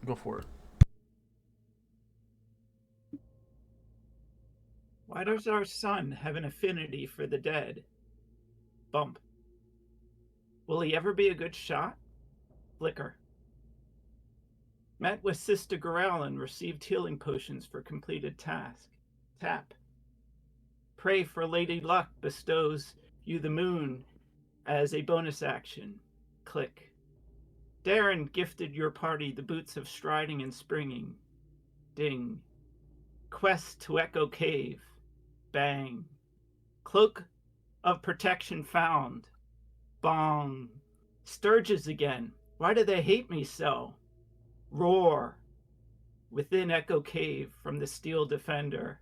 Go for it. Why does our sun have an affinity for the dead? Bump. Will he ever be a good shot? Flicker. Met with Sister Gorel and received healing potions for completed task. Tap. Pray for Lady Luck bestows you the moon as a bonus action. Click. Darren gifted your party the boots of striding and springing. Ding. Quest to Echo Cave. Bang. Cloak of protection found. Bong. Sturges again. Why do they hate me so? Roar. Within Echo Cave from the Steel Defender.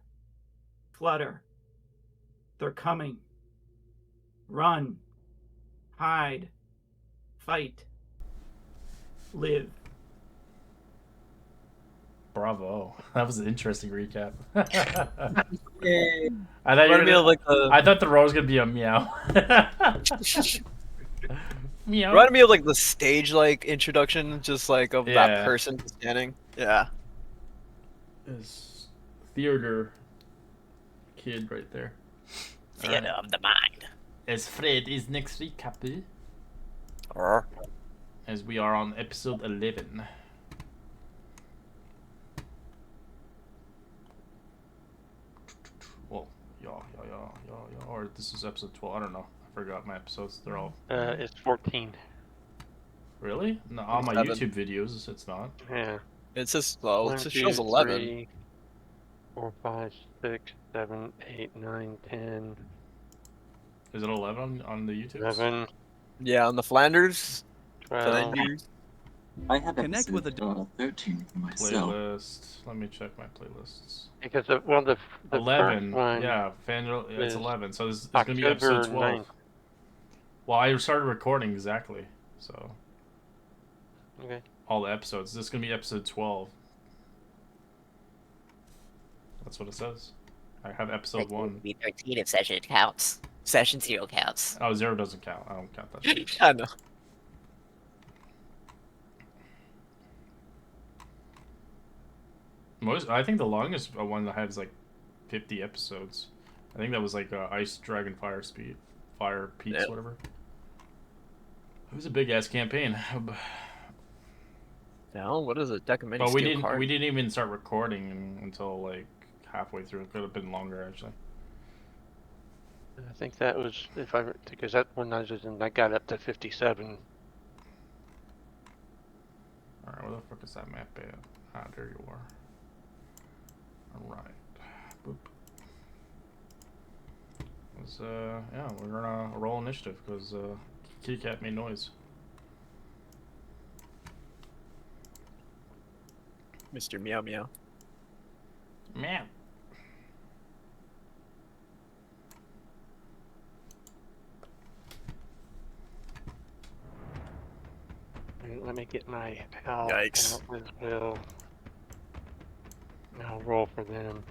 Flutter. They're coming. Run. Hide. Fight. Live. Bravo. That was an interesting recap. Yay. I thought you were Reminded me gonna, of like the I thought the row was gonna be a meow. Meow. reminded me of like the stage like introduction, just like of Yeah. that person standing. Yeah. Is theater kid right there. Theater of the mind. As Fred is next recap, Or as we are on episode 11. Well, or this is episode 12. I don't know. I forgot my episodes. They're all. It's 14. Really? No, on my 7. YouTube videos, it's not. Yeah. it says well, One, it just two, shows 11. 3, 4, 5, 6, 7, 8, 9, 10, Is it 11 on the YouTube? 11, Yeah, on the Flanders. 12. Flanders. I have Connect with episode 13 for myself. Playlist. Let me check my playlists. Because the 11. first one, Yeah, Fandor. It's is 11. So this is going to be October episode 12. 9th. Well, I started recording exactly. So Okay. all the episodes. This is going to be episode 12. That's what it says. I have episode 1. Be 13 if session counts. Session 0 counts. Oh, 0 doesn't count. I don't count that shit. I know. I think the longest one I had is like 50 episodes. I think that was like Ice Dragon Fire Peaks, Yep. whatever. It was a big ass campaign. No, what is it? Deck of many But we steel didn't cards. we didn't even start recording until like halfway through. It could have been longer actually. I think that was because that one I was in, I got up to 57. Alright, where the fuck is that map at? Ah, there you are. Alright. Boop. Yeah, we're gonna roll initiative because Kitty Cat made noise. Mr. Meow Meow. Meow. Let me get my owl Yikes. out as well. I'll roll for them.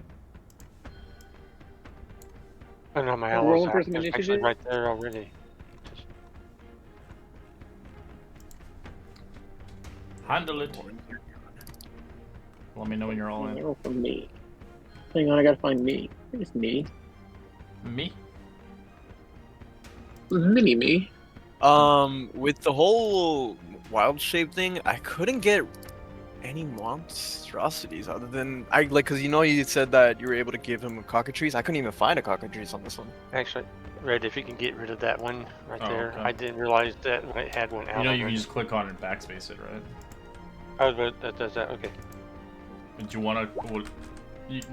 I know my owl's rolling for some actually initiative? right there already. Handle it. Let me know when you're all in. Roll for me. Hang on, I gotta find me. It's me. Me? Mini me. With the whole wild shape thing, I couldn't get any monstrosities other than because you said that you were able to give him a cockatrice. I couldn't even find a cockatrice on this one. Actually, Red, if you can get rid of that one right Oh, there. okay. I didn't realize that it had one out. You know you can already. just click on it and backspace it, right? Oh, but that does that. Okay. Do you want to?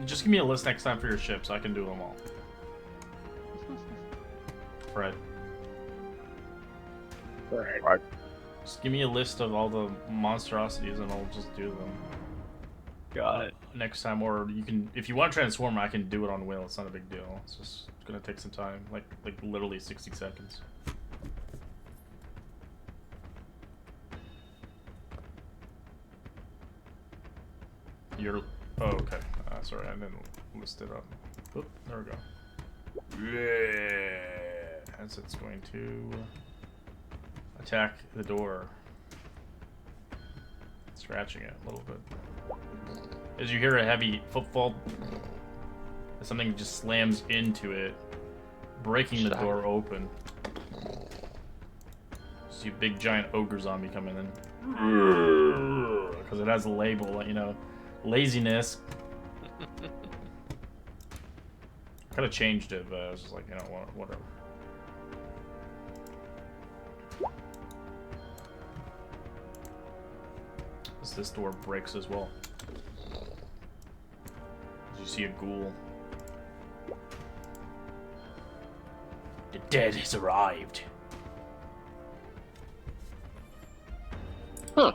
Just give me a list next time for your ships. I can do them all. Fred, Right. just give me a list of all the monstrosities and I'll just do them Got it. next time. Or you can, if you want to transform, I can do it on will. It's not a big deal. It's just gonna take some time, like literally 60 seconds. You're. Oh, okay. Sorry, I didn't list it up. Oop, there we go. Yeah. As it's going to attack the door. Let's scratching it a little bit. As you hear a heavy footfall, something just slams into it, breaking the door open. See a big giant ogre zombie coming in. Because it has a label, you know, laziness. Kind of changed it, but I was just like, you know, whatever. This door breaks as well. You see a ghoul. The dead has arrived. Huh.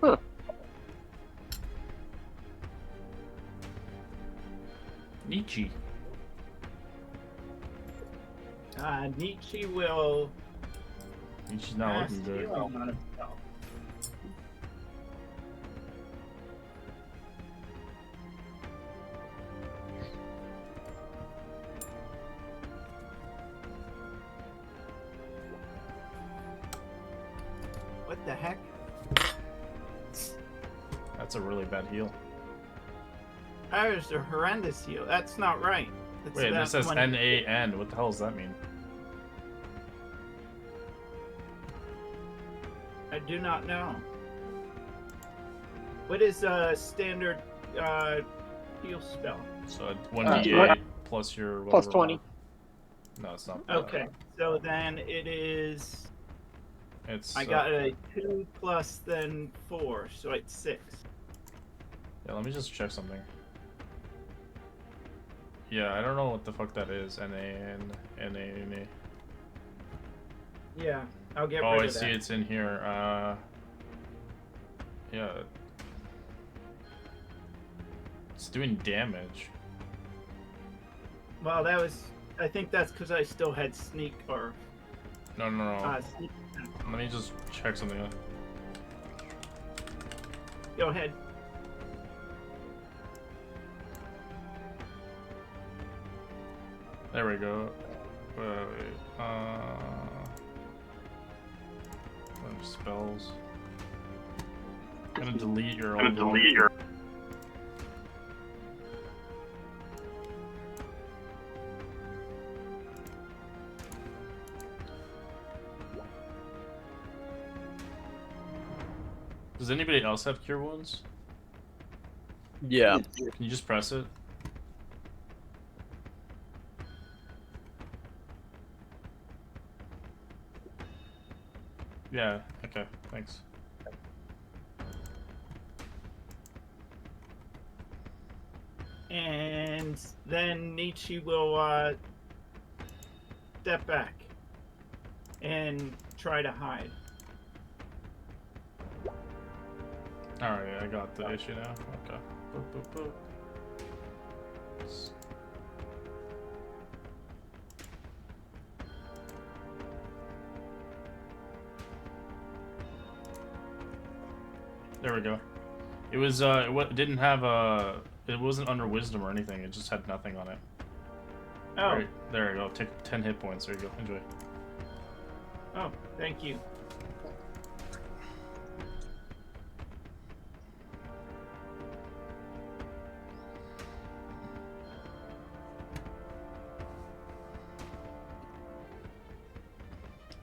Huh. Nietzsche. Nietzsche will Nietzsche's not cast looking good. healing on himself. What the heck? That's a really bad heal. That is a horrendous heal. That's not right. That's Wait, that this says one- N-A-N. What the hell does that mean? I do not know. What is a standard heal spell? So 1d8 plus your... Plus whatever. 20. No, it's not. Okay, so then it is... It's... I got a 2 plus then 4, so it's 6. Yeah, let me just check something. Yeah, I don't know what the fuck that is. N-A-N-A-N-A. Yeah, I'll get Oh, rid I of that. see it's in here. Yeah. It's doing damage. Well, that was... I think that's because I still had sneak or... No. Sneak. Let me just check something out. Go ahead. There we go. Spells. I'm gonna delete your old one. Does anybody else have cure wounds? Yeah. Can you just press it? Yeah, okay, thanks. And then Nietzsche will step back and try to hide. Alright, I got the issue now. Okay. Boop, boop, boop. There we go. It was didn't have it wasn't under wisdom or anything. It just had nothing on it. Oh, Right, there you go. Take 10 hit points. There you go. Enjoy. oh, thank you.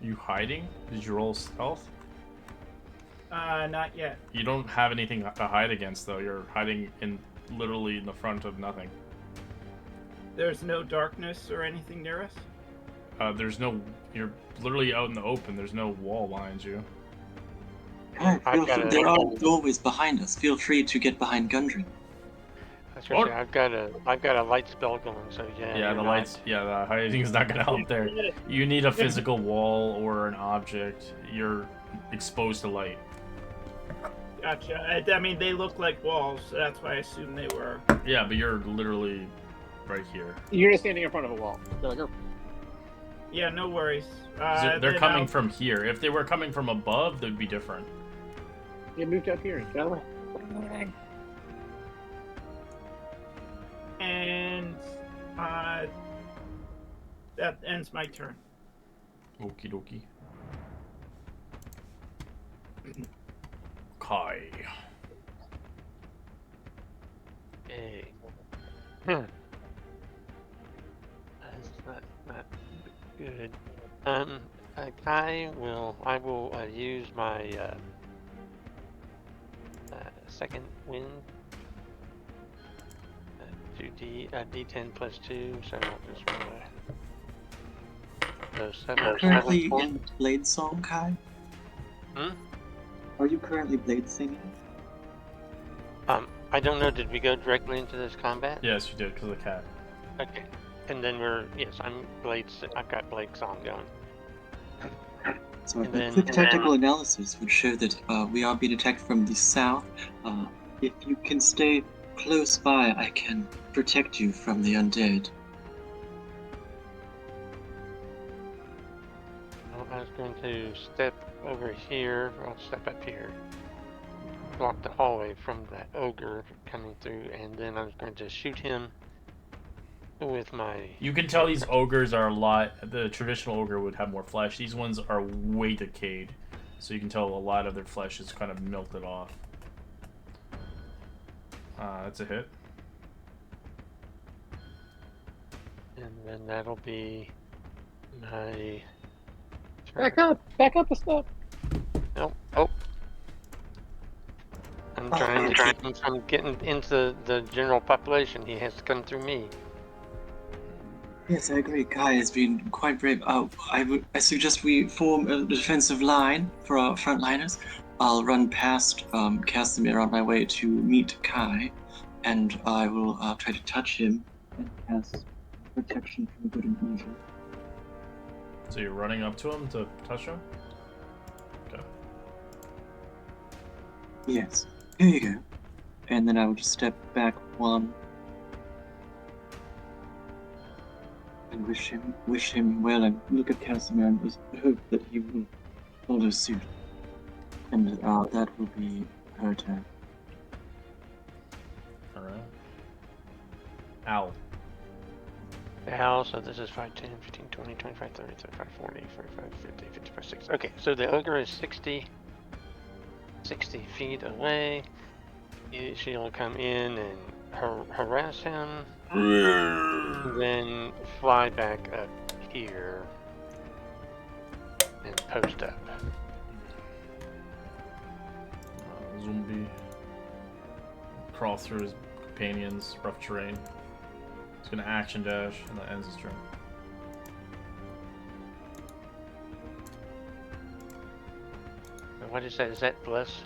You hiding? Did you roll stealth? Not yet. You don't have anything to hide against, though. You're hiding literally in the front of nothing. There's no darkness or anything near us? There's no... You're literally out in the open. There's no wall behind you. There are doorways behind us. Feel free to get behind Gundry. That's right. I've got a light spell going, so yeah. Yeah, the lights... Yeah, the hiding is not gonna help there. You need a physical wall or an object. You're exposed to light. Gotcha. I mean, they look like walls, so that's why I assumed they were. Yeah, but you're literally right here. You're just standing in front of a wall. They're like, oh. Yeah, no worries. They're then coming I'll- from here. If they were coming from above, they'd be different. You moved up here. Get out of the way. And that ends my turn. Okie dokie. Kai. Okay. That's not good. I will use my second wind. 2D10 plus 2, so I'll just so 7. Are you currently in Blade Song, Kai? Hmm? Are you currently Blade singing? I don't know. Did we go directly into this combat? Yes, you did, because of the cat. Okay. And then I've got Blade Song going. So And a then- quick technical analysis would show that we are being attacked from the south. If you can stay close by, I can protect you from the undead. Well, I was going to step over here. I'll step up here. Block the hallway from that ogre coming through, and then I was going to shoot him with my... You can tell these ogres are a lot. The traditional ogre would have more flesh. These ones are way decayed, so you can tell a lot of their flesh is kind of melted off. That's a hit. And then that'll be my... Back up a step. Nope. Oh. I'm trying to keep him from getting into the general population. He has to come through me. Yes, I agree. Kai has been quite brave. I suggest we form a defensive line for our frontliners. I'll run past Casimir on my way to meet Kai, and I will try to touch him and cast protection from good and evil. So you're running up to him to touch him? Okay. Yes. Here you go. And then I will just step back one and wish him well, and look at Casimir and just hope that he will follow suit. And that will be her turn. Alright. Ow. Ow, so this is 5, 10, 15, 20, 25, 30, 35, 40, 45, 50, 55, 60. Okay, so the ogre is 60 feet away. She'll come in and harass him. And then fly back up here and post up. Zombie. Crawl through his companions, rough terrain. He's gonna action dash, and that ends his turn. What is that? Is that bless?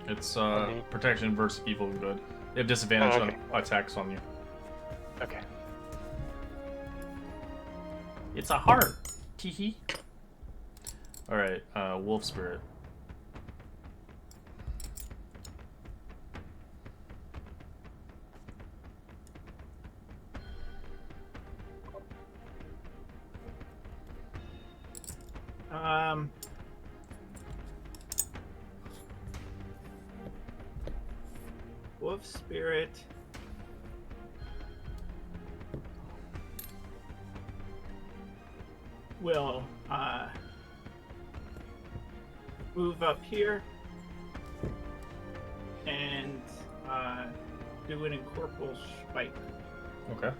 It's Okay. protection versus evil and good. They have disadvantage okay. on attacks on you. Okay. It's a heart. Teehee. Alright, wolf spirit. Wolf spirit. Will move up here and do an incorporeal spike. Okay.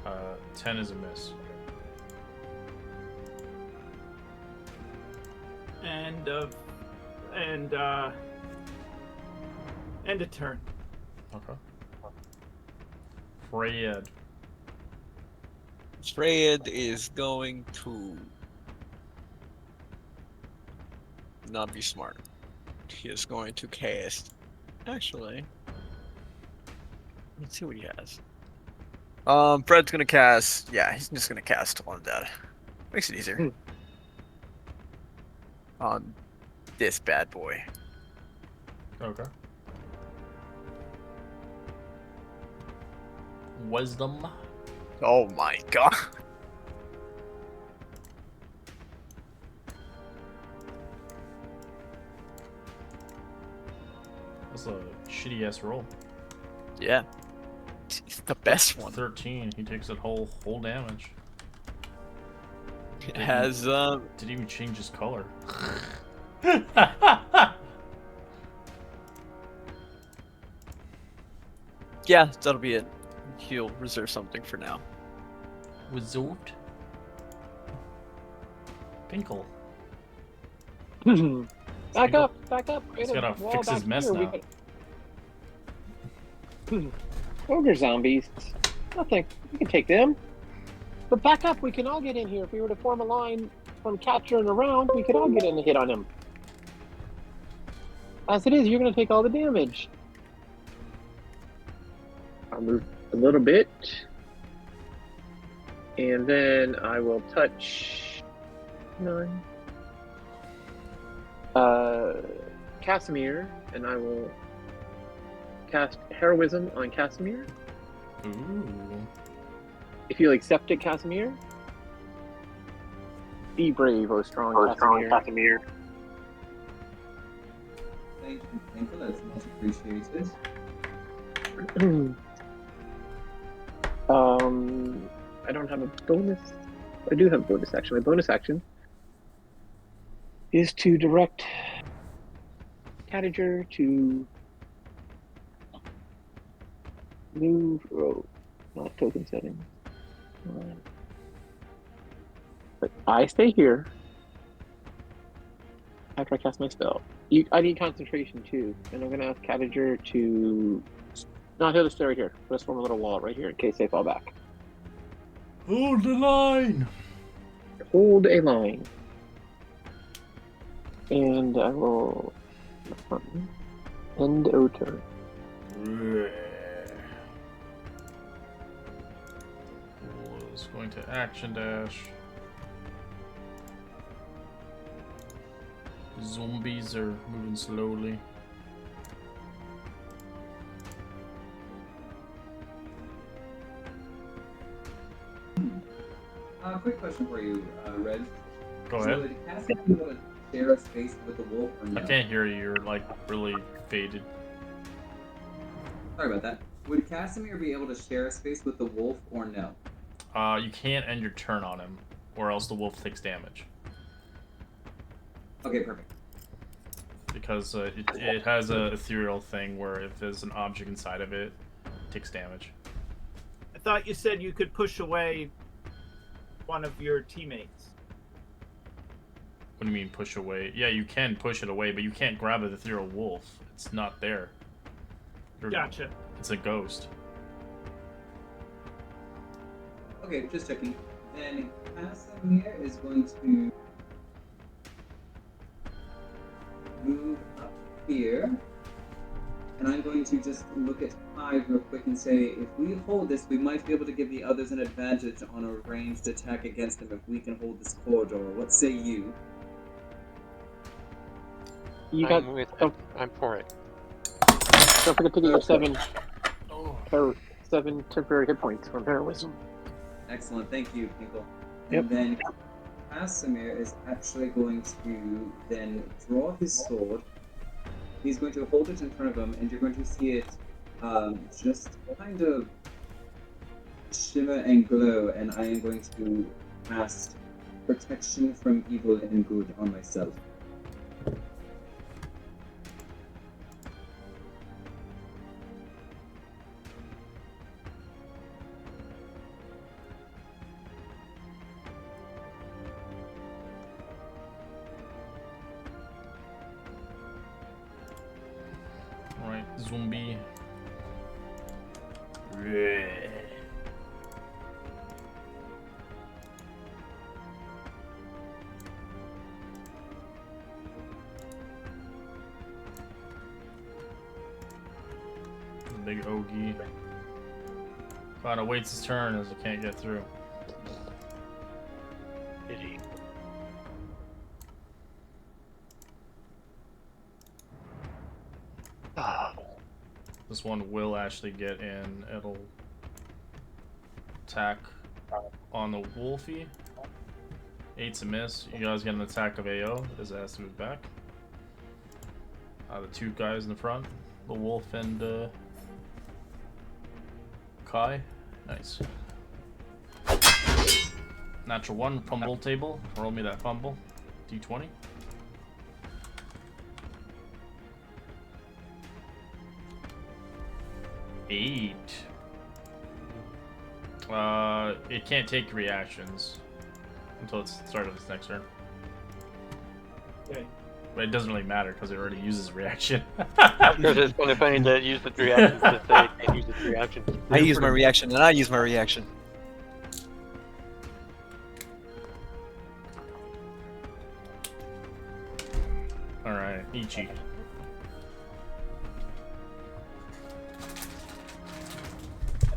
Uh, 10 is a miss. And a turn. Okay. Fred. Fred is going to not be smart. He is going to cast. Actually, let's see what he has. Fred's gonna cast. Yeah, he's just gonna cast Undead. Makes it easier. On this bad boy. Okay. Wisdom. Oh my god. That's a shitty ass roll. Yeah. It's the best one. 13. He takes that whole damage. It has Didn't even change his color. yeah, that'll be it. He'll reserve something for now. Resolved. Pinkle. Back up! Back up! He's gotta Wall fix his back mess here, we now. could- Ogre zombies. Nothing. We can take them. But back up, we can all get in here. If we were to form a line from capture and around, we could all get in and hit on him. As it is, you're going to take all the damage. I'll move a little bit. And then I will touch 9. Casimir, and I will cast Heroism on Casimir. Ooh. If you'll accept it, Casimir. Be brave, O strong Casimir. Thank you, Pinkle. That's much appreciated. I don't have a bonus. I do have a bonus action. My bonus action is to direct Cadager to move. Oh, not token settings. But I stay here after I cast my spell. I need concentration too, and I'm going to ask Cadager to. No, he'll just stay right here. Let's form a little wall right here in case they fall back. Hold the line. Hold a line. And I will end O turn. Was going to action dash. Zombies are moving slowly. Quick question for you, Reg. Go So ahead. would Casimir be able to share a space with the wolf or no? I can't hear you. You're like really faded. Sorry about that. Would Casimir be able to share a space with the wolf or no? You can't end your turn on him, or else the wolf takes damage. Okay, perfect. Because it has a ethereal thing where if there's an object inside of it, it takes damage. I thought you said you could push away one of your teammates. What do you mean push away? Yeah, you can push it away, but you can't grab an ethereal wolf. It's not there. Gotcha. It's a ghost. Okay, just checking. Then Casimir is going to move up here. And I'm going to just look at 5 real quick and say, if we hold this, we might be able to give the others an advantage on a ranged attack against them if we can hold this corridor. What say you? You got. I'm with Oh, it. I'm for it. don't forget to get your 7 temporary hit points from heroism. Excellent, thank you, Pinkle. Yep. And then Casimir is actually going to then draw his sword. He's going to hold it in front of him, and you're going to see it just kind of shimmer and glow, and I am going to cast Protection from Evil and Good on myself. Alright, zombie. Big Ogie. Kind of waits his turn as he can't get through. Idiot. This one will actually get in. It'll attack on the Wolfie. 8's a miss. You guys get an attack of AO. His ass moves back. The 2 guys in the front the wolf and Kai. Nice. Natural 1, fumble table. Roll me that fumble. D20. Eight. It can't take reactions until it's the start of its next turn. Okay. But it doesn't really matter because it already uses reaction. Because it's kind of funny to use the reaction to say it can't use its reaction. I use my reaction, and I use my reaction. Alright, Ichi.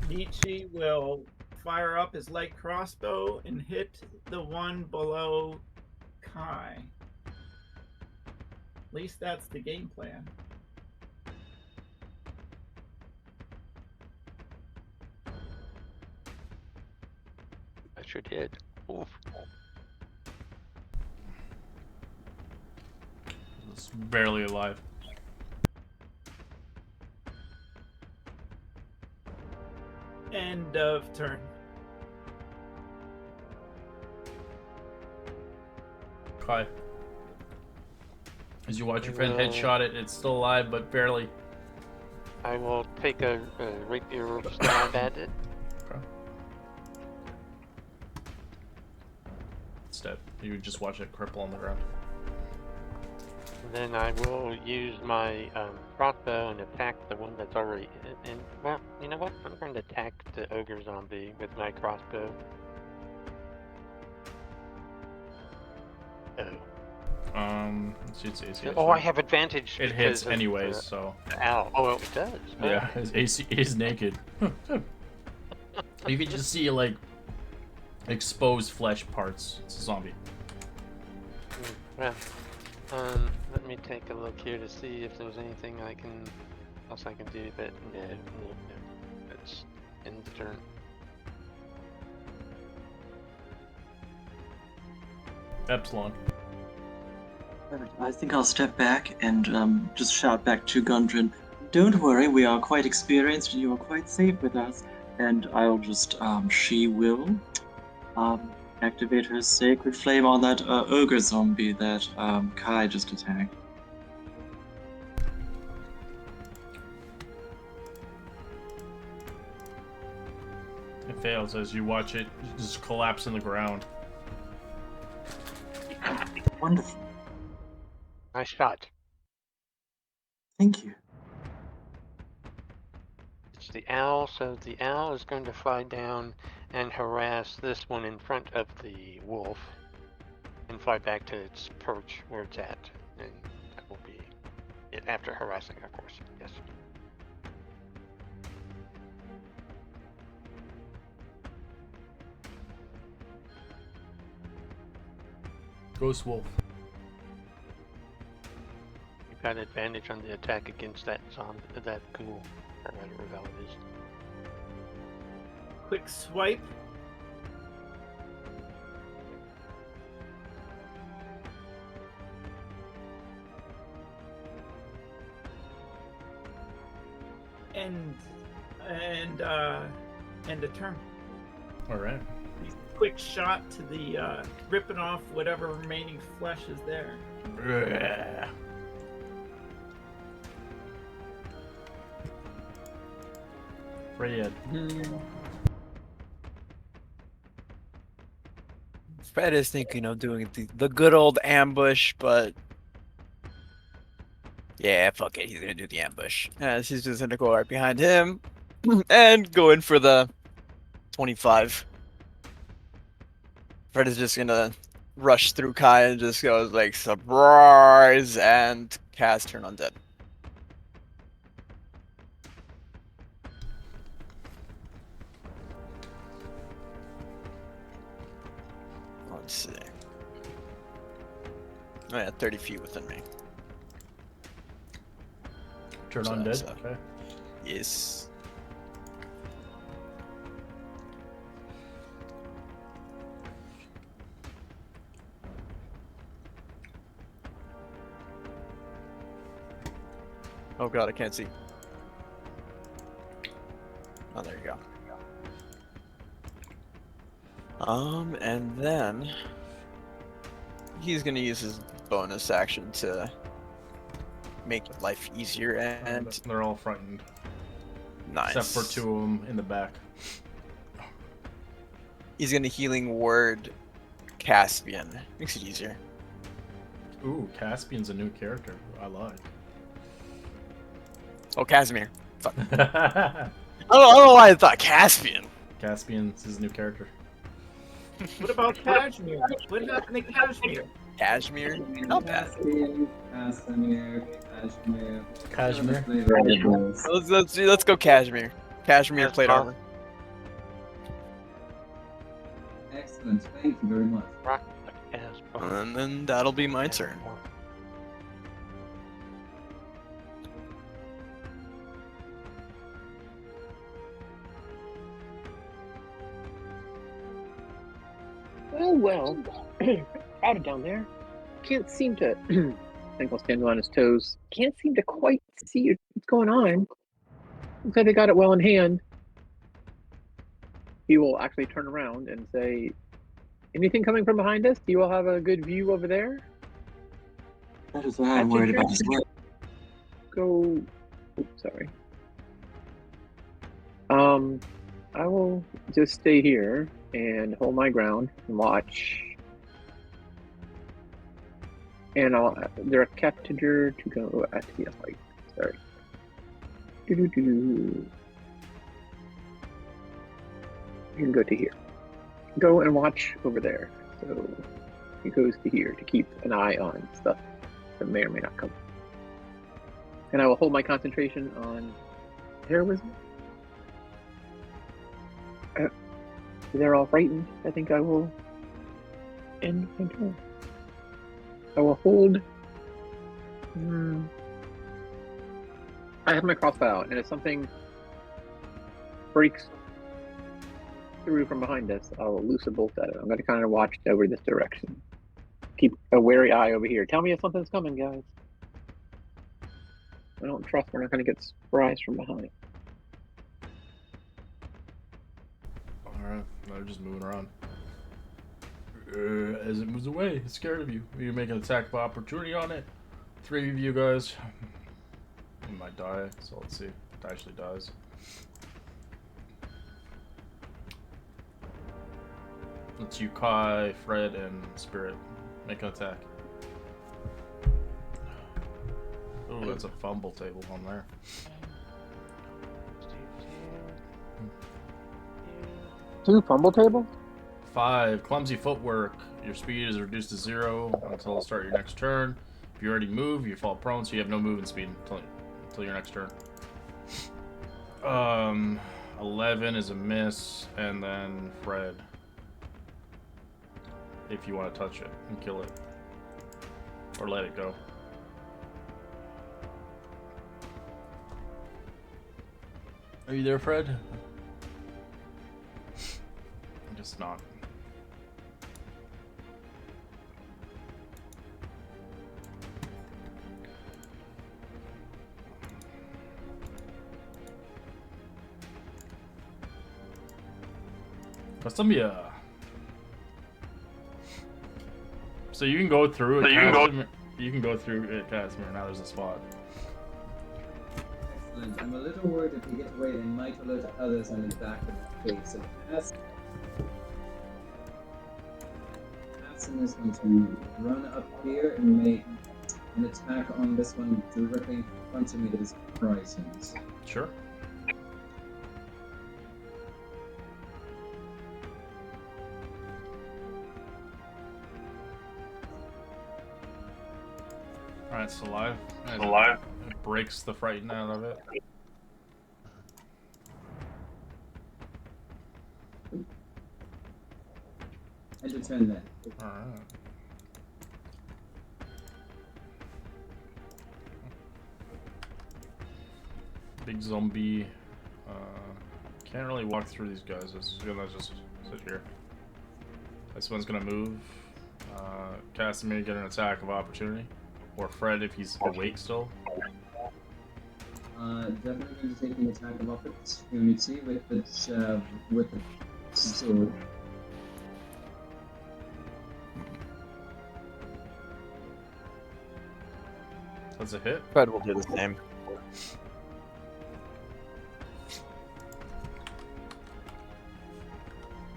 Nietzsche will fire up his light crossbow and hit the one below Kai. At least that's the game plan. I sure did. Oof. It's barely alive. End of turn. Kai. As you watch your friend headshot it, it's still alive, but barely. I will take a rapier stab at it. Okay. Step. You would just watch it cripple on the ground. Then I will use my crossbow and attack the one that's already in. Well, you know what? I'm going to attack the ogre zombie with my crossbow. Oh. It's AC. Oh, I have advantage. It hits because of anyways, the- so. Ow. Oh, it does. Oh. Yeah, his AC is naked. You can just see, like, exposed flesh parts. It's a zombie. Well, let me take a look here to see if there's anything else I can do, but no. That's end the turn. Epsilon. Perfect. I think I'll step back and just shout back to Gundren. Don't worry, we are quite experienced and you are quite safe with us. And I'll just, she will activate her sacred flame on that ogre zombie that Kai just attacked. It fails as you watch it just collapse in the ground. Wonderful. Nice shot. Thank you. It's the owl, so the owl is going to fly down and harass this one in front of the wolf and fly back to its perch where it's at. And that will be it after harassing, of course. Yes. Ghost Wolf. You've got advantage on the attack against that zombie, that ghoul, or whatever the hell it is. Quick swipe. And a turn. Alright. Quick shot to the ripping off whatever remaining flesh is there. Fred. Fred is thinking of doing the good old ambush, but yeah, fuck it, he's gonna do the ambush. As he's just gonna go right behind him and go in for the 25. Fred is just gonna rush through Kai and just goes like surprise and cast Turn Undead. Let's see. Oh yeah, 30 feet within me. Turn So on that's, dead. Okay. Yes. Oh god, I can't see. Oh, there you go. And then he's gonna use his bonus action to make life easier, and They're all frightened. nice. Except for 2 of them in the back. He's gonna healing word Caspian. Makes it easier. Ooh, Caspian's a new character. I like. Oh, Casimir. Fuck. I don't know why I thought Caspian. Caspian's his new character. What about Kashmir? What happened to Kashmir? Cashmere? Not bad. Caspian, Casimir, Cashmere. Cashmere? Let's go Cashmere. Cashmere That's plate fine. armor. Excellent, thank you very much. Rock as bone. And then that'll be my turn. Well, crowded down there. Can't seem to. Ankle standing on his toes. Can't seem to quite see what's going on. Looks like they got it well in hand. He will actually turn around and say, "Anything coming from behind us? Do you all have a good view over there?" That is what I'm worried about as well. Go. Oops, sorry. I will just stay here and hold my ground and watch. And I'll direct Captager to go at the light. Sorry. You can go to here. Go and watch over there. So he goes to here to keep an eye on stuff that may or may not come. And I will hold my concentration on heroism. They're all frightened. I think I will end my turn. I will hold. I have my crossbow out, and if something breaks through from behind us, I'll loose a bolt at it. I'm going to kind of watch over this direction. Keep a wary eye over here. Tell me if something's coming, guys. I don't trust we're not going to get surprised from behind. Alright, they're just moving around. As it moves away, it's scared of you. You make an attack of opportunity on it. 3 of you guys. You might die, so let's see if it actually dies. It's you, Kai, Fred, and Spirit. Make an attack. Oh, that's a fumble table on there. 2 fumble table? 5, clumsy footwork. Your speed is reduced to 0 until the start of your next turn. If you already move, you fall prone, so you have no movement speed until your next turn. 11 is a miss, and then Fred. If you want to touch it and kill it. Or let it go. Are you there, Fred? I guess not. Columbia. So you can go through it. You can go through it, Casimir. Now there's a spot. Excellent. I'm a little worried if we get away, they might alert others on the back of the cave. So Aston is going to run up here and make an attack on this one directly in front of me that is frightened. Sure. Alright, it's alive. It's alive. It breaks the frighten out of it. End of turn then. Alright. Big zombie. Can't really walk through these guys. It's gonna just sit here. This one's gonna move. Casimir get an attack of opportunity. Or Fred if he's awake still. definitely going to take the attack of opportunity with the sword. That's a hit. Fred will do the same.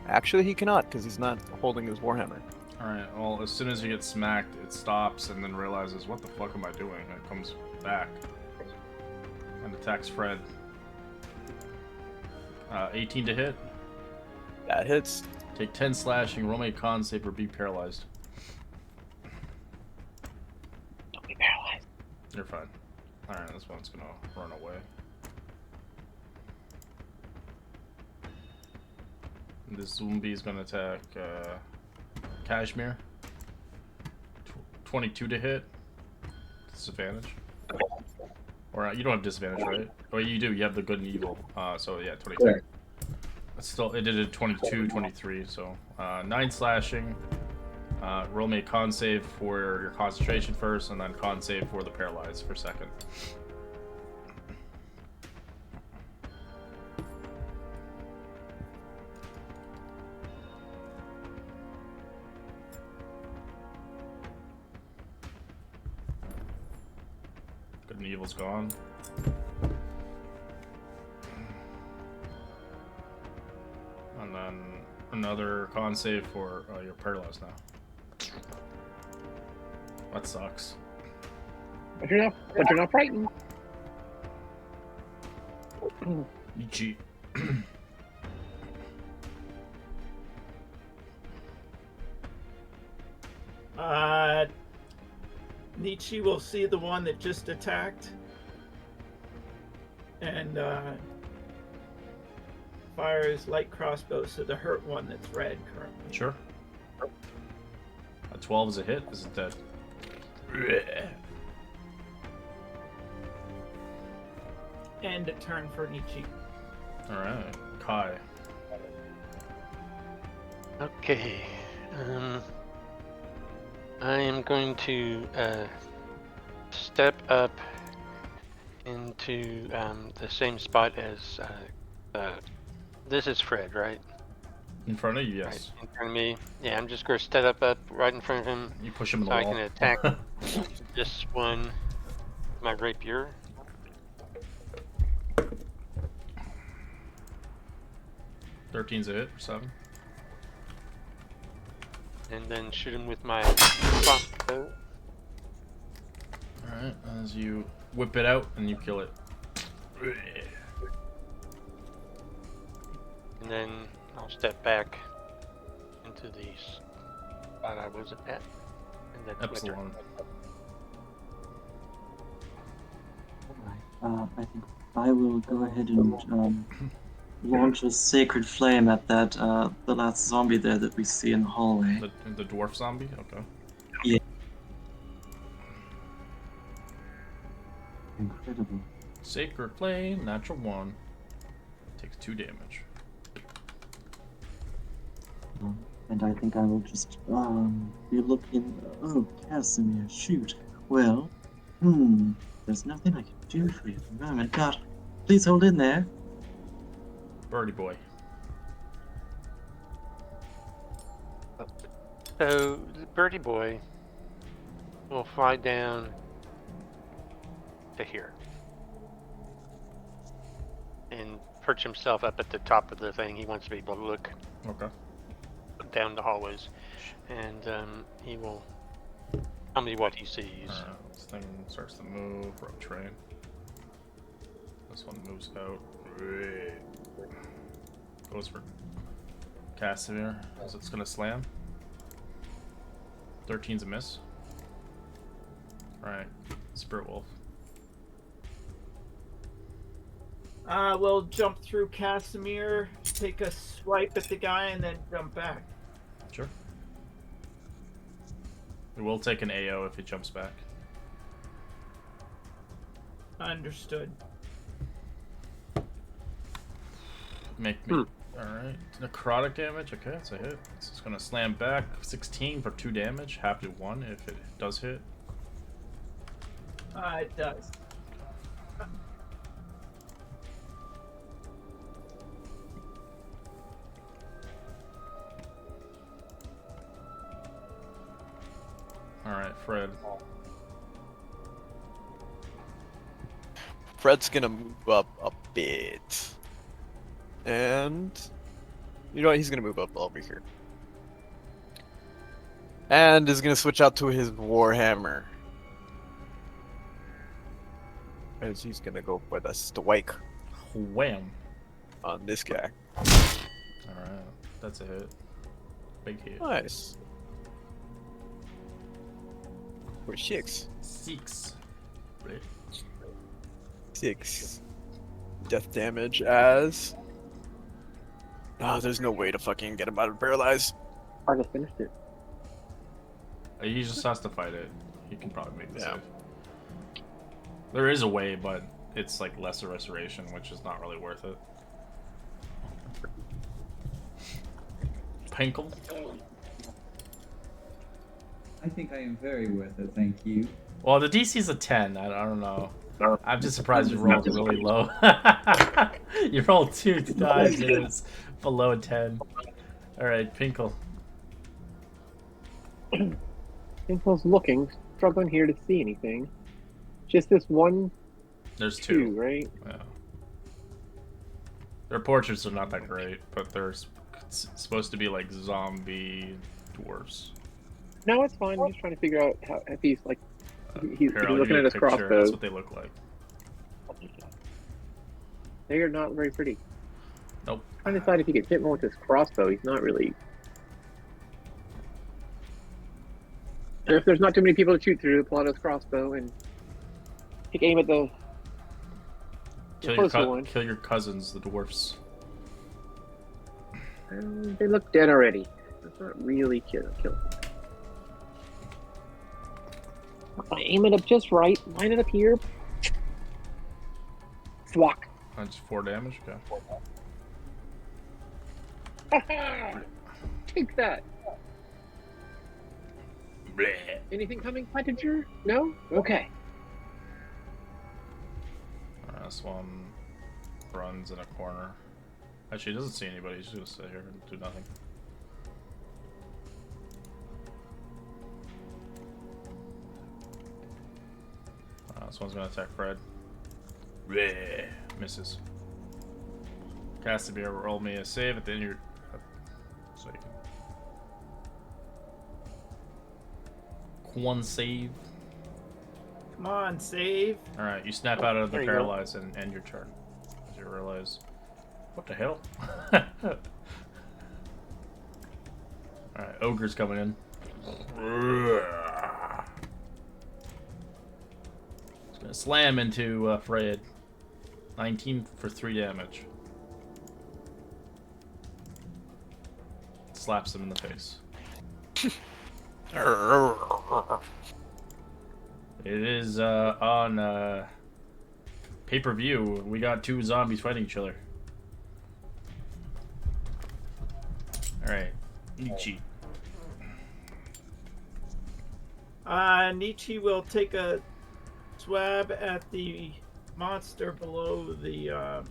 Actually, he cannot because he's not holding his warhammer. Alright, well, as soon as you get smacked, it stops and then realizes, what the fuck am I doing? And it comes back and attacks Fred. 18 to hit. That hits. Take 10 slashing, roll me a con save, or be paralyzed. Don't be paralyzed. You're fine. Alright, this one's gonna run away. And this zombie is gonna attack Kashmir. 22 to hit. Disadvantage. Or you don't have disadvantage, right? Oh, you do. You have the good and evil. So yeah, 22. Correct. It's still, it did a 22, 23. So 9 slashing. Roll me a con save for your concentration first, and then con save for the paralyzed for second. Good and evil's gone. And then another con save for your paralyzed now. That sucks. But you're not frightened. Gee. Nietzsche will see the one that just attacked and fires light crossbow, so the hurt one that's red currently. Sure. A 12 is a hit. Is it dead? End a turn for Nietzsche. Alright. Kai. Okay. I am going to step up into the same spot as this is Fred, right? In front of you, yes. Right in front of me. Yeah, I'm just going to step up right in front of him You push him in so the I wall. can attack this one with my rapier. Thirteen's a hit for 7. And then shoot him with my crossbow. Alright, as you whip it out and you kill it. And then I'll step back into the spot I was at. And that's my turn. Epsilon. Alright, I think I will go ahead and launch a sacred flame at that the last zombie there that we see in the hallway. The dwarf zombie? Okay. Yeah. Incredible. Sacred flame, natural 1. Takes 2 damage. And I think I will just be looking. Oh, Casimir, shoot. Well, there's nothing I can do for you at the moment. God, please hold in there. Birdie boy. So the birdie boy will fly down to here and perch himself up at the top of the thing. He wants to be able to look Okay. down the hallways, and he will tell me what he sees. Alright, this thing starts to move. Rope train. This one moves out. Goes for Casimir, as it's gonna slam. 13's a miss. Alright, Spirit Wolf. We'll jump through Casimir, take a swipe at the guy, and then jump back. Sure. It will take an AO if he jumps back. Understood. Make me. Alright. Necrotic damage. Okay, that's a hit. It's just gonna slam back. 16 for 2 damage. Half to 1 if it does hit. It does. Fred. Fred's gonna move up a bit. And you know what? He's gonna move up over here. And is gonna switch out to his Warhammer. As he's gonna go for the strike Wham. on this guy. Alright, that's a hit. Big hit. Nice. For 6. 6. Right. 6 death damage as. Oh, there's no way to fucking get him out of paralyze. I just finished it. He just has to fight it. He can probably make the Yeah. save. There is a way, but it's like lesser restoration, which is not really worth it. Pinkle? I think I am very worth it, thank you. Well, the DC's a 10. I don't know. I'm just surprised you rolled really low. You rolled 2 times and it's below 10. Alright, Pinkle. Pinkle's looking, struggling here to see anything. Just this one, There's two, 2. right? Yeah. Their portraits are not that great, but they're supposed to be like zombie dwarves. No, it's fine. I'm just trying to figure out how if he's like he's Here, I'll give looking you at a his picture. crossbow. That's what they look like. They are not very pretty. Nope. I'm trying to decide if he could hit more with his crossbow. He's not really. Or if there's not too many people to shoot through, pull out his crossbow and take aim at the closer one. Kill your cousins, the dwarfs. They look dead already. That's not really kill. I aim it up just right, line it up here. Thwack. That's 4 damage. Okay. Take that. Bleh. Anything coming, Puncher? No? Okay. This one runs in a corner. Actually, he doesn't see anybody. He's just gonna sit here and do nothing. This one's gonna attack Fred. Bleh. Misses. Casimir, roll me a save at the end of your. So you can. One save. Come on, save. Alright, you snap out of the there you go. paralyze and end your turn. As you realize. What the hell? Alright, Ogre's coming in. It's gonna slam into Fred. 19 for 3 damage. Slaps him in the face. It is on pay-per-view. We got 2 zombies fighting each other. Alright, Nietzsche. Nietzsche will take a swab at the monster below the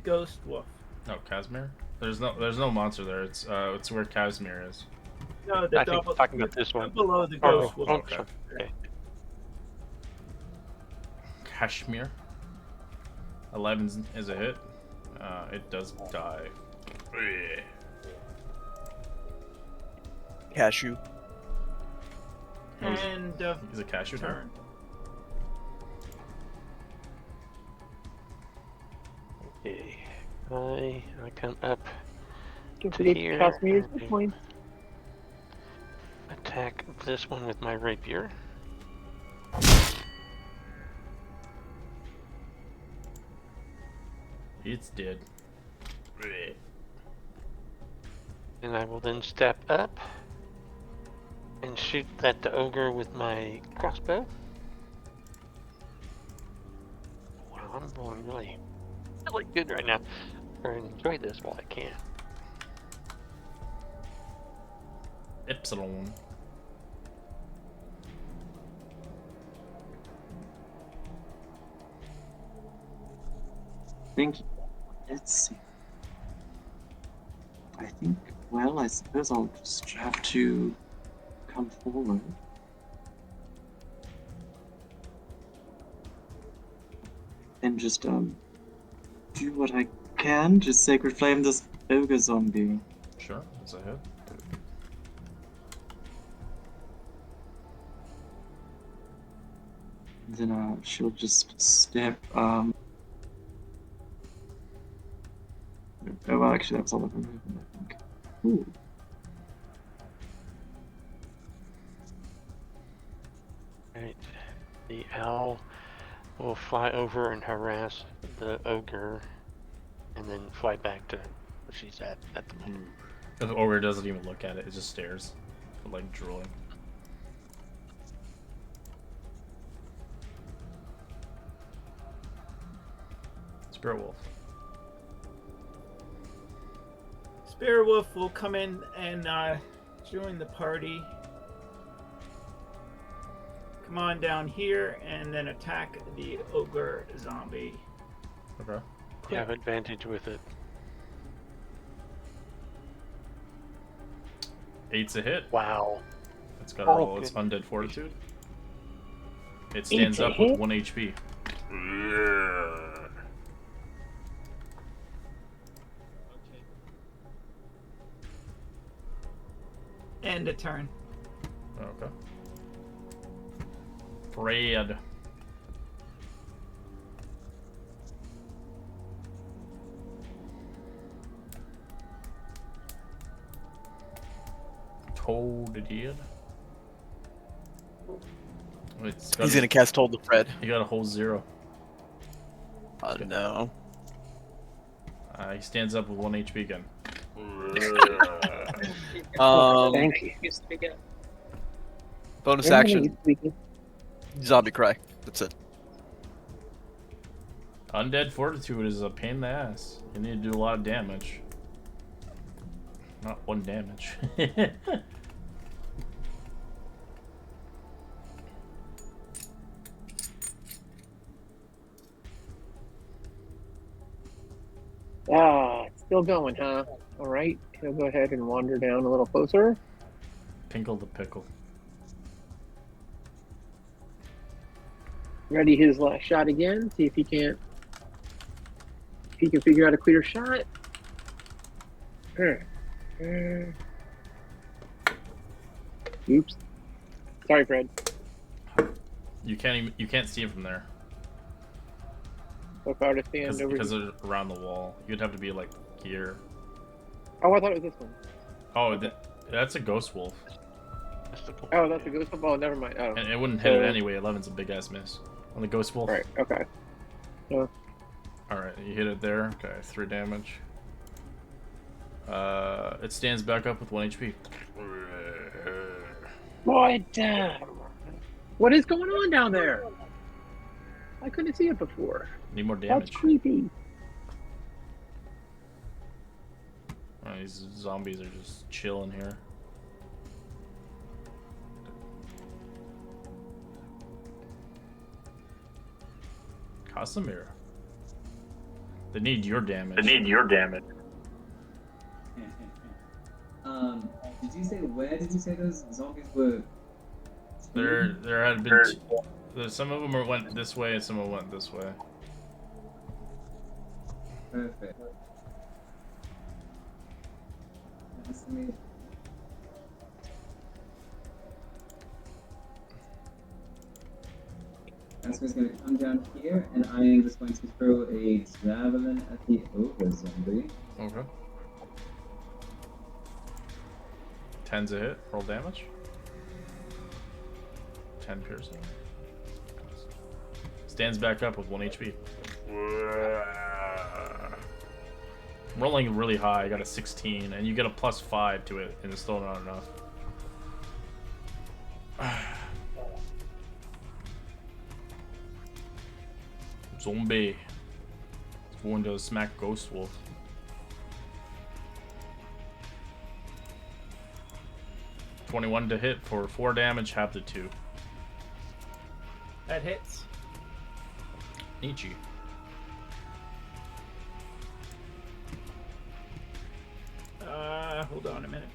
ghost wolf. Oh, Casimir? There's no monster there. It's where Casimir is. No, the I think double talking about this one. below the Oh, ghost wolf. okay. sorry. Okay. Kashmir. 11 is a hit. It does die. Cashew. And He's a cashew now. turn. Okay. I come up Don't to forget here. to toss me your and points. attack this one with my rapier. It's dead. And I will then step up and shoot at the ogre with my crossbow. Wow, I'm going really good right now. Or enjoy this while I can. Epsilon. Let's see. I think, well, I suppose I'll just have to come forward. and just do what I can. Just Sacred Flame this ogre zombie. Sure, that's a hit. And then she'll just step. Oh well, actually, that was all of her movement, I think. Ooh. Right. The owl will fly over and harass the ogre, and then fly back to where she's at the moment. The ogre doesn't even look at it; it just stares, like drooling. Spirit Wolf. Spirit Wolf will come in and join the party. Come on down here and then attack the ogre zombie. Okay. You have advantage with it. 8's a hit. Wow. It's got to roll its undead fortitude. It stands up with 1 HP. End a turn. Okay. Fred. Toad did. He's gonna cast Hold the Fred. He got a whole 0. Oh no. He stands up with 1 HP again. Thank you. Bonus action. Zombie cry. That's it. Undead fortitude is a pain in the ass. You need to do a lot of damage. Not 1 damage. It's still going, huh? All right, he'll go ahead and wander down a little closer. Pinkle the pickle. Ready his last shot again. See if he can figure out a clear shot. Oops. Sorry, Fred. You can't see him from there. So far to stand over Because here. they're around the wall. You'd have to be like here. Oh, I thought it was this one. Oh, that's a ghost wolf. Oh, that's a ghost wolf. Oh, never mind. Oh. And it wouldn't hit it anyway. 11's a big ass miss. On the ghost wolf. Right. Okay. Yeah. Alright, you hit it there. Okay, 3 damage. It stands back up with 1 HP. What is going on down there? I couldn't see it before. Need more damage. That's creepy. These zombies are just chilling here. Casimir. They need your damage. Did you say where did you say those zombies were? There had been some of them went this way and some of them went this way. Perfect. Estimate. Asker's going to come down here, and I am just going to throw a javelin at the ogre zombie. Okay. 10's a hit. Roll damage. 10 piercing. Stands back up with 1 HP. I'm rolling really high. I got a 16, and you get a +5 to it, and it's still not enough. Zombie. It's going to smack Ghost Wolf. $21 to hit for 4 damage, half the 2. That hits. Nietzsche. Hold on a minute.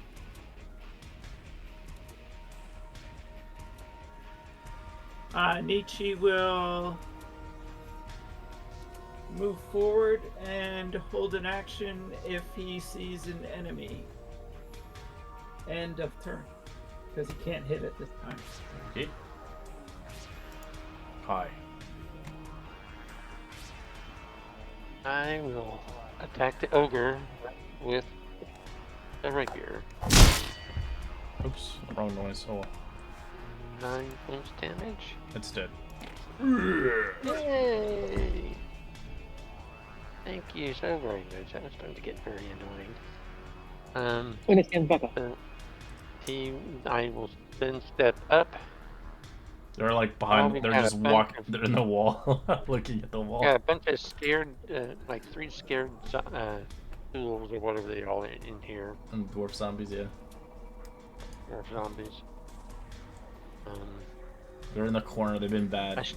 Nietzsche will move forward and hold an action if he sees an enemy. End of turn. Because he can't hit it this time. Okay. Hi. I will attack the ogre with a rapier. Oops, wrong noise. Oh, 9 points damage. it's dead. Yay! Thank you so very much. That was starting to get very annoying. When it stands back up. I will then step up. They're like Oh, behind. we They're got a just bunch walking. of- They're in the wall, looking at the wall. Got a bunch of scared, like 3 scared fools or whatever they all in here. And dwarf zombies, yeah. Or zombies. They're in the corner. They've been I bad.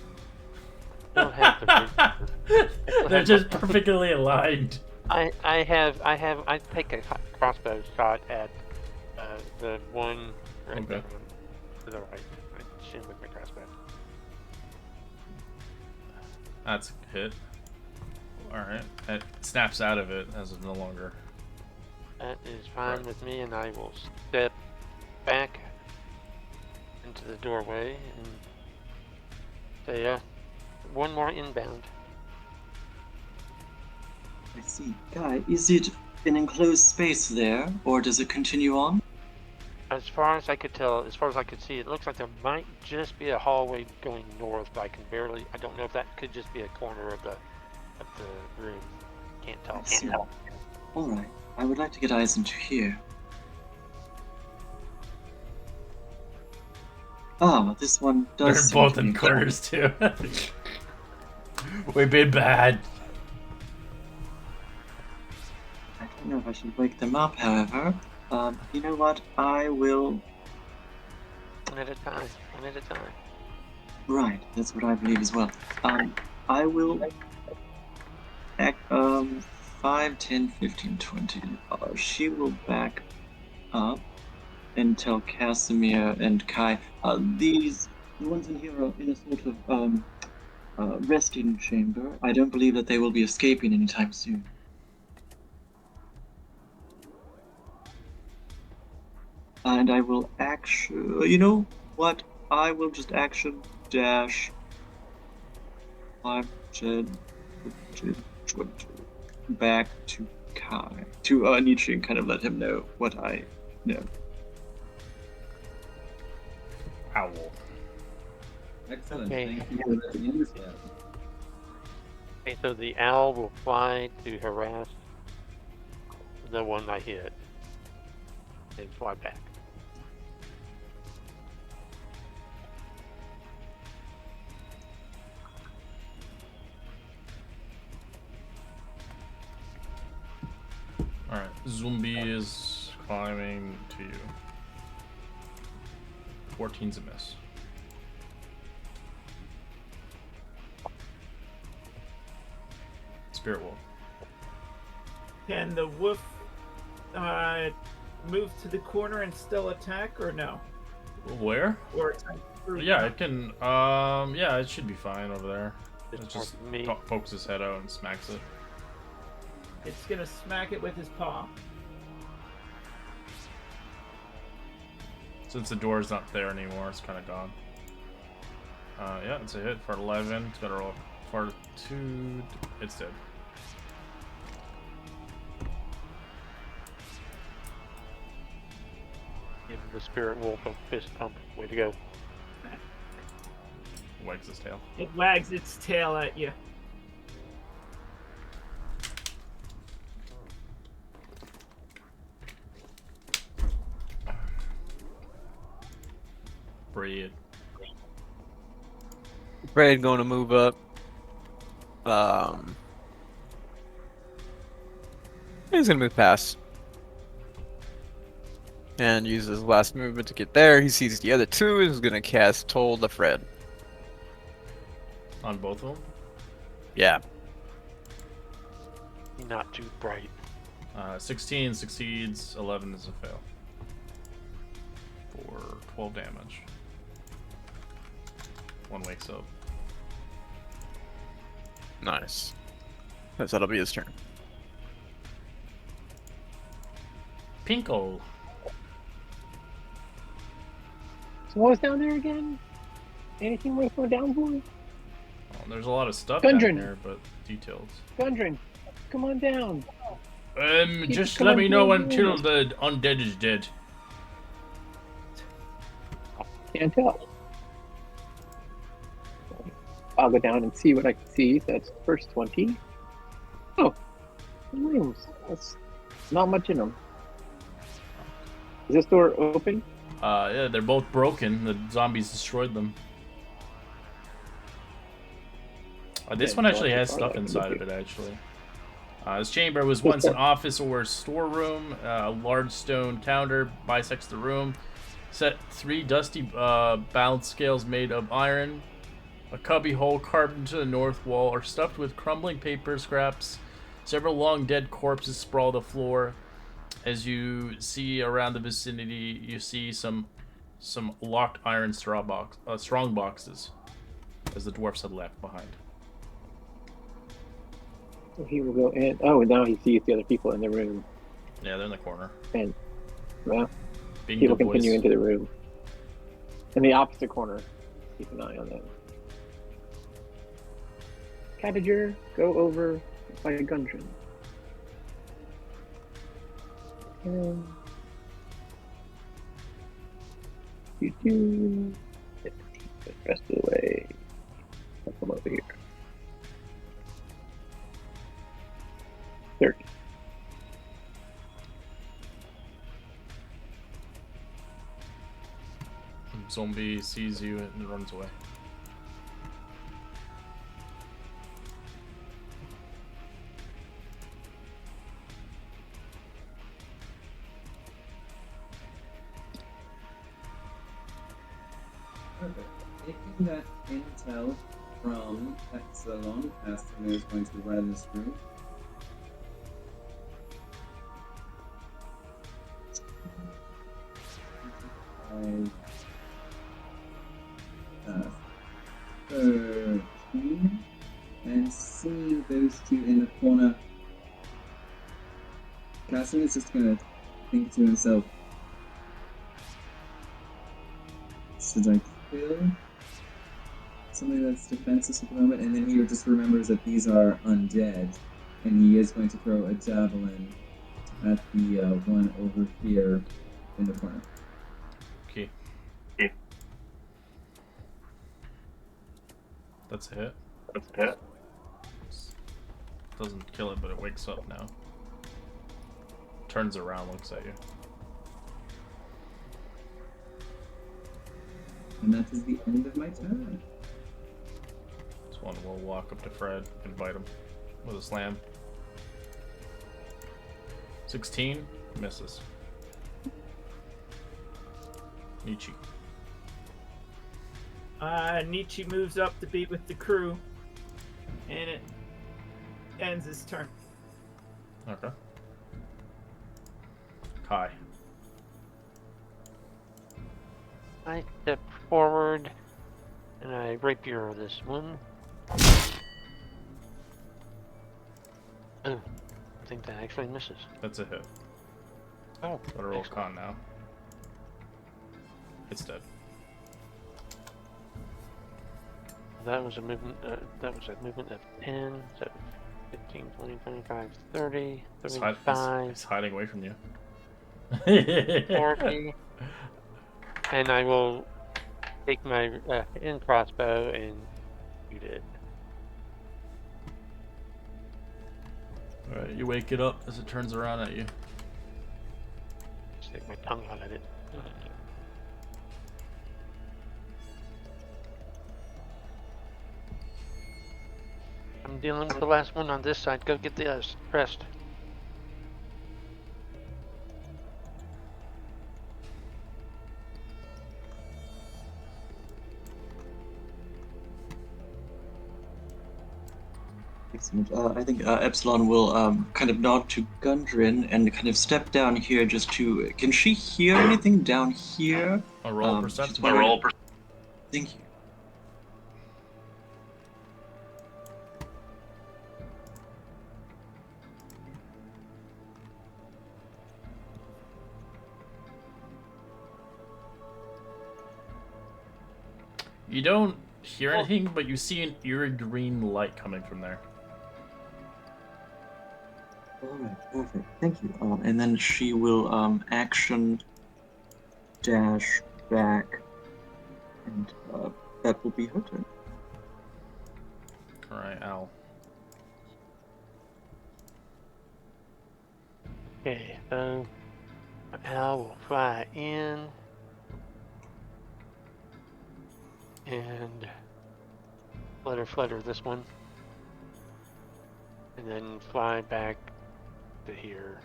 don't have to. They're just perfectly aligned. I take a crossbow shot at the one right Okay. there to the right. I shoot with my crossbow. That's a hit. Alright. It snaps out of it as it's no longer. That is fine with me, and I will step back into the doorway and say, one more inbound. I see. Guy, is it an enclosed space there, or does it continue on? As far as I could tell, as far as I could see, it looks like there might just be a hallway going north, but I don't know if that could just be a corner of the room. Can't tell. I see. Alright, I would like to get eyes into here. Ah, this one They're does seem both to in be corners too. We've been bad. I don't know if I should wake them up, however. You know what? I will... One at a time. One at a time. Right, that's what I believe as well. I will... 5, 10, 15, 20. She will back up and tell Casimir and Kai, the ones in here are in a sort of, resting chamber. I don't believe that they will be escaping anytime soon. And I will action... You know what? I will just action dash 5, 10, 15, 20 back to Kai. To Nietzsche and kind of let him know what I know. Owl. Excellent. Okay. Thank you for letting me understand. Okay, so the owl will fly to harass the one I hit and fly back. Alright, zombie is climbing to you. 14's a miss. Spirit wolf. Can the wolf move to the corner and still attack, or no? Where? Or attack through? Yeah, it can. Yeah, it should be fine over there. It It's just more me. pokes his head out and smacks it. It's gonna smack it with his paw. Since the door's not there anymore, it's kind of gone. Yeah, it's a hit for 11. It's gonna roll fortitude. It's dead. Give the spirit wolf a fist pump. Way to go. Wags his tail. It wags its tail at you. Breed. Braid going to move up. He's gonna move past. And use his last movement to get there. He sees the other two and is gonna cast Toll the Fred. On both of them? Yeah. Not too bright. 16 succeeds, 11 is a fail. For 12 damage. One wakes up. Nice. Because that'll be his turn. Pinko. So what was down there again? Anything worth going down for? Well, there's a lot of stuff Gundren. down there, but details. Gundren, come on down. Just come let on me know down, until please. the undead is dead. Can't tell. I'll go down and see what I can see. That's first 20. Oh, rooms. That's not much in them. Is this door open? Yeah, they're both broken. The zombies destroyed them. This Okay, one so actually that's has the part stuff I can inside look of it, actually. This chamber was once an office or storeroom. A large stone counter bisects the room. Set 3 dusty balance scales made of iron. A cubby hole carved into the north wall are stuffed with crumbling paper scraps. Several long dead corpses sprawl the floor. As you see around the vicinity, you see some locked iron strong boxes, as the dwarfs had left behind. So he will go in. Oh, now he sees the other people in the room. Yeah, they're in the corner. And, well, he Bingo will continue boys. into the room. In the opposite corner. Keep an eye on them. Cabbager, go over by Gundren. You 15, the rest of the way. I'll come over here. 30. Zombie sees you and runs away. Perfect. Taking that intel from Epsilon, Casimir is going to run in this room. Uh, 13. And seeing those two in the corner, Casimir is just gonna think to himself, should I kill something that's defenseless at the moment? And then he just remembers that these are undead, and he is going to throw a javelin at the one over here in the corner. Okay. That's a hit. Doesn't kill it, but it wakes up now. Turns around, looks at you. And that is the end of my turn. This one will walk up to Fred, invite him with a slam. 16 misses. Nietzsche. Nietzsche moves up to be with the crew, and it ends his turn. Okay. Kai. I step forward and I rapier this one. Oh, I think that actually misses. That's a hit. Oh, Gotta roll excellent. con now. It's dead. That was a movement. That was a movement of 10, so 15, 20, 25, 30, It's 35, it's hiding away from you. 40. And I will take my hand crossbow and shoot it. Alright, you wake it up as it turns around at you. Stick my tongue out at it. I'm dealing with the last one on this side. Go get the rest. Excellent. I think Epsilon will kind of nod to Gundren and kind of step down here just to. Can she hear anything down here? A roll She's perception. wondering- Thank you. You don't hear anything, but you see an eerie green light coming from there. Alright, perfect. Thank you. And then she will action dash back, and that will be her turn. Alright, Al. Okay, so Al will fly in and flutter this one, and then fly back to here.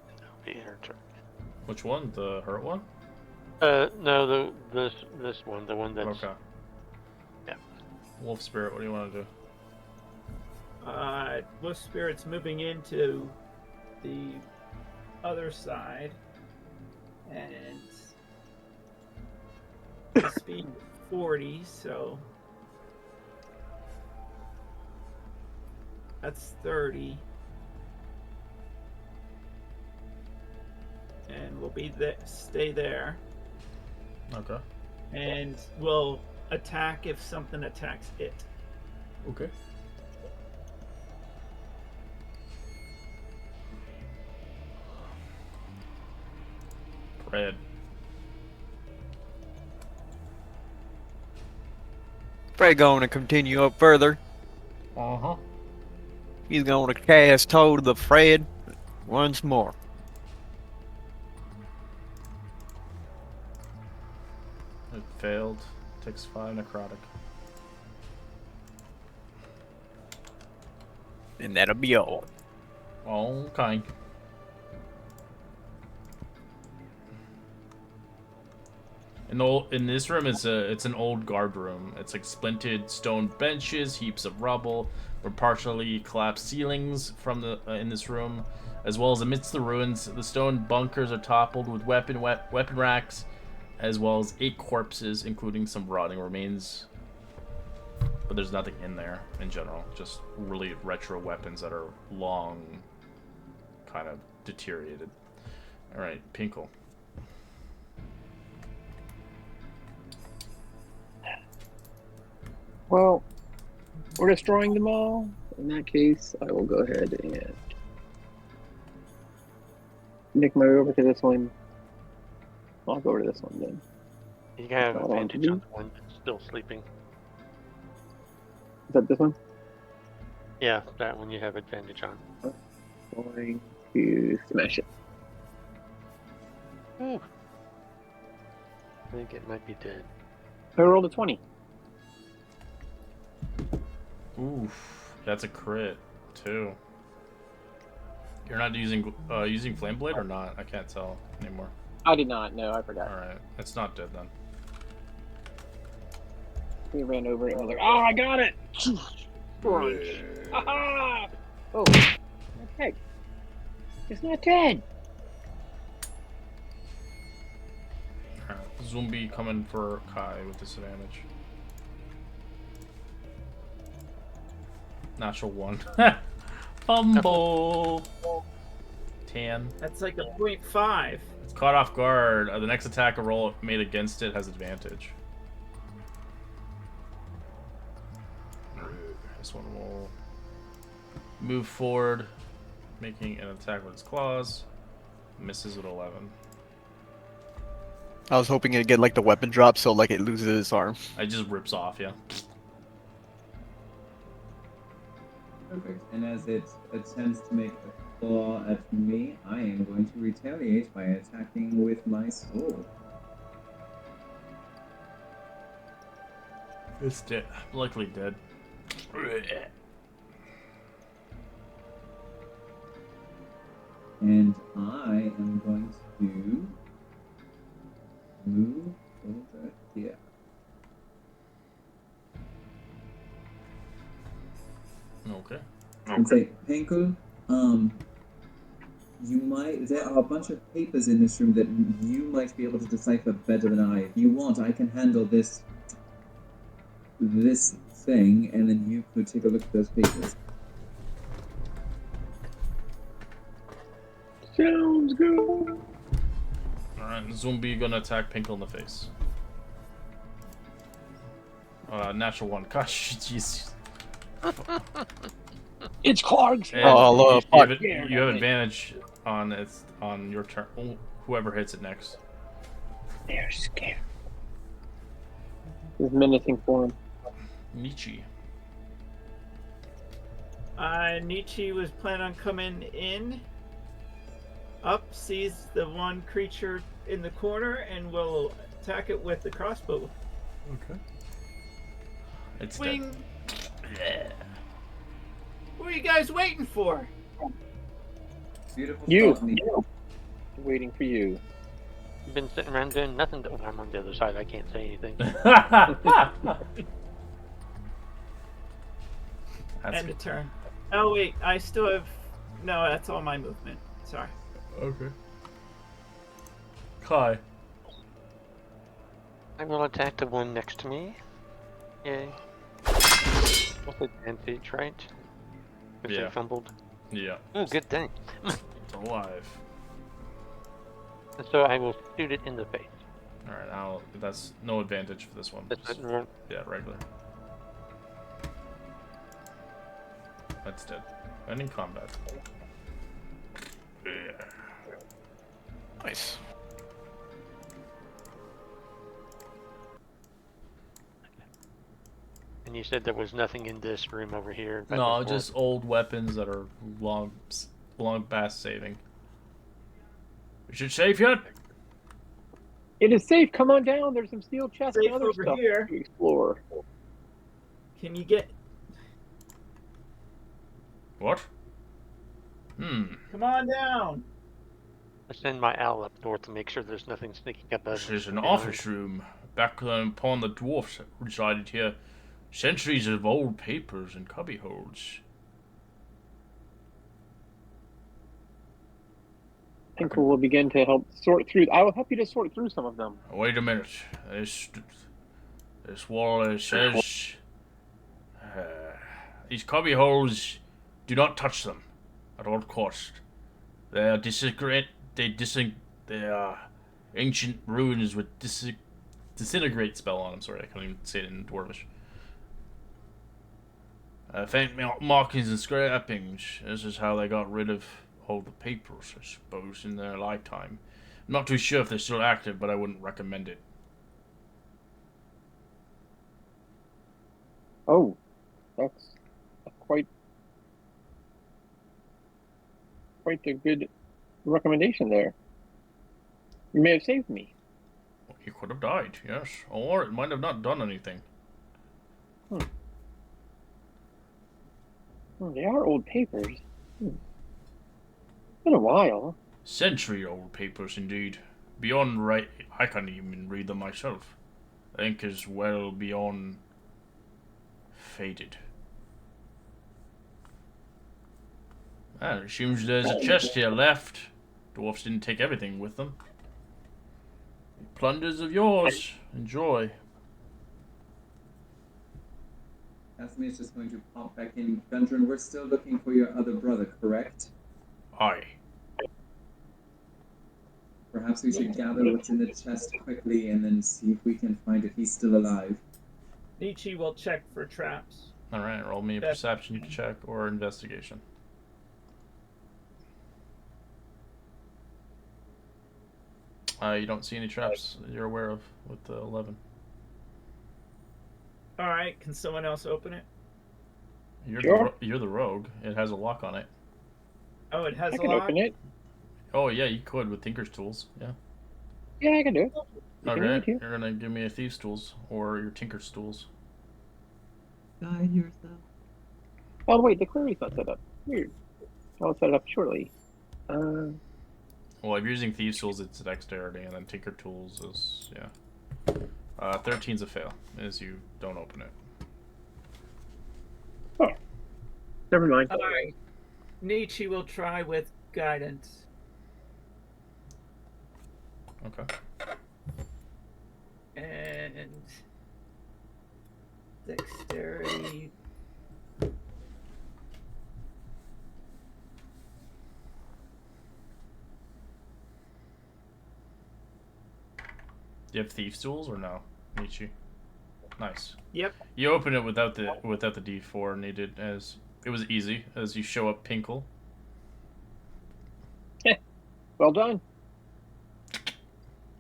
And that'll be her turn. Which one? The hurt one? No, this one, the one that's Okay. yeah. Wolf Spirit, what do you want to do? Wolf Spirit's moving into the other side, and the speed 40, so that's 30, and we'll be stay there, Okay. and we'll attack if something attacks it. Okay. Red. Fred going to continue up further. Uh-huh. He's going to cast Toad of the Fred once more. It failed. Takes 5 necrotic. And that'll be all. Okay. In this room, it's an old guard room. It's like splintered stone benches, heaps of rubble, or partially collapsed ceilings from the in this room, as well as amidst the ruins, the stone bunkers are toppled with weapon racks, as well as 8 corpses, including some rotting remains. But there's nothing in there in general. Just really retro weapons that are long, kind of deteriorated. All right, Pinkle. Well, we're destroying them all. In that case, I will go ahead and make my way over to this one. I'll go over to this one then. You can have Hold on, advantage on the one that's still sleeping. Is that this one? Yeah, that one you have advantage on. Going to smash it. Ooh. I think it might be dead. I rolled a 20. Oof, that's a crit too. You're not using Flame Blade or not? I can't tell anymore. I did not. No, I forgot. All right, it's not dead then. We ran over it and was like, "Oh, I got it!" Crunch. Ah! Oh, okay. It's not dead. All right, zombie coming for Kai with disadvantage. Natural 1. Fumble. 10. That's like a 0.5. It's caught off guard. The next attack or roll made against it has advantage. This one will move forward, making an attack with its claws. Misses with 11. I was hoping it'd get like the weapon drop so like it loses its arm. It just rips off, yeah. Perfect. And as it attempts to make a claw at me, I am going to retaliate by attacking with my sword. It's dead. Likely dead. And I am going to move over here. Okay. And say, Pinkel, there are a bunch of papers in this room that you might be able to decipher better than I. If you want, I can handle this thing, and then you could take a look at those papers. Sounds good. Alright, zombie gonna attack Pinkle in the face. Natural one. Gosh, jeez. It's Clark's. And Oh, look. you have advantage on your turn. Whoever hits it next. They're scared. His menacing form. Nietzsche. Nietzsche was planning on coming in. Up, sees the one creature in the corner, and will attack it with the crossbow. Okay. It's Swing! dead. What are you guys waiting for? Beautiful You. stuff, Nick. Waiting for you. Been sitting around doing nothing. Oh, I'm on the other side. I can't say anything. That's End good. of turn. Oh wait, I still have. No, that's all my movement. Sorry. Okay. Kai. I will attack the one next to me. Yay. What's advantage, right? If Yeah. they fumbled. Yeah. Oh, good thing. It's alive. So I will shoot it in the face. Alright, that's no advantage for this one. That's Yeah, regular. That's dead. Ending combat. Yeah. Nice. And you said there was nothing in this room over here. That No, was just old weapons that are long past saving. We should save yet? It is safe. Come on down. There's some steel chests Safe and other over stuff here. to explore. Can you get? What? Come on down. I send my owl up north to make sure there's nothing sneaking up. This is an office room. Back upon the dwarfs resided here. Centuries of old papers and cubbyholes. I think we'll begin to help sort through. I will help you to sort through some of them. Wait a minute. This wall says these cubbyholes. Do not touch them at all cost. They are They are ancient ruins with disintegrate spell on them. Sorry, I can't even say it in Dwarvish. Faint markings and scrapings. This is how they got rid of all the papers, I suppose, in their lifetime. I'm not too sure if they're still active, but I wouldn't recommend it. Oh, that's quite a good recommendation there. You may have saved me. You could have died, yes. Or it might have not done anything. They are old papers. It's been a while. Century-old papers, indeed. Beyond right... I can't even read them myself. I think is well beyond... faded. Well, it seems there's a chest here left. Dwarfs didn't take everything with them. Plunders of yours. Enjoy. Casimir is just going to pop back in. Gundren, we're still looking for your other brother, correct? Aye. Perhaps we should gather what's in the chest quickly and then see if we can find if he's still alive. Nietzsche will check for traps. Alright, roll me a perception check or investigation. You don't see any traps you're aware of with the 11. Alright, can someone else open it? You're the rogue. It has a lock on it. Oh, it has I a can lock? open it. Oh yeah, you could with Tinker's tools. Yeah. Yeah, I can do it. Okay, you're gonna give me a Thieves' tools or your Tinker's tools. Guide yourself. Oh wait, the query's not set up. Weird. I'll set it up shortly. Well, if you're using Thieves' tools, it's dexterity, and then Tinker tools is yeah. 13's a fail, as you don't open it. Oh, never mind. Alright. Nietzsche will try with guidance. Okay. And dexterity. Do you have Thieves' tools or no, Nietzsche? Nice. Yep. You open it without the D4 needed, as it was easy as you show up Pinkle. Well done.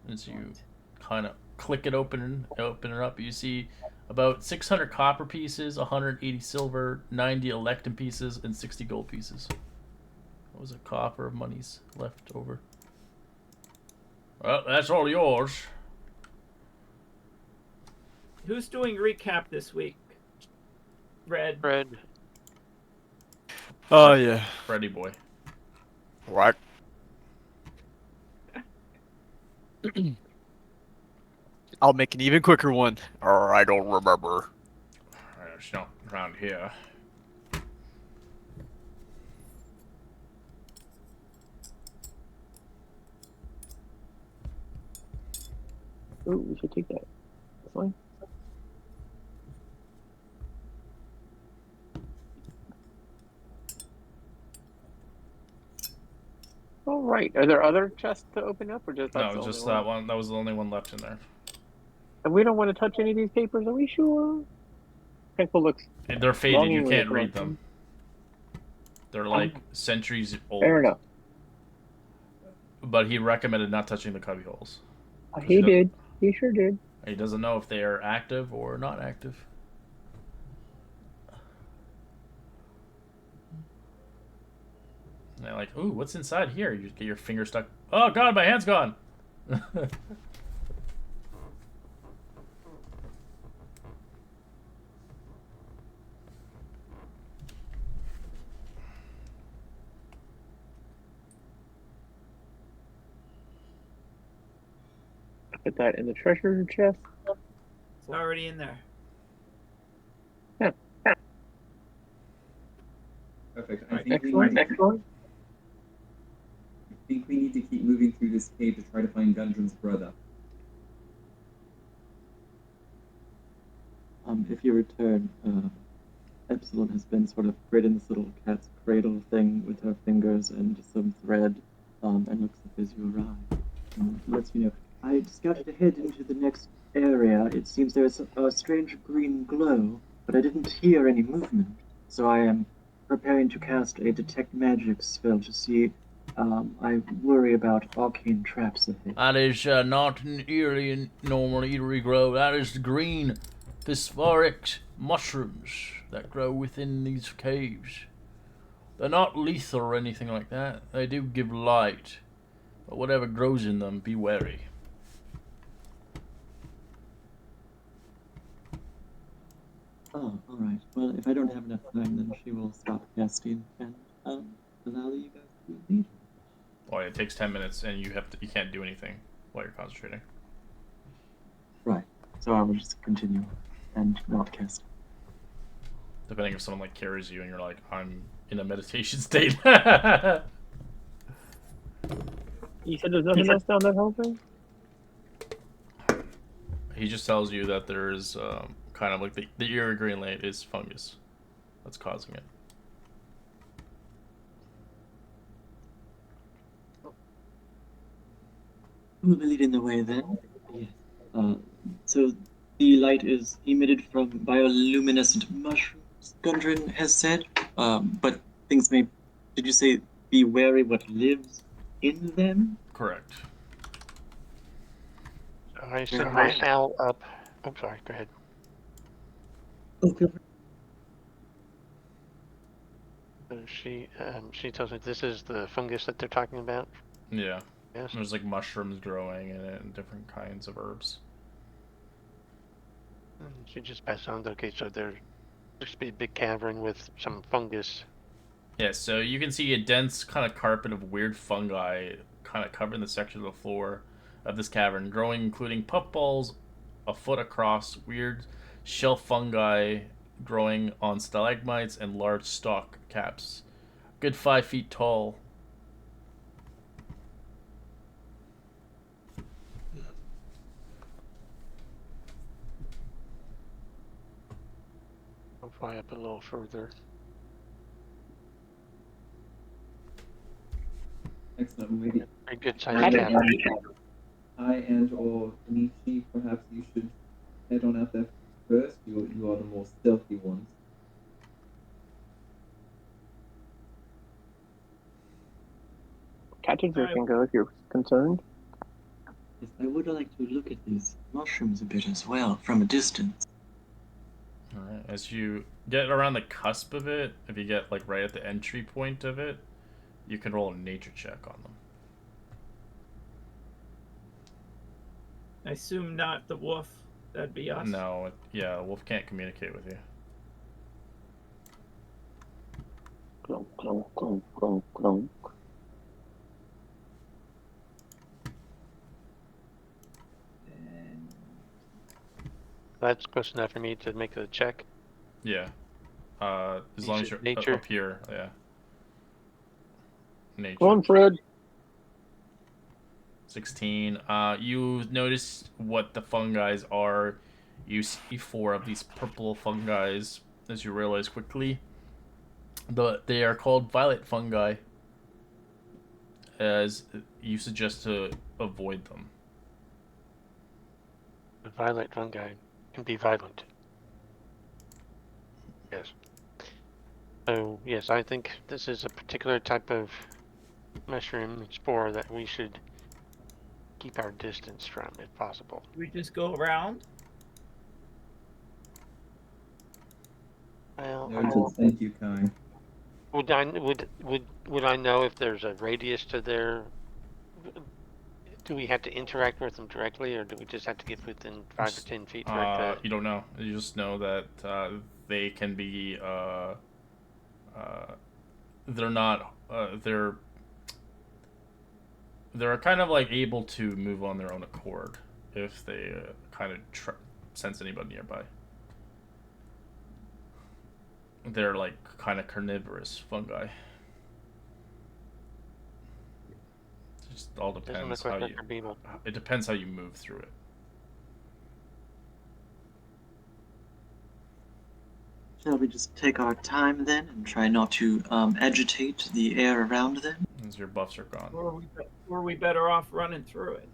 As you kind of click it open it up, you see about 600 copper pieces, 180 silver, 90 electrum pieces, and 60 gold pieces. What was a copper of money's left over? Well, that's all yours. Who's doing recap this week? Red. Red. Oh yeah. Freddy boy. What? I'll make an even quicker one. Or I don't remember. It's not around here. Ooh, we should take that. That's fine. All right. Are there other chests to open up, or just that's No, the just only that one. That was the only one left in there. And we don't want to touch any of these papers. Are we sure? Pinkle looks. They're faded. You longingly can't at read the them. They're like centuries old. Fair enough. But he recommended not touching the cubby holes. He did. He sure did. He doesn't know if they are active or not active. And they're like, ooh, what's inside here? You get your finger stuck. Oh god, my hand's gone! Put that in the treasure chest. It's already in there. Perfect. Right, excellent. I think we need to keep moving through this cave to try to find Gundren's brother. If you return, Epsilon has been sort of right in this little cat's cradle thing with her fingers and some thread, and looks up as you arrive. Lets you know. I scouted ahead into the next area. It seems there is a strange green glow, but I didn't hear any movement. So I am preparing to cast a detect magic spell to see. I worry about arcane traps ahead. That is not an eerie normal eerie grow. That is the green phosphoric mushrooms that grow within these caves. They're not lethal or anything like that. They do give light. But whatever grows in them, be wary. Oh, alright. Well, if I don't have enough time, then she will stop casting and allow you guys to lead. Oh, it takes 10 minutes, and you can't do anything while you're concentrating. Right. So I will just continue and not cast. Depending if someone like carries you, and you're like, I'm in a meditation state. You said there's nothing else down that whole thing? He just tells you that there's kind of like the eerie green light is fungus that's causing it. Who will lead in the way then? Yes. So the light is emitted from bioluminescent mushrooms, Gundren has said. But things may. Did you say be wary what lives in them? Correct. So I send my owl up. I'm sorry, go ahead. Oh, feel free. So she tells me this is the fungus that they're talking about. Yeah. Yes. There's like mushrooms growing in it and different kinds of herbs. And she just passed on. Okay, so there looks to be a big cavern with some fungus. Yeah, so you can see a dense kind of carpet of weird fungi kind of covering the section of the floor of this cavern, growing including puffballs a foot across, weird shelf fungi growing on stalagmites and large stalk caps. Good 5 feet tall. I'll fly up a little further. Excellent. Maybe A good sized cavern. I and or Nishi, perhaps you should head on out there first. You are the more stealthy ones. Catcher Alright. can go if you're concerned. Yes, I would like to look at these mushrooms a bit as well, from a distance. Alright, as you get around the cusp of it, if you get like right at the entry point of it, you can roll a nature check on them. I assume not the wolf. That'd be us. No, yeah, the wolf can't communicate with you. Clunk, clunk, clunk, clunk, clunk. And That's close enough for me to make a check. Yeah. As long as you're Nature. up here, yeah. Nature. Come on, Fred. 16. You notice what the fungi are. You see 4 of these purple fungi, as you realize quickly. They are called violet fungi, as you suggest to avoid them. The violet fungi can be violent. Yes. So, yes, I think this is a particular type of mushroom spore that we should keep our distance from, if possible. we just go around. Well, Noted. Thank you, Kai. would I know if there's a radius to their? Do we have to interact with them directly, or do we just have to get within 5 or 10 feet for it to? You don't know. You just know that they can be. They're not. They're kind of like able to move on their own accord if they kind of sense anybody nearby. They're like kind of carnivorous fungi. It just all Doesn't depends look how like you. they're beetle. It depends how you move through it. Shall we just take our time then and try not to agitate the air around them? As your buffs are gone. Or were we better off running through it?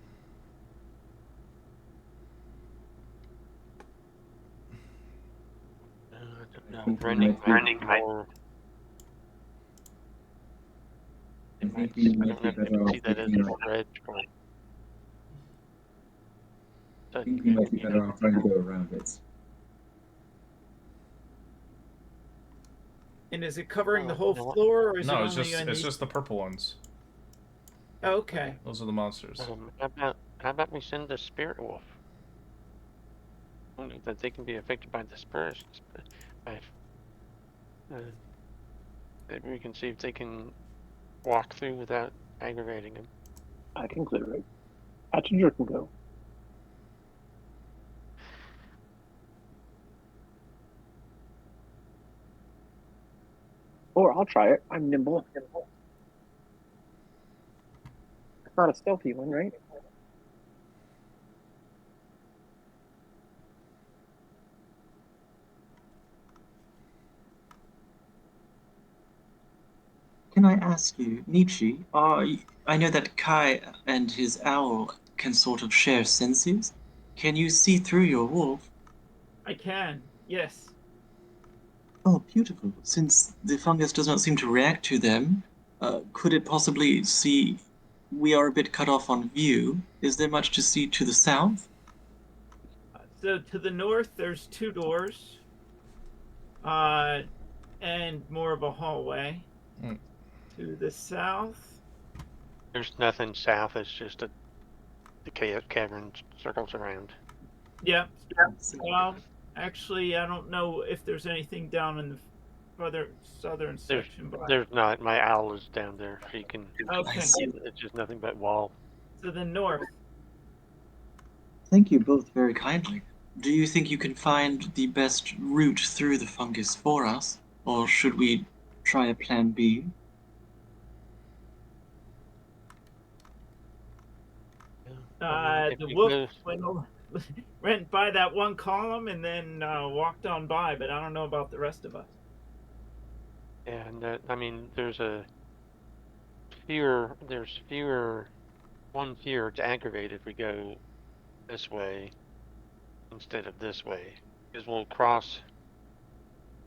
I don't know. think we Running might- more. I I think we don't might know be if you better can off see that as taking a our- bridge or. I think we might be better off trying to go around it. And is it covering the Oh, whole no. floor, or is No, it it's only just on it's these? just the purple ones. Okay. Those are the monsters. How about we send the spirit wolf? Only that they can be affected by the spurs. Maybe we can see if they can walk through without aggravating them. I can clear it. Catcher can go. Or I'll try it. I'm nimble. It's not a stealthy one, right? Can I ask you, Nietzsche, I know that Kai and his owl can sort of share senses. Can you see through your wolf? I can. Yes. Oh, beautiful. Since the fungus does not seem to react to them, could it possibly see... We are a bit cut off on view. Is there much to see to the south? So to the north, there's 2 doors, and more of a hallway. Mm. To the south, There's nothing south. It's just the cavern circles around. yep. Well, actually, I don't know if there's anything down in the further southern section, but There's not. My owl is down there. So you can. okay. It's just nothing but wall. To the north, Thank you both very kindly. Do you think you can find the best route through the fungus for us? Or should we try a plan B? If the we wolf go- went by that one column and then walked on by, but I don't know about the rest of us. Yeah, and I mean, there's fewer. One fewer to aggravate if we go this way instead of this way. is we'll cross.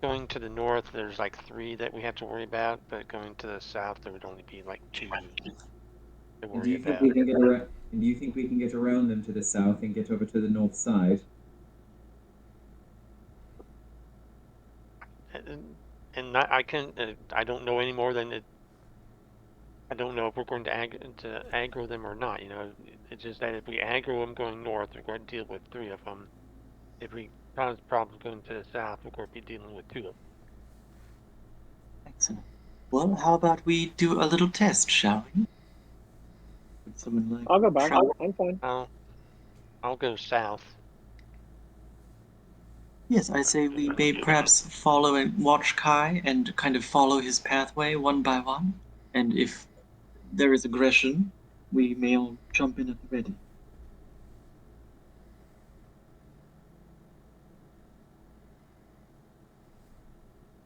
Going to the north, there's like 3 that we have to worry about, but going to the south, there would only be like 2 to And worry about. do you think we can get around them to the south and get over to the north side? And I don't know any more than it. I don't know if we're going to aggro them or not. You know, it's just that if we aggro them going north, we're going to deal with 3 of them. If we cause problems going to the south, we're going to be dealing with 2 of them. Excellent. Well, how about we do a little test, shall we? Would someone like I'll go back. try? I'm fine. I'll go south. Yes, I say we may perhaps follow and watch Kai and kind of follow his pathway one by one. And if there is aggression, we may all jump in at the ready.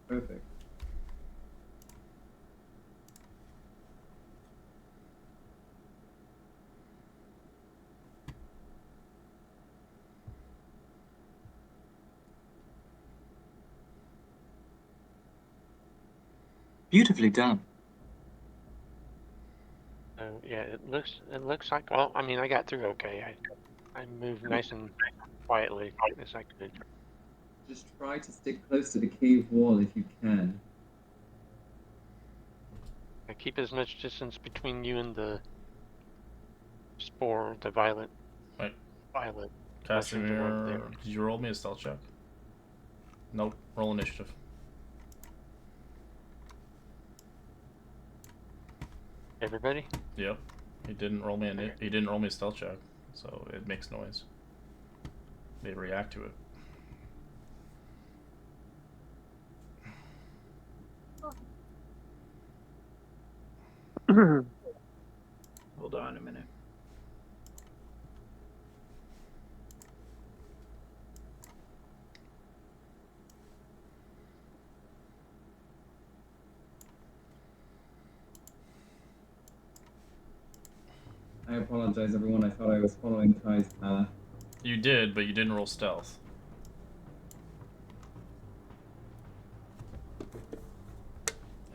Perfect. Beautifully done. So yeah, it looks like. Well, I mean, I got through okay. I moved nice and quietly as I could. Just try to stick close to the cave wall if you can. I keep as much distance between you and the spore, the violet. Wait. Violet. Casimir, did you roll me a stealth check? Nope. Roll initiative. Everybody? Yep. He didn't roll me a stealth check, so it makes noise. They react to it. Hold on a minute. I apologize, everyone. I thought I was following Kai's path. You did, but you didn't roll stealth.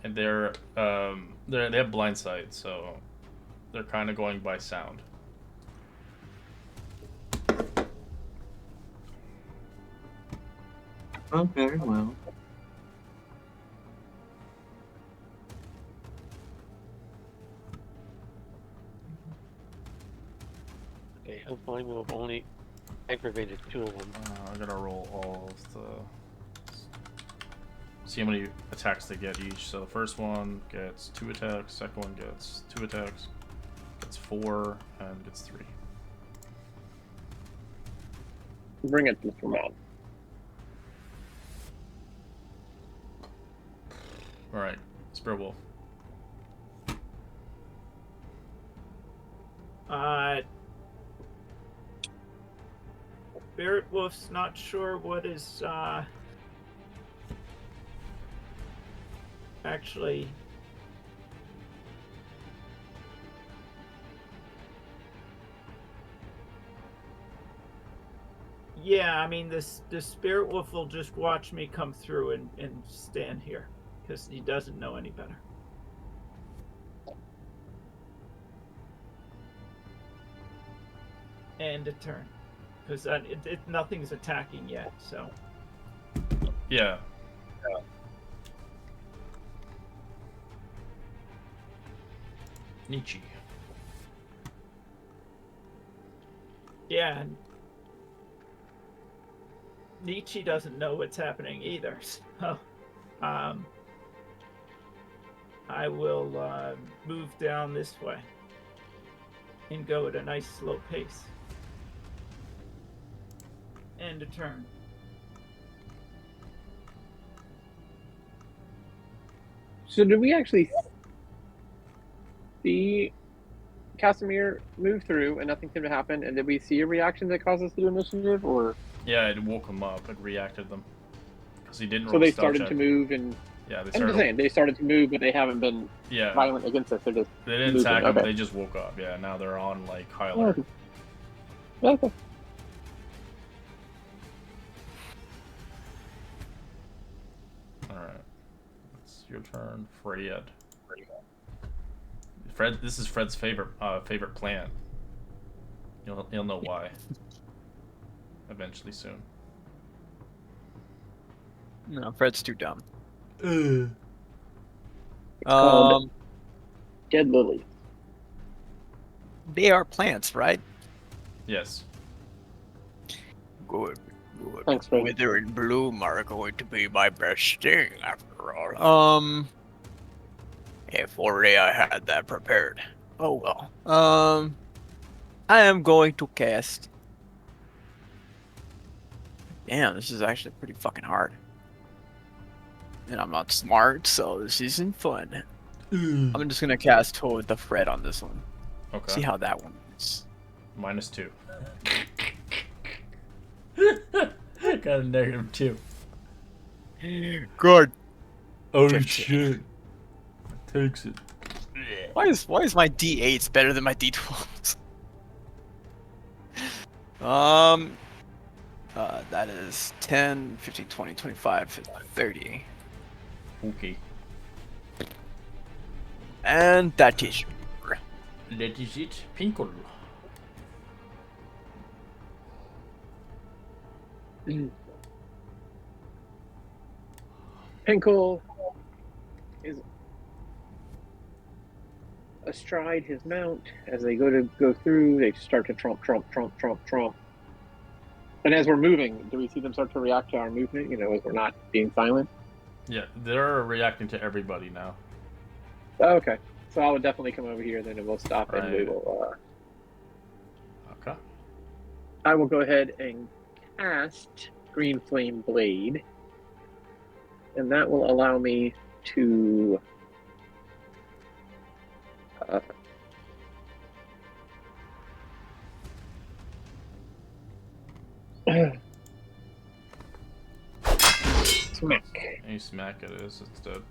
And they have blind sight, so they're kind of going by sound. Oh, very well. Okay, hopefully we'll have only aggravated 2 of them. I gotta roll all of the... See how many attacks they get each. So the first one gets 2 attacks, second one gets 2 attacks, gets 4, and gets 3. Bring it, Mr. Matt. Alright, Spirit Wolf. Spirit Wolf's not sure what is actually yeah, I mean the Spirit Wolf will just watch me come through and stand here because he doesn't know any better. And a turn, because nothing's attacking yet. So Yeah. Nietzsche. yeah, and Nietzsche doesn't know what's happening either. So I will move down this way and go at a nice slow pace. And a turn. So did we actually see Casimir move through and nothing seemed to happen? And did we see a reaction that caused us to do initiative, or? Yeah, it woke him up. It reacted them. Because he didn't roll So they a stealth started check. to move, and Yeah, I'm just saying they started to move, but they haven't been violent against us. They're just they didn't moving. attack him. Okay. They just woke up. Yeah, now they're on like high alert. Okay. your turn. Fred. Fred, this is Fred's favorite plant. You'll know why. Eventually soon. No, Fred's too dumb. It's called Dead Lily. They are plants, right? Yes. Good. Good. Thanks, Fred. Wither and bloom are going to be my best thing after all. If only I had that prepared. Oh well. I am going to cast. Damn, this is actually pretty fucking hard. And I'm not smart, so this isn't fun. I'm just gonna cast Toad the Fred on this one. Okay. See how that one is. -2. Got a -2. Good. Oh Takes it. shit. Takes it. Why is my D8s better than my D12s? That is 10, 15, 20, 25, 30. Okay. And that is That is it. Pinkle. Pinkle is astride his mount. As they go through, they start to tromp. And as we're moving, do we see them start to react to our movement? You know, as we're not being silent. Yeah, they're reacting to everybody now. Oh, okay, so I would definitely come over here. Then we'll stop and we Right. will. Okay. I will go ahead and cast Green Flame Blade, and that will allow me to smack. And you smack it is instead.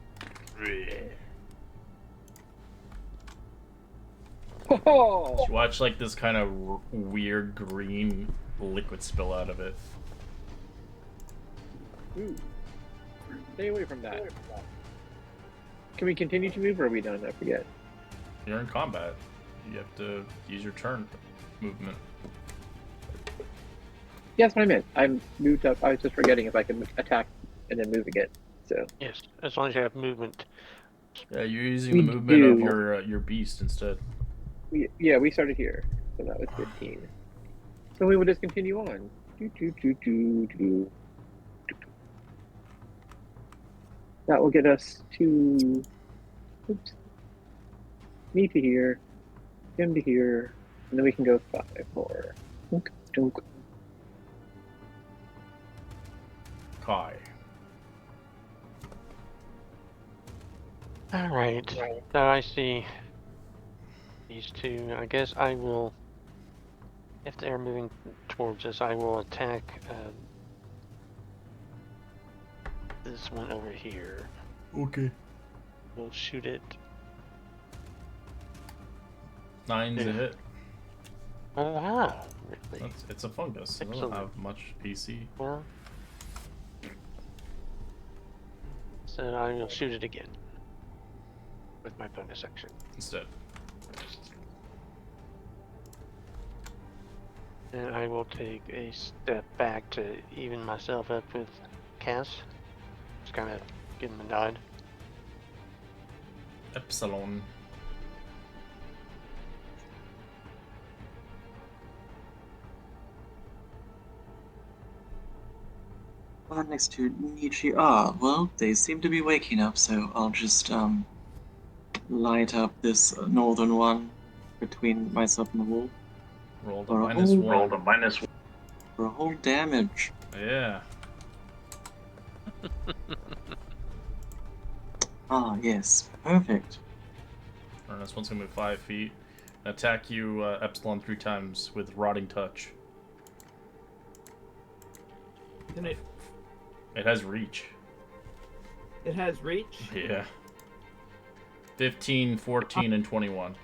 Oh, Watch like this kind of weird green liquid spill out of it. ooh. Stay away from that. Can we continue to move, or are we done? I forget. You're in combat. You have to use your turn movement. Yeah, that's what I meant. I moved up. I was just forgetting if I could attack and then move again. So Yes, as long as you have movement. Yeah, you're using We the movement of do. your beast instead. we started here, so that was 15. So we will just continue on. That will get us to me to here, him to here, and then we can go 5 more. Dunk, dunk. Kai. Alright, so I see these two. I guess I will, if they're moving towards us, I will attack this one over here. Okay. We'll shoot it. 9's a Yeah. hit. Oh wow, really? It's a fungus. It doesn't Excellent. have much AC. Well, so I will shoot it again with my bonus action. Instead. And I will take a step back to even myself up with Cass. Just kind of give him a nod. Epsilon. Next to Nietzsche. Ah, well, they seem to be waking up, so I'll just light up this northern one between myself and the wall. Rolled a For a -1. whole- For a whole damage. Yeah. Ah, yes, perfect. Alright, this one's gonna move 5 feet. Attack you, Epsilon, 3 times with Rotting Touch. And It has reach. it has reach. Yeah. 15, 14, and 21.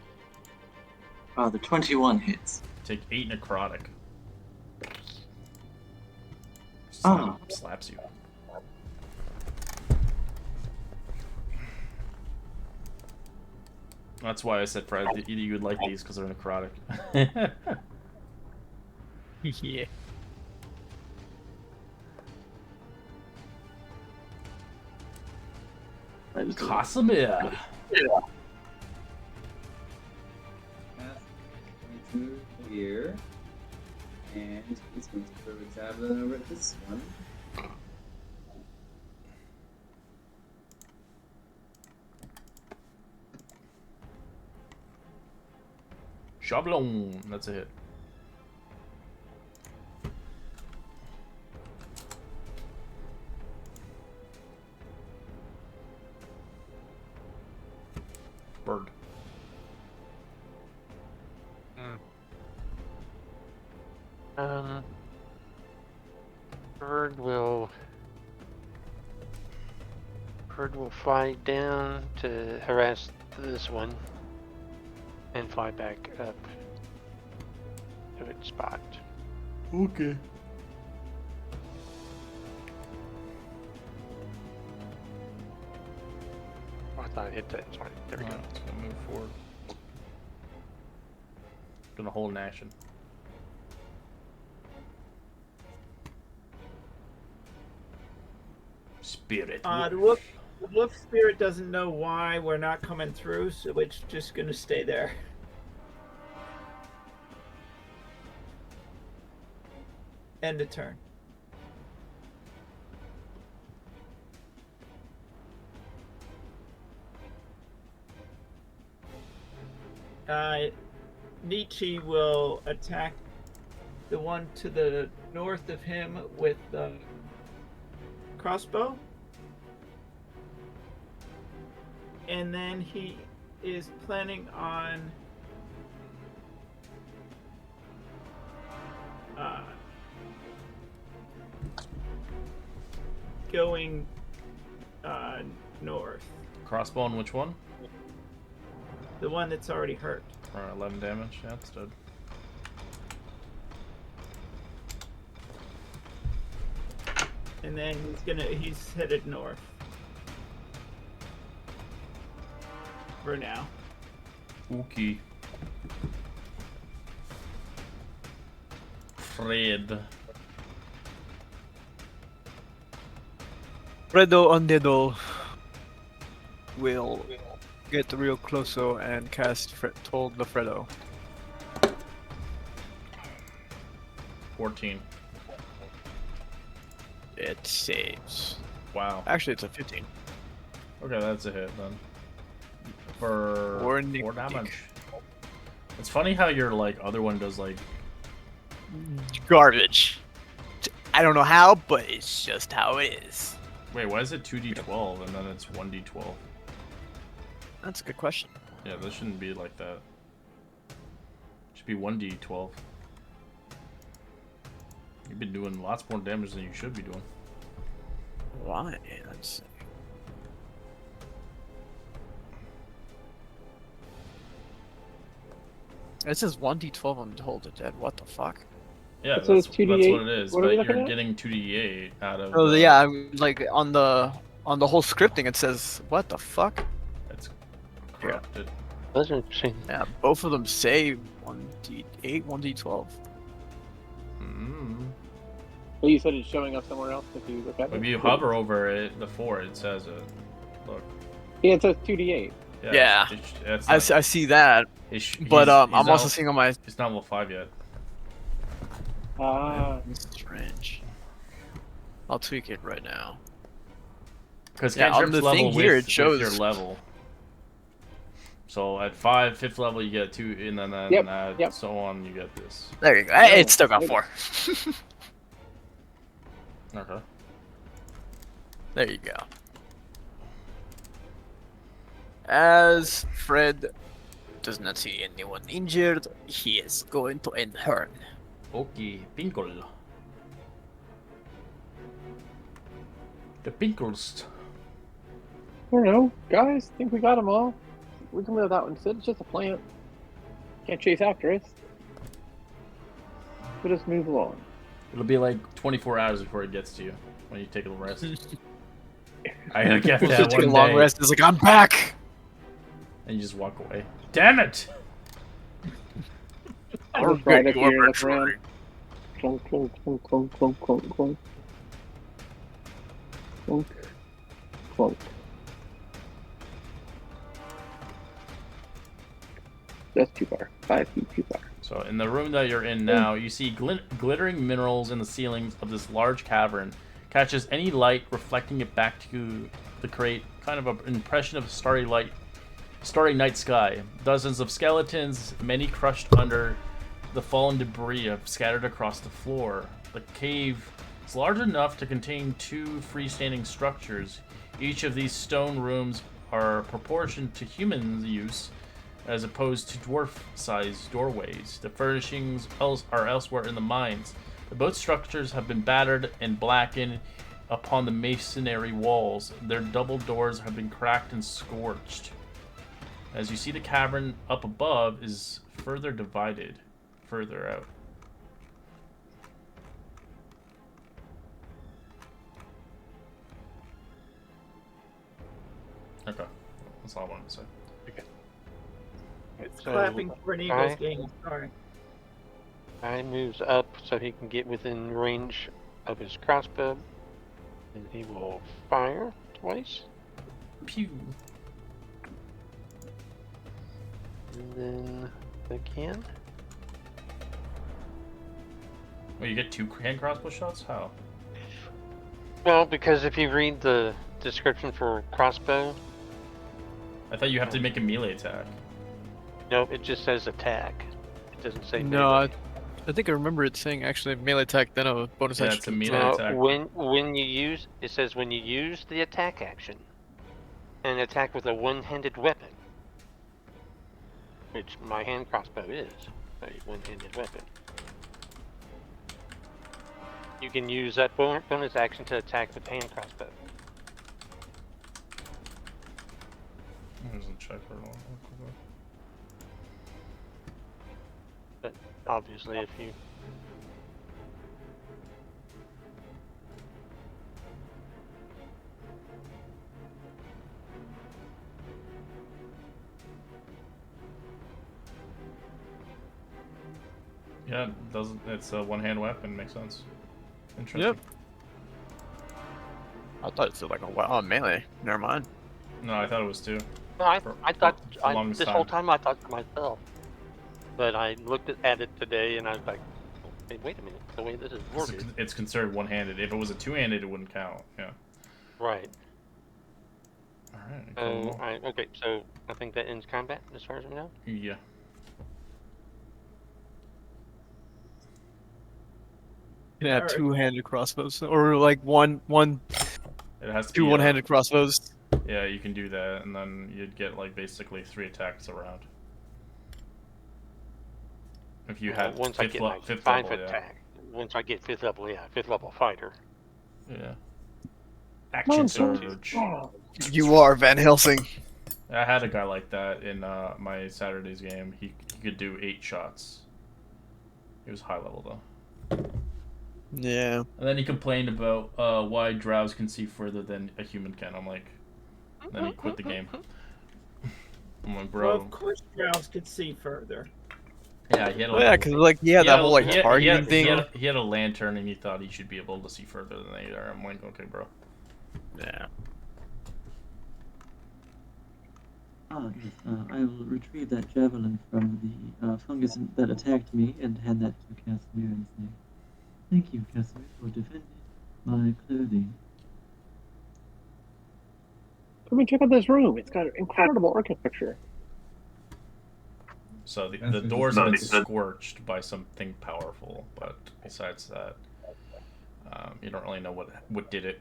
The 21 hits. Take 8 necrotic. Ah. Slaps you. That's why I said, Fred, that you would like these because they're necrotic. Yeah. Casimir. Path going to move here. And he's going to throw a javelin over at this one. Shablon. That's a hit. Bird. Bird will fly down to harass this one and fly back up to its spot. Okay. Oh, I thought I hit that. Sorry. There we go. It's gonna move forward. Gonna hold an action. Spirit. The wolf spirit doesn't know why we're not coming through, so it's just gonna stay there. End of turn. Nietzsche will attack the one to the north of him with the crossbow. And then he is planning on going north. Crossbow on which one? The one that's already hurt. Alright, 11 damage. Yeah, it's dead. And then he's headed north. For now. Okay. Fred. Fredo Undedo will get real closer and cast Told Lafredo. 14. It saves. Wow. Actually, it's a 15. Okay, that's a hit then. For 4 damage. It's funny how your other one does Garbage. I don't know how, but it's just how it is. Wait, why is it 2d12 and then it's 1d12? That's a good question. Yeah, this shouldn't be like that. It should be 1d12. You've been doing lots more damage than you should be doing. Why? Let's see. It says 1d12 on Hold It Dead. What the fuck? Yeah, So that's it's what 2d8. it is. What are we But looking you're at? getting 2d8 out of. Oh yeah, like on the whole scripting, it says what the fuck? It's corrupted. Those are interesting. Yeah, both of them say 1d8, 1d12. Mm. Well, you said it's showing up somewhere else if you look at it. If you hover over it, the 4, it says it. Look. Yeah, it says 2d8. Yeah. It's I not- see that, he's- but he's I'm not- also seeing on my. It's not level 5 yet. It's strange. I'll tweak it right now. Because Yeah, on cantrips the level thing here, with it shows- your level. So at 5th level, you get 2, and then Yep. so on, you get this. There you go. It's still got 4. Okay. There you go. As Fred does not see anyone injured, he is going to end turn. Okay, Pinkle. The Pinkles. I don't know, guys. Think we got them all. We can live that one. It's just a plant. Can't chase after us. We'll just move along. It'll be like 24 hours before it gets to you when you take a rest. I get We'll that take a one long day. rest. It's like I'm back. And you just walk away. Damn it! I'll just ride up here and look around. Clunk, clunk, clunk, clunk, clunk, clunk, clunk. Clunk, clunk. That's too far. 5 feet too far. So in the room that you're in now, you see glittering minerals in the ceilings of this large cavern. Catches any light, reflecting it back to create kind of an impression of starry night sky. Dozens of skeletons, many crushed under the fallen debris, have scattered across the floor. The cave is large enough to contain 2 freestanding structures. Each of these stone rooms are proportioned to human use, as opposed to dwarf-sized doorways. The furnishings are elsewhere in the mines. Both structures have been battered and blackened upon the masonry walls. Their double doors have been cracked and scorched. As you see, the cavern up above is further divided, further out. Okay, that's all I wanted to say. It's clapping for an Eagles game. Sorry. I moves up so he can get within range of his crossbow, and he will fire twice. Pew. And then again. Well, you get 2 hand crossbow shots? How? Well, because if you read the description for crossbow, I thought you have to make a melee attack. no, it just says attack. It doesn't say No, melee. I think I remember it saying actually melee attack, then a bonus Yeah, action. it's a melee attack. When you use, it says when you use the attack action, and attack with a one-handed weapon, which my hand crossbow is a one-handed weapon. You can use that bonus action to attack with the hand crossbow. Doesn't check for long. But obviously, if you Yeah, it doesn't. It's a one-hand weapon. Makes sense. Interesting. Yep. I thought it said like a melee. Never mind. No, I thought it was 2. no, I thought for the longest this whole time I thought to myself, but I looked at it today and I was like, hey, wait a minute, the way this is worded. It's considered one-handed. If it was a 2-handed, it wouldn't count. Yeah. Right. All right. Oh, Cool. alright, okay, so I think that ends combat as far as we know. Yeah. You can have Alright. 2-handed crossbows, or like one It has to 2 be, one-handed crossbows. Yeah, you can do that, and then you'd get like basically 3 attacks around. If you had once I get my fifth 5th level, attack, once I get 5th level, yeah, 5th level fighter. Yeah. Action Nonsense. surge. Oh, You are Van Helsing. I had a guy like that in my Saturday's game. He could do 8 shots. He was high level though. Yeah. And then he complained about why drows can see further than a human can. I'm like, then he quit the game. I'm like, bro. Well, of course, drows could see further. Yeah, he had a, Well, yeah, because like he had that whole like targeting thing. He had a lantern and he thought he should be able to see further than they are. I'm like, okay, bro. Yeah. Yes, I will retrieve that javelin from the fungus that attacked me and hand that to Casimir and say, "Thank you, Casimir, for defending my clothing." come and check out this room. It's got incredible architecture. So the doors have been scorched by something powerful, but besides that, you don't really know what did it.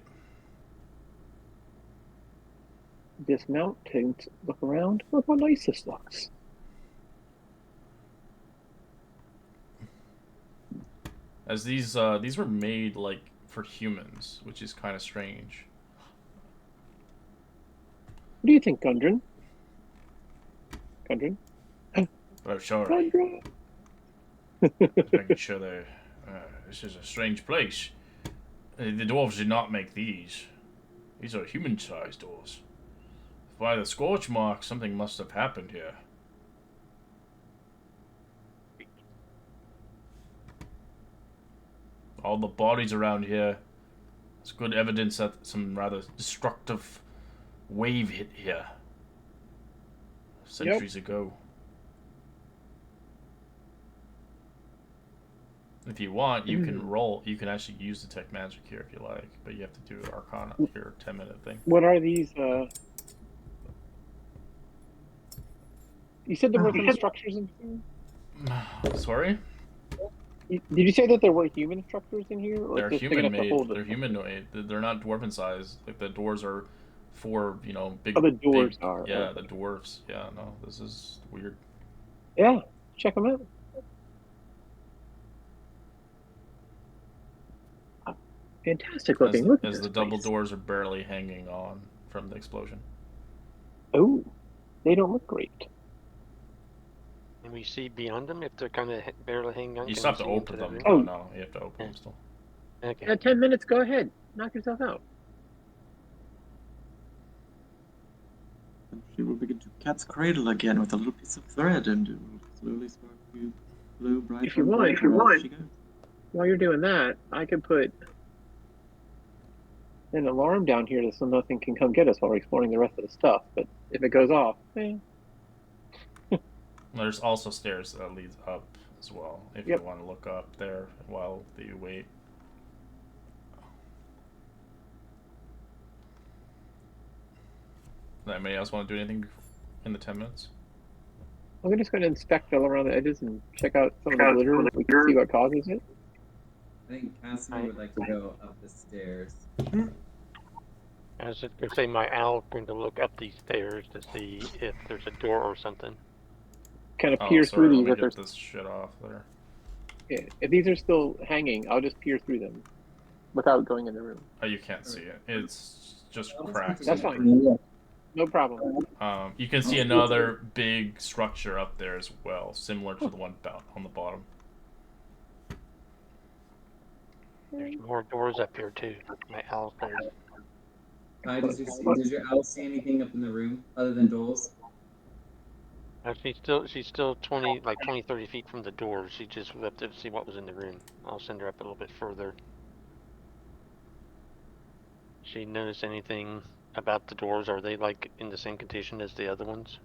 Dismount, take a look around. Look how nice this looks. As these were made like for humans, which is kind of strange. What do you think, Gundren? Gundren? But I'm sure, Gundren! making sure they. This is a strange place. The dwarves did not make these. These are human-sized doors. By the scorch mark, something must have happened here. All the bodies around here. It's good evidence that some rather destructive wave hit here centuries ago. If you want, you can roll. You can actually use detect magic here if you like, but you have to do Arcana, your 10-minute thing. What are these? You said there were some structures in here? Sorry? Did you say that there were human structures in here? Or They're just big enough to human-made. hold They're humanoid. They're not dwarven size. Like, the doors are for, you know, big... Oh, the doors big, are. Yeah, the dwarves. Yeah, no, this is weird. Yeah, check them out. Fantastic looking. Look at As this the double place. doors are barely hanging on from the explosion. Oh, they don't look great. Can we see beyond them if they're kind of barely hanging on? You Can still have we to see open into them. the Oh, room? no, you have to open them still. Okay. Yeah, 10 minutes. Go ahead. Knock yourself out. And she will begin to cat's cradle again with a little piece of thread and it will slowly start to glow brighter If you and want, brighter as she goes. While you're doing that, I could put an alarm down here so nothing can come get us while we're exploring the rest of the stuff. But if it goes off, There's also stairs that leads up as well, if you want to look up there while you wait. Does anybody else want to do anything in the 10 minutes? I'm just going to inspect all around the edges and check out some of the glitter. We can see what causes it. I think Cassidy would like to go up the stairs. I was just gonna say my owl's going to look up these stairs to see if there's a door or something. Kind of peer through these. Let me get this shit off there. Yeah, if these are still hanging, I'll just peer through them without going in the room. Oh, you can't see it. It's just cracks. That's fine. No problem. You can see another big structure up there as well, similar to the one on the bottom. There's more doors up here too. My owl's there. Does your owl see anything up in the room other than doors? She's still 20, 30 feet from the door. She just looked to see what was in the room. I'll send her up a little bit further. She notice anything about the doors? Are they like in the same condition as the other ones?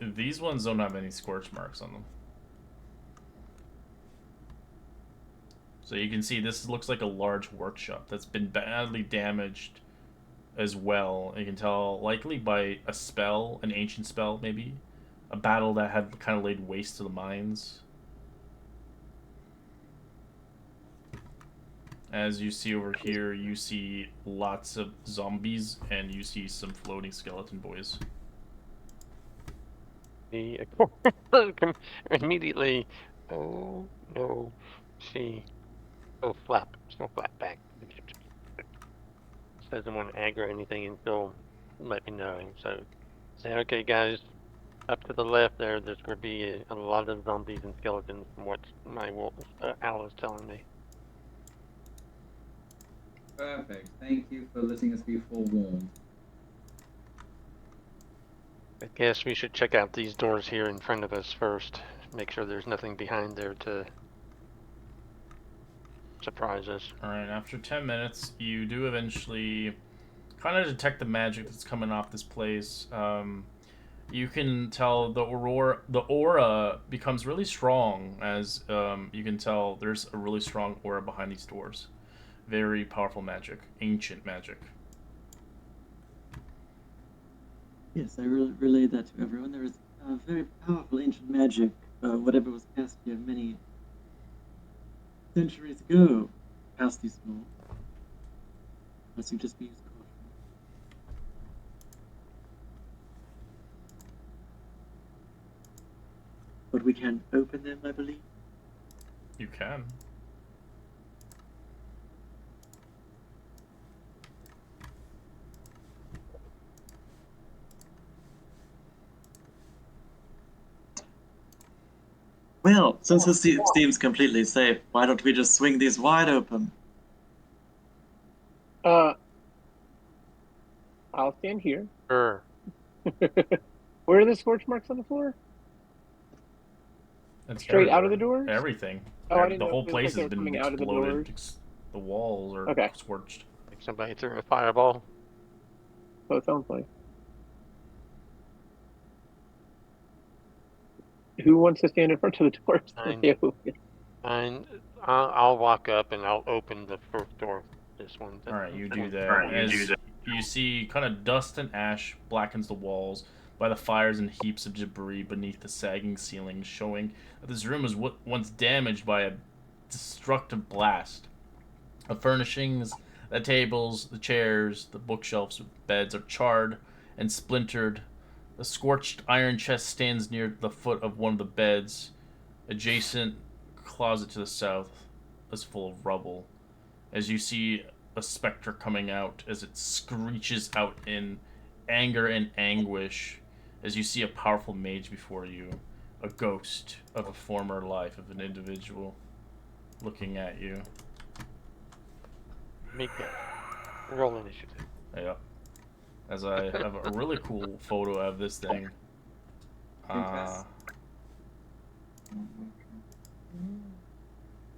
These ones don't have any scorch marks on them. So you can see this looks like a large workshop that's been badly damaged as well. You can tell likely by a spell, an ancient spell maybe. A battle that had kind of laid waste to the mines. As you see over here, you see lots of zombies and you see some floating skeleton boys. Immediately, oh no, go flap back. Doesn't want to aggro anything until let me know. So say, okay guys, up to the left there's going to be a lot of zombies and skeletons from what my owl is telling me. Perfect. Thank you for letting us be forewarned. I guess we should check out these doors here in front of us first. Make sure there's nothing behind there to surprise us. Alright, after 10 minutes, you do eventually kind of detect the magic that's coming off this place. You can tell the aura becomes really strong as you can tell there's a really strong aura behind these doors. Very powerful magic, ancient magic. Yes, I relayed that to everyone. There is very powerful ancient magic, whatever was cast here many centuries ago, past these walls. Must you just be used caution. But we can open them, I believe. You can. Well, since this seems completely safe, why don't we just swing these wide open? I I'll stand here. Sure. Where are the scorch marks on the floor? It's Straight out of the everywhere. doors? Everything. Oh, I didn't The know whole if it looked like place they has were been coming out of the exploded. doors. The walls are Okay. scorched. Like somebody threw a fireball. So it sounds like. Who wants to stand in front of the doors? And I'll walk up and I'll open the first door. This one. All right, you do that. As you see, kind of dust and ash blackens the walls by the fires and heaps of debris beneath the sagging ceiling, showing that this room was once damaged by a destructive blast. The furnishings, the tables, the chairs, the bookshelves, beds are charred and splintered. The scorched iron chest stands near the foot of one of the beds. Adjacent closet to the south is full of rubble. As you see a specter coming out as it screeches out in anger and anguish, as you see a powerful mage before you, a ghost of a former life of an individual looking at you. Make that. Roll initiative. Yep. As I have a really cool photo of this thing. Well,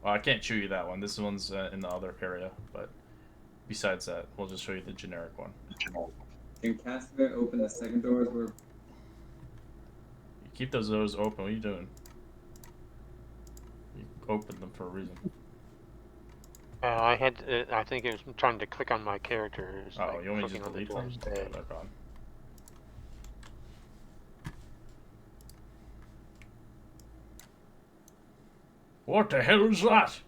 I can't show you that one. This one's in the other area, but besides that, we'll just show you the generic one. Can Casimir open the second doors? Where You keep those doors open. What are you doing? You opened them for a reason. I had. I think it was trying to click on my character. It was Oh, like you want me to clicking just on the delete them? doors Yeah, there. they're gone. What the hell is that?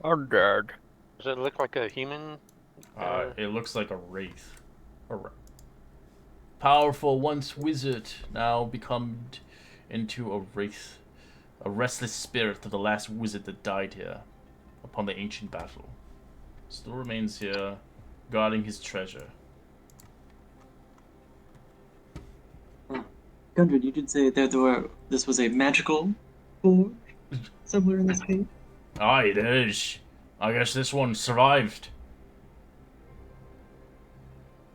I'm dead. Does it look like a human? It looks like a wraith. Powerful once wizard, now become into a wraith. A restless spirit of the last wizard that died here upon the ancient battle. Still remains here, guarding his treasure. Gundren, you did say that this was a magical forge somewhere in this cave? Aye, it is. I guess this one survived.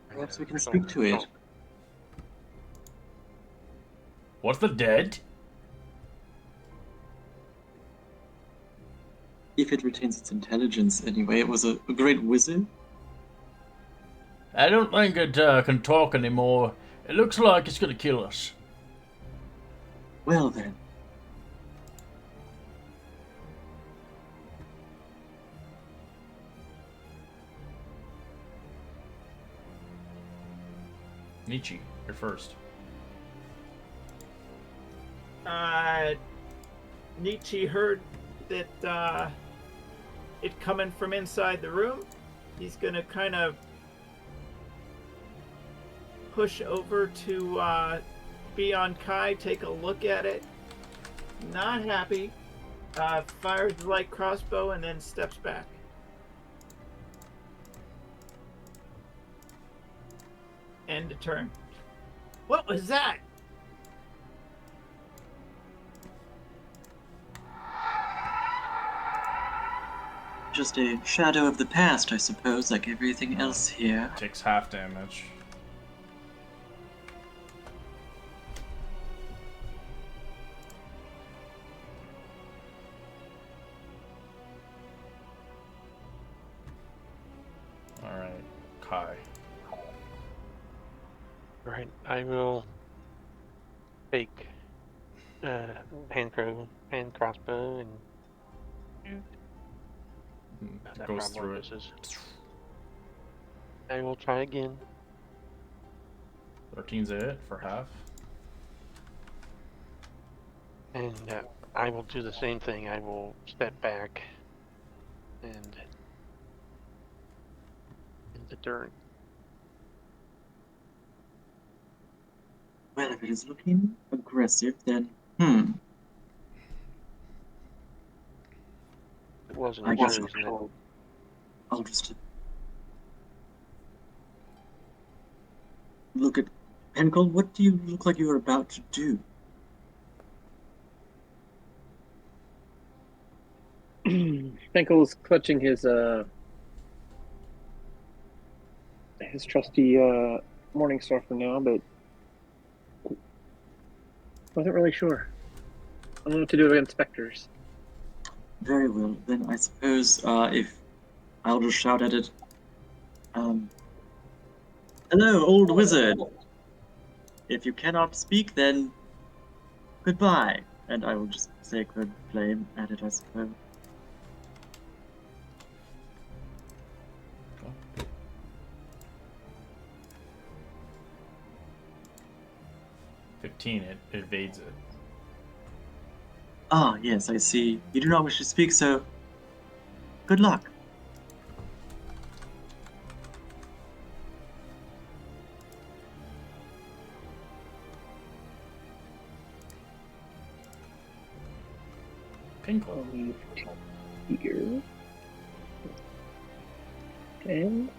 Perhaps we can speak to it. What's the dead? If it retains its intelligence anyway, it was a great wizard. I don't think it can talk anymore. It looks like it's gonna kill us. Well then. Nietzsche, you're first. Nietzsche heard that it coming from inside the room. He's gonna kind of push over to be on Kai, take a look at it. Not happy. Fires the light crossbow and then steps back. End of turn. What was that? Just a shadow of the past, I suppose, like everything else here. Takes half damage. Alright, Kai. Right. I will take hand crossbow and shoot. It goes through it. I will try again. 13's a hit for half. And I will do the same thing. I will step back and end the turn. Well, if it is looking aggressive, then It wasn't I guess yours, isn't it? I'll just look at Pinnacle. What do you look like you were about to do? Finkel's clutching his his trusty Morningstar for now, but wasn't really sure. I don't know what to do against specters. Very well. Then I suppose if I'll just shout at it. Hello, old wizard. If you cannot speak, then goodbye. And I will just sacred flame at it, I suppose. Cool. 15, it evades it. Ah, yes, I see. You do not wish to speak, so good luck. Pinkle. I'll leave here. 10,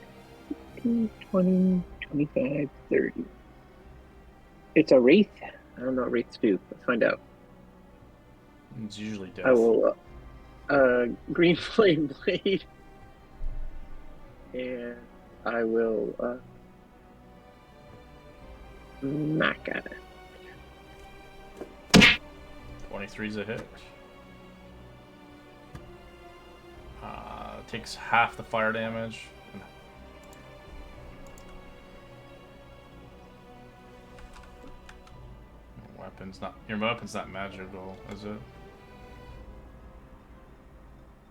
15, 20, 25, 30. It's a wraith? I don't know what wraiths do. Let's find out. It's usually death. I will green flame blade. And I will smack at it. 23's a hit. Takes half the fire damage. Your weapon's not magical, is it?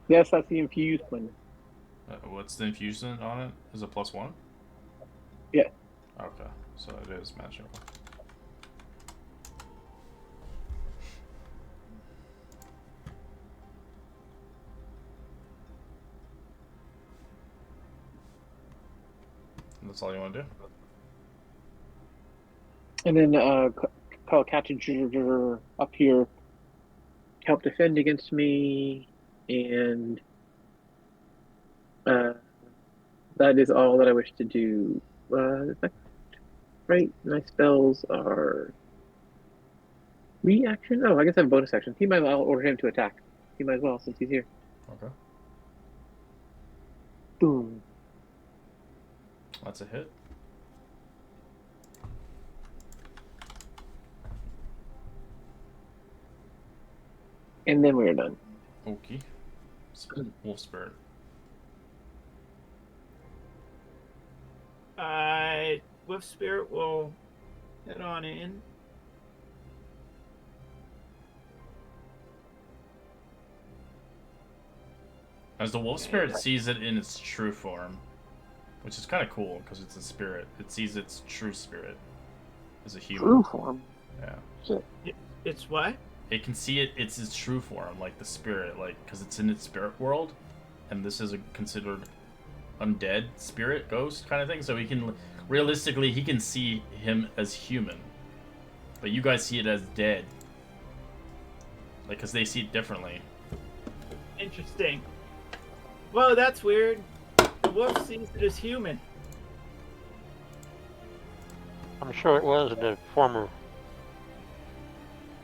Yes, that's the infused one. What's the infusion on it? Is it +1? Yeah. Okay, so it is magical. That's all you want to do? And then call Catch up here, help defend against me, and that is all that I wish to do. Right, my spells are reaction. Oh, I guess I have bonus action. He might. I'll order him to attack. He might as well since he's here. Okay. Boom. That's a hit. And then we're done. Okay. Wolf Spirit. Wolf Spirit will head on in. As the Wolf Spirit sees it in its true form, which is kind of cool because it's a spirit. It sees its true spirit as a human. True form. Yeah. Shit. It's what? It can see it. It's its true form, like the spirit, like because it's in its spirit world, and this is a considered undead spirit ghost kind of thing. So he can realistically he can see him as human, but you guys see it as dead, like because they see it differently. Interesting. Whoa, that's weird. The wolf sees it as human. I'm sure it was in the former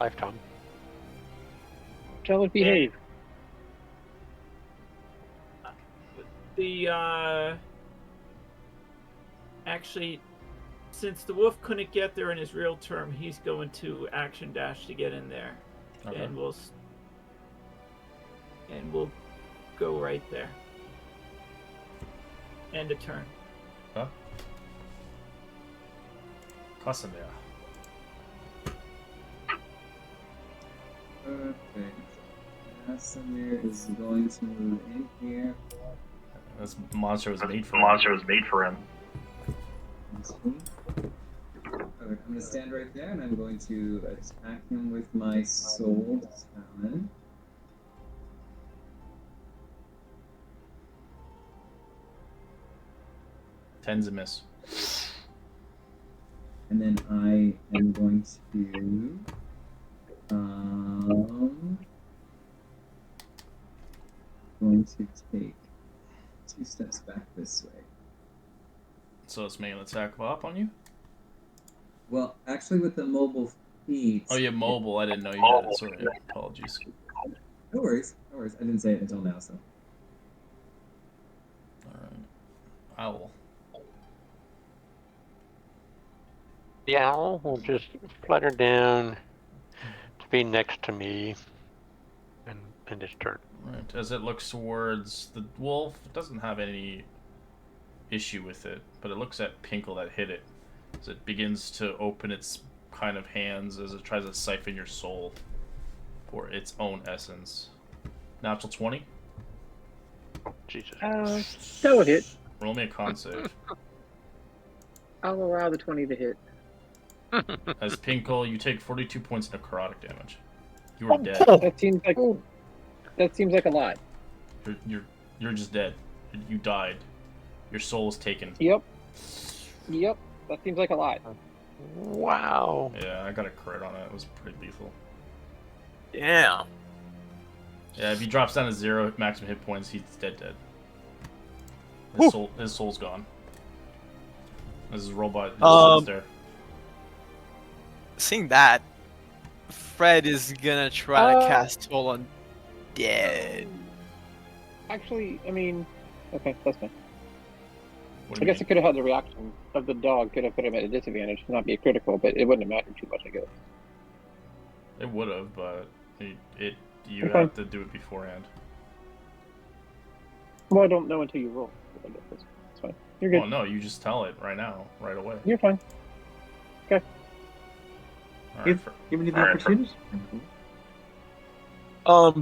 lifetime. Tell it behave. Actually, since the wolf couldn't get there in his real term, he's going to action dash to get in there, Okay. and we'll go right there. End of turn. Huh? Casimir. Perfect. Casimir is going to move in here. This monster was made for him. Perfect. I'm going to stand right there and I'm going to attack him with my sword talon. Tens a miss. And then I am going to take 2 steps back this way. So it's making an attack up on you? Well, actually with the mobile feet... Oh, you're mobile. I didn't know you had it. Sorry. Apologies. No worries. No worries. I didn't say it until now, so... Alright. Owl. The owl will just flutter down to be next to me and end its turn. Right. As it looks towards the wolf, it doesn't have any issue with it, but it looks at Pinkle that hit it. As it begins to open its kind of hands as it tries to siphon your soul for its own essence. Natural 20? Oh, Jesus. That would hit. Roll me a con save. I'll allow the 20 to hit. As Pinkle, you take 42 points of necrotic damage. You are dead. That seems like a lot. You're just dead. You died. Your soul was taken. Yep. That seems like a lot. Wow. Yeah, I got a crit on it. It was pretty lethal. Yeah. Yeah, if he drops down to 0 maximum hit points, he's dead. His soul's gone. This is robot. There. Seeing that, Fred is gonna try to cast Toll on Dead. Actually, I mean, okay, that's fine. What I do you guess it could have had the reaction of the dog, could have put him at a disadvantage to not be a critical, but it wouldn't have mattered too much, I guess. It would have, but you Okay. have to do it beforehand. Well, I don't know until you roll. I guess that's fine. You're good. Well, no, you just tell it right now, right away. You're fine. Okay. All right, Give me the opportunity.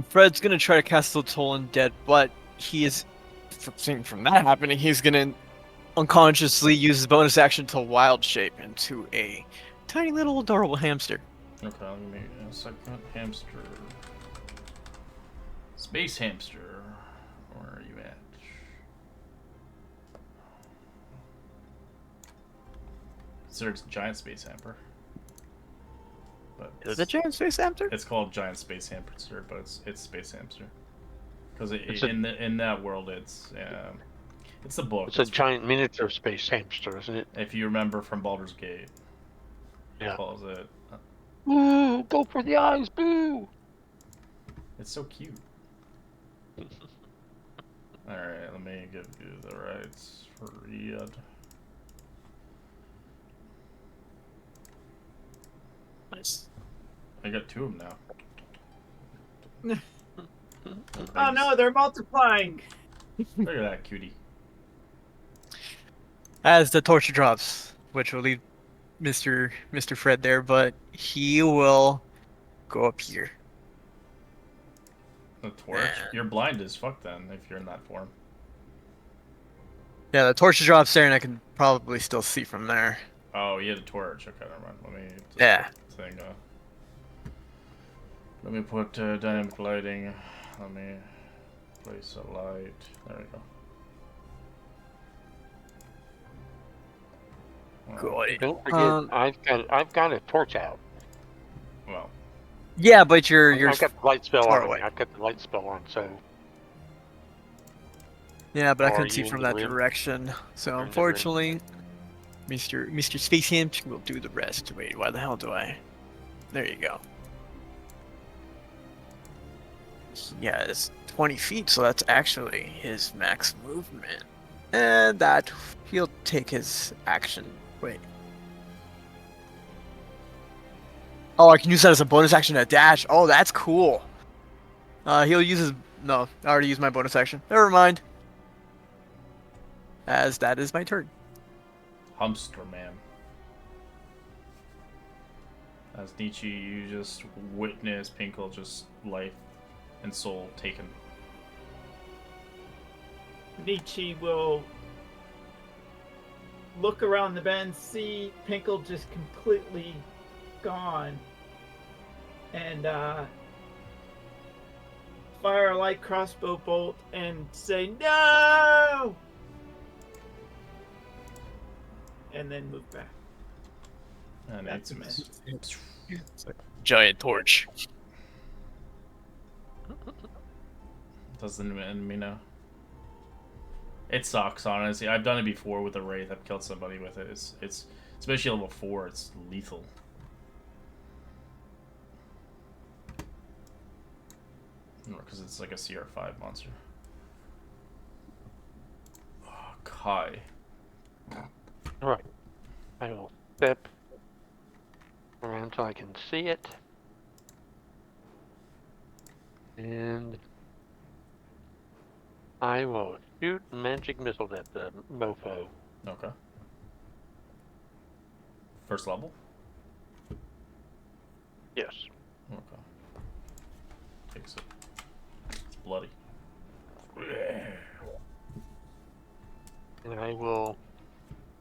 Fred's gonna try to cast the Toll on Dead, but he is, from that happening, he's gonna unconsciously use his bonus action to wild shape into a tiny little adorable hamster. Okay, let me a second. Hamster. Space hamster. Where are you at? It's a giant space hamper. But Is it a giant space hamster? it's called giant space hamster, but it's space hamster. Because It's in that world, it's the book. It's a giant miniature space hamster, isn't it? If you remember from Baldur's Gate, Yeah. it calls it. Ooh, go for the eyes, boo! It's so cute. Alright, let me give you the rights for Riyadh. Nice. I got 2 of them now. Oh no, they're multiplying. Look at that cutie. As the torture drops, which will leave Mr. Fred there, but he will go up here. The torch? You're blind as fuck then, if you're in that form. Yeah, the torch drops there, and I can probably still see from there. Oh, you had a torch. Okay, never mind. Let me. Yeah. Let me put dynamic lighting. Let me place a light. There we go. Good. Don't forget, I've got a torch out. Well. Yeah, but you're. I've got the light spell far on. away. I've got the light spell on, so. Yeah, but I Or couldn't are see you from in the that room? direction. So You're in the room. unfortunately, Mr. Space Hamster will do the rest. Wait, why the hell do I? There you go. He has 20 feet, so that's actually his max movement. And that he'll take his action. Wait. Oh, I can use that as a bonus action to dash. Oh, that's cool. He'll use his. No, I already used my bonus action. Never mind. As that is my turn. Hamster man. As Nietzsche, you just witness Pinkle just life and soul taken. Nietzsche will look around the bend, see Pinkle just completely gone, and fire a light crossbow bolt and say no, and then move back. And That's it's a miss. It's like giant torch. Doesn't enemy now. It sucks, honestly. I've done it before with a wraith. I've killed somebody with it. It's especially level 4. It's lethal. Because it's like a CR5 monster. Oh, Kai. Alright. I will step around so I can see it. And I will shoot magic missiles at the mofo. Okay. First level? Yes. Okay. Takes it. It's bloody. And I will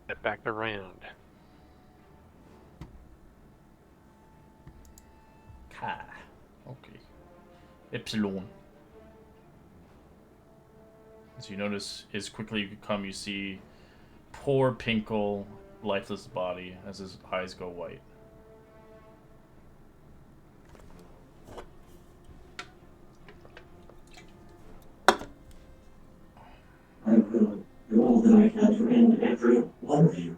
get back around. Ka. Okay. Epsilon. So you notice as quickly you come, you see poor Pinkle, lifeless body as his eyes go white. I will do all that I can to end every one of you.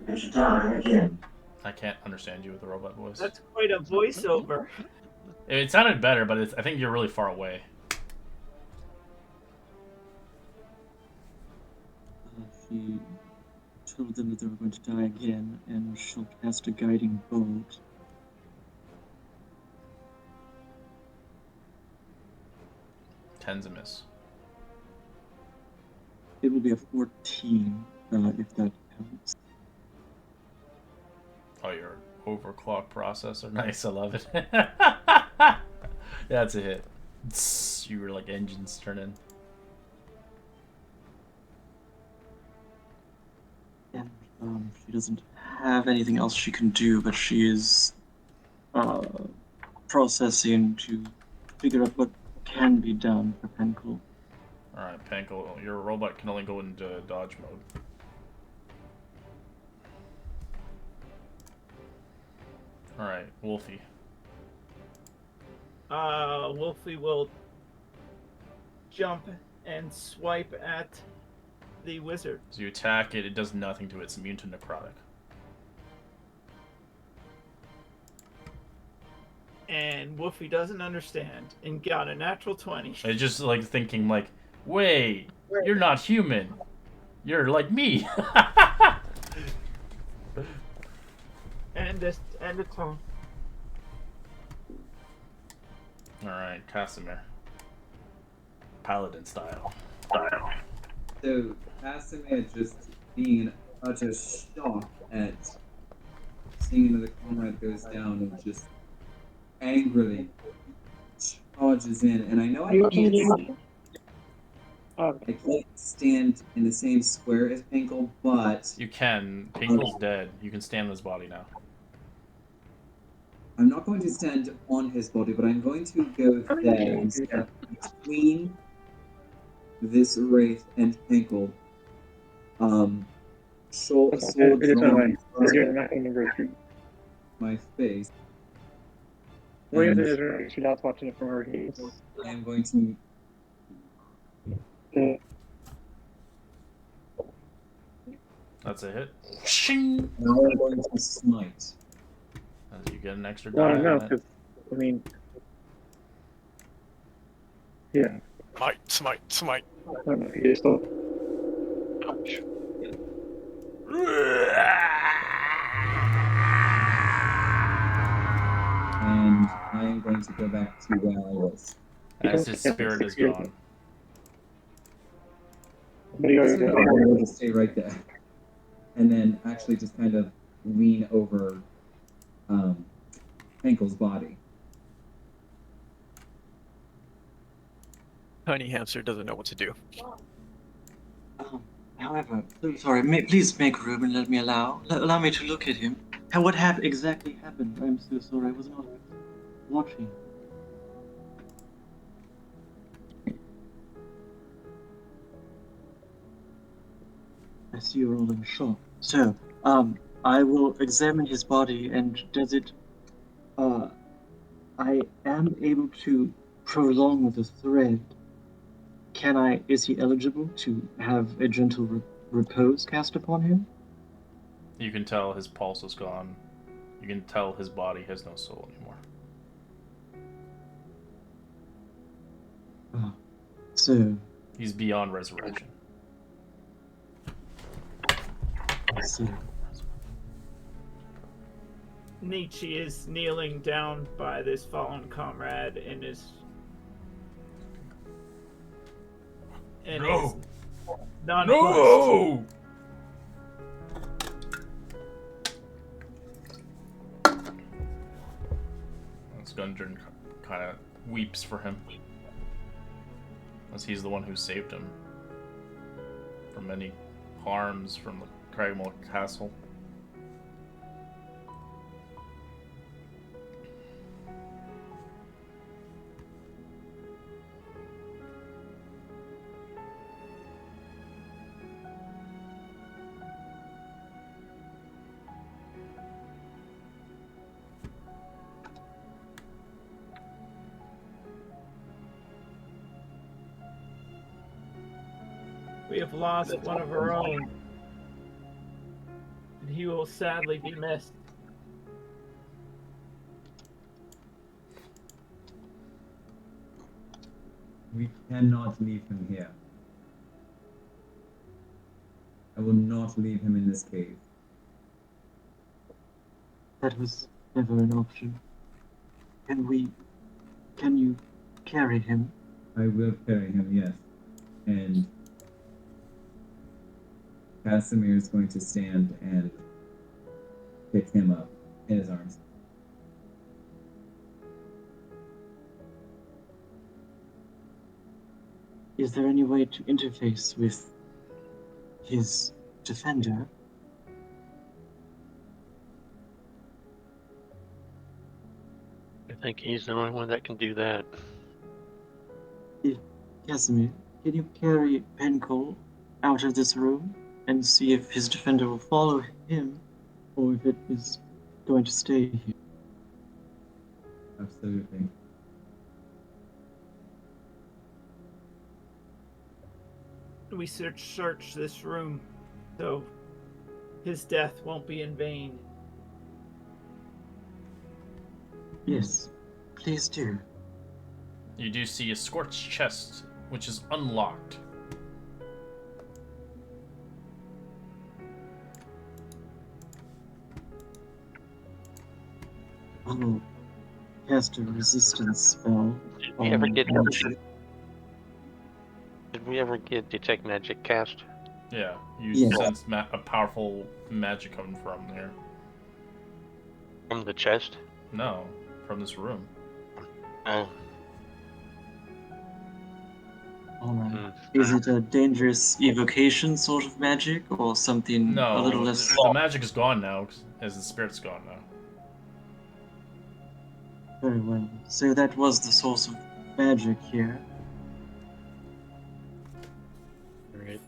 You should die again. I can't understand you with the robot voice. That's quite a voiceover. It sounded better, but I think you're really far away. She told them that they were going to die again, and she'll cast a guiding bolt. Ten's a miss. It will be a 14, if that helps. Oh, your overclock processor. Nice, I love it. That's a hit. You were like engines turning. And she doesn't have anything else she can do, but she is processing to figure out what can be done for Penkle. Alright, Pinkle, your robot can only go into dodge mode. Alright, Wolfie. Wolfie will jump and swipe at the wizard. So you attack it, it does nothing to it, it's immune to necrotic. And Wolfie doesn't understand and got a natural 20. It's just like thinking like, wait, you're not human. You're like me. And a tone. Alright, Casimir. Paladin style. So Casimir just being in utter shock at seeing another comrade goes down and just angrily charges in. And I know I can't stand in the same square as Pinkle, but You can. Pinkle's dead. You can stand on his body now. I'm not going to stand on his body, but I'm going to go there and step between this wraith and Pinkle. Sword drawn across my face. And She's not watching it from her gaze. I am going to That's a hit. Shing! now I'm going to smite. As you get an extra No, die no, on it. because, I mean, yeah, Smite. I don't know, you still, Ouch. And I am going to go back to where I was. As his spirit is gone. what do you I'm guys going to stay right there. And then actually just kind of lean over Pinkle's body. Honey hamster doesn't know what to do. However, so sorry, please make room and let me allow me to look at him. What exactly happened? I'm so sorry, I was not watching. I see you're all in shock. So, I will examine his body, and does it, I am able to prolong the thread. Is he eligible to have a gentle repose cast upon him? You can tell his pulse is gone. You can tell his body has no soul anymore. So, He's beyond resurrection. see. Nietzsche is kneeling down by this fallen comrade and is No! nonplussed. No! Gundren kind of weeps for him, as he's the one who saved him from many harms from the Cragmore Castle. We have lost one of our own, and he will sadly be missed. We cannot leave him here. I will not leave him in this cave. That was never an option. Can you carry him? I will carry him, yes. And Casimir is going to stand and pick him up in his arms. Is there any way to interface with his defender? I think he's the only one that can do that. Casimir, can you carry Penkol out of this room and see if his defender will follow him, or if it is going to stay here? Absolutely. We search this room, so his death won't be in vain. Yes, please do. You do see a scorched chest, which is unlocked. I'll cast a resistance spell. Did we ever get Magic. Did we ever get detect magic cast? Yeah, you Yes. sense a powerful magic coming from there. From the chest? No, from this room. Oh. Alright. Hmm. Is it a dangerous evocation sort of magic, or something No, a little less? the magic is gone now, as the spirit's gone now. Very well. So that was the source of magic here. Alright.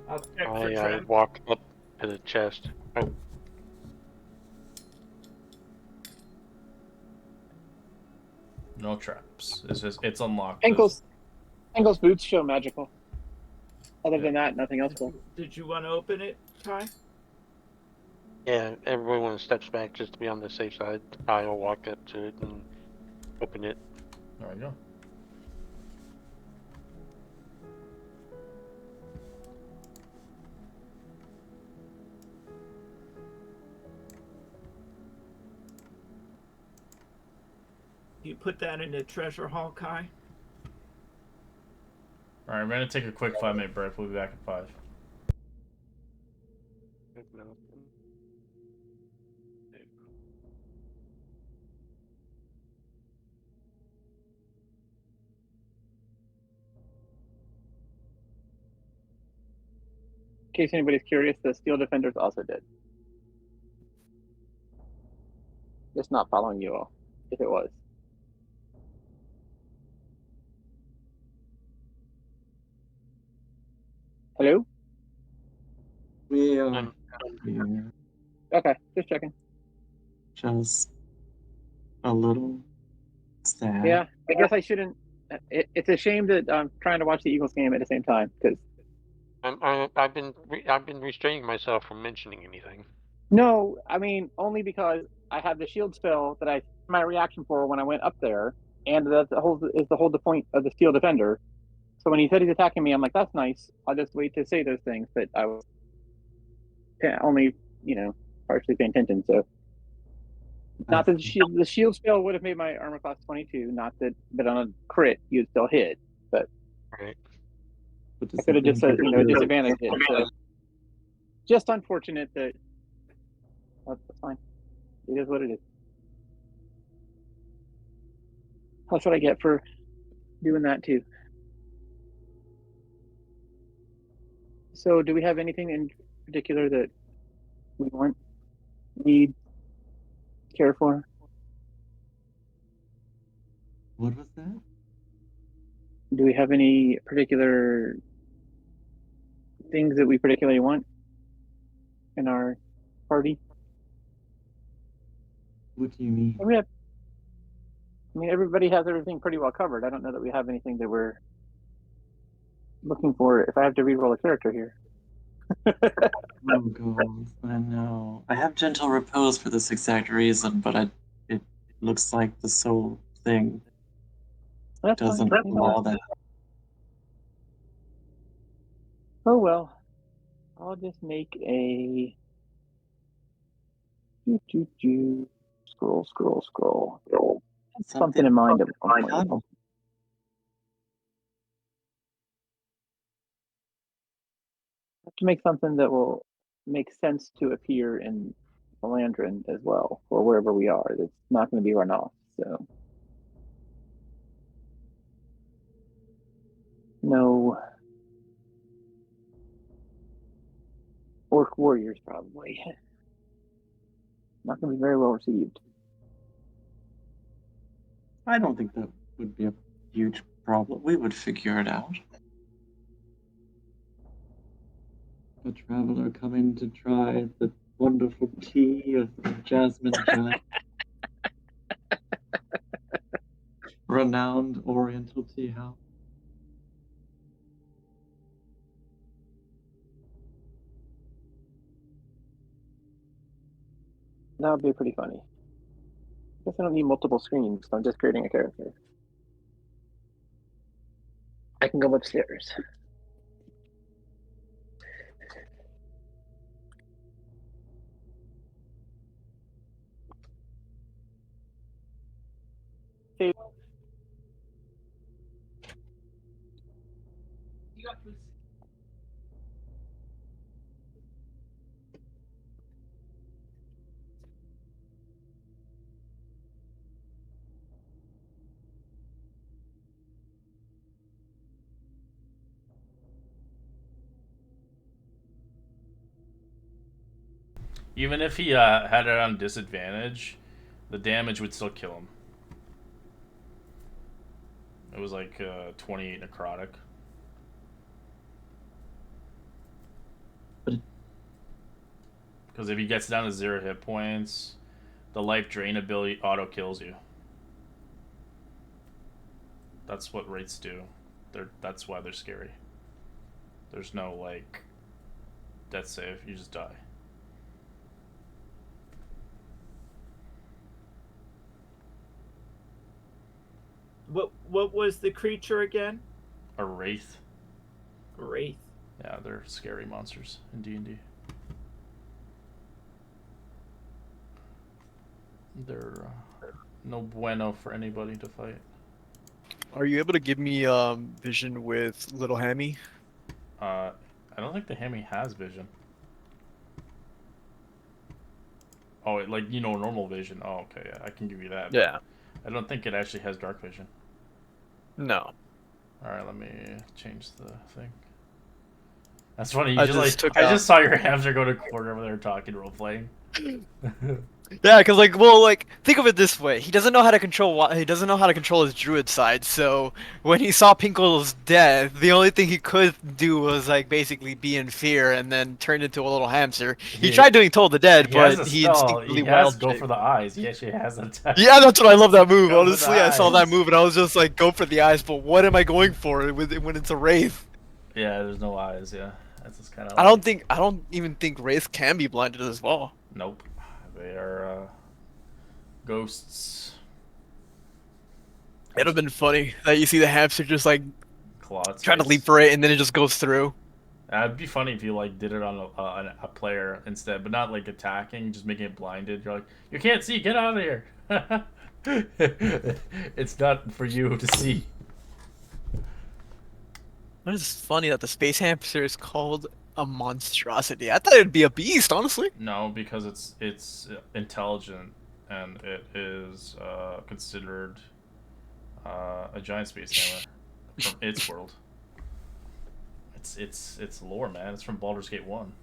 I'll check for I traps. walk up to the chest. Oh, No traps. It's unlocked. Ankle's boots show magical. Other Yeah. than that, nothing else will. Did you want to open it, Ty? yeah, everyone steps back just to be on the safe side. I'll walk up to it and open it. There we go. You put that in the treasure hall, Kai? Alright, we're gonna take a quick 5-minute break. We'll be back at 5. In case anybody's curious, the Steel Defender's also dead. Just not following you all, if it was. Hello? We are Um, here Okay, just checking. just a little sad. Yeah, I guess I shouldn't. It's a shame that I'm trying to watch the Eagles game at the same time, because I've been restraining myself from mentioning anything. no, I mean only because I have the shield spell that I my reaction for when I went up there, and that's the whole point of the Steel Defender. So when he said he's attacking me, I'm like, that's nice. I'll just wait to say those things. But I was only partially paying attention. So, not that the shield spell would have made my armor class 22. Not that, but on a crit you'd still hit. But Right. I could have just said disadvantage hit. So, just unfortunate that. That's fine. It is what it is. That's what I get for doing that too. So, do we have anything in particular that we want, need, care for? What was that? Do we have any particular things that we particularly want in our party? What do you mean? Everybody has everything pretty well covered. I don't know that we have anything that we're looking for. If I have to re-roll a character here. Oh god, I know. I have gentle repose for this exact reason, but it looks like the soul thing doesn't allow that. Oh well. I'll just make a scroll. Something in mind at one point. I have to make something that will make sense to appear in Melandrin as well, or wherever we are. It's not going to be run off. So no orc warriors probably. Not going to be very well received. I don't think that would be a huge problem. We would figure it out. A traveler coming to try the wonderful tea of the Jasmine Giant. Renowned Oriental tea house. That would be pretty funny. Guess I don't need multiple screens, so I'm just creating a character. I can go upstairs. Hey. Even if he had it on disadvantage, the damage would still kill him. It was like 28 necrotic. Because if he gets down to 0 hit points, the life drain ability auto kills you. That's what wraiths do. That's why they're scary. There's no like death save. You just die. What was the creature again? A wraith. Wraith. Yeah, they're scary monsters in D&D. They're no bueno for anybody to fight. Are you able to give me vision with Little Hammy? I don't think the Hammy has vision. Oh, normal vision. Oh, okay, yeah, I can give you that. Yeah. I don't think it actually has dark vision. No. Alright, let me change the thing. That's funny. I just saw your hamster go to corner when they were talking role playing. Yeah, because think of it this way: he doesn't know how to control his druid side. So when he saw Pinkle's death, the only thing he could do was basically be in fear and then turn into a little hamster. He tried doing Toll the Dead, but he instinctively wild go for the eyes. He actually has an attack. Yeah, that's what I love that move. Honestly, I saw that move and I was just like, go for the eyes. But what am I going for when it's a wraith? Yeah, there's no eyes. Yeah, that's just kind of. I don't even think wraiths can be blinded as well. Nope. They are ghosts. It'd have been funny that you see the hamster just claws trying to leap for it and then it just goes through. It'd be funny if you like did it on a player instead, but not like attacking, just making it blinded. You're like, you can't see, get out of here. It's not for you to see. It is funny that the space hamster is called a monstrosity. I thought it'd be a beast, honestly. No, because it's intelligent and it is considered a giant space hammer from its world. It's lore, man. It's from Baldur's Gate 1.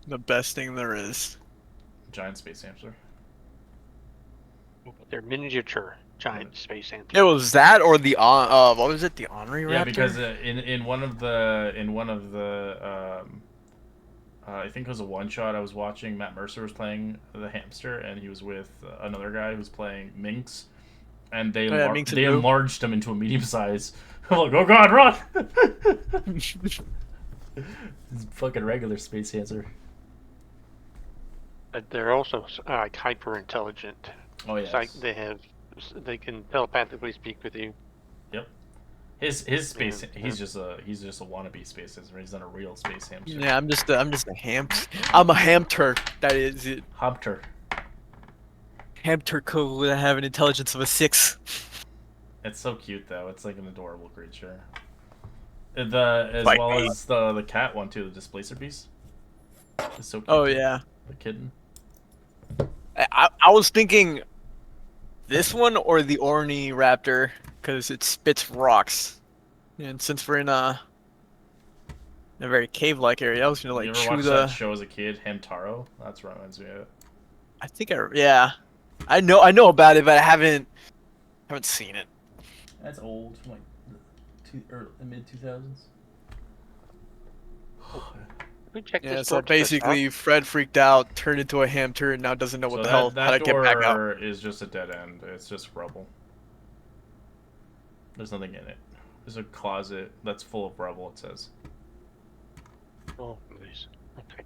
The best thing there is. Giant space hamster. They're miniature giant space It hamsters. was that or the what was it? The ornery raptor? Yeah, because in one of the I think it was a one shot I was watching. Matt Mercer was playing the hamster, and he was with another guy who was playing Minx, and they Minx and they who? enlarged him into a medium size. I'm like, oh god, run! It's fucking regular space hamster. They're also like hyper intelligent. Oh yeah. It's like they can telepathically speak with you. Yep. His space Yeah. he's just a wannabe space hamster. He's not a real space hamster. Yeah, I'm just a I'm a hamster. That is it. Hamster. Hamster could have an intelligence of a 6. It's so cute though. It's like an adorable creature. As well as the cat one too, the displacer beast. It's so cute. Oh yeah. The kitten. I was thinking this one or the ornery raptor because it spits rocks, and since we're in a very cave-like area, I was gonna like you ever chew watch the. that show as a kid, Hamtaro? That's what reminds me of it. I think I know about it, but I haven't seen it. That's old, from like the mid 2000s. We check Yeah, this so door to the basically, Fred freaked out, turned into a hamster, and now doesn't know what the hell how to get back out. Door is just a dead end. It's just rubble. There's nothing in it. There's a closet that's full of rubble. It says. south. Oh, nice. Okay.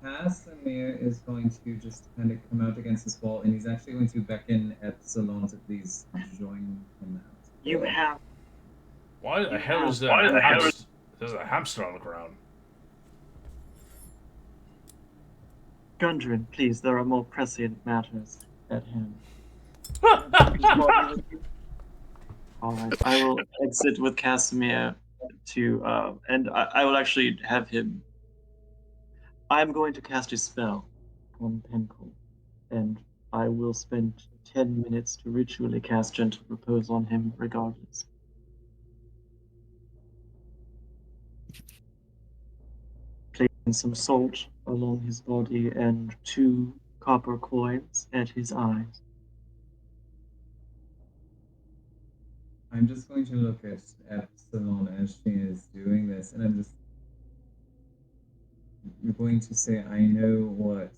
Casimir is going to just kind of come out against this wall, and he's actually going to beckon Epsilon to please join him out. You have. Why the hell is there's a hamster on the ground? Gundren, please, there are more prescient matters at hand. Alright, I will exit with Casimir to, and I will actually have him. I'm going to cast a spell on Penkel, and I will spend 10 minutes to ritually cast Gentle Repose on him regardless. Placing some salt along his body and 2 copper coins at his eyes. I'm just going to look at Epsilon as she is doing this, and I'm just going to say, I know what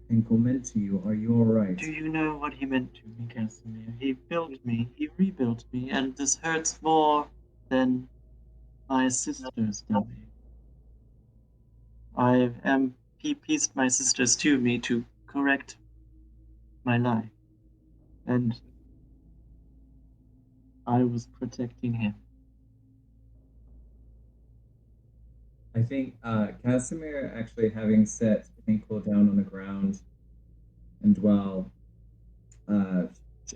Henkel meant to you. Are you alright? Do you know what he meant to me, Casimir? He built me, he rebuilt me, and this hurts more than my sisters did me. He pieced my sisters to me to correct my life, and I was protecting him. I think Casimir actually having set Henkel down on the ground, and while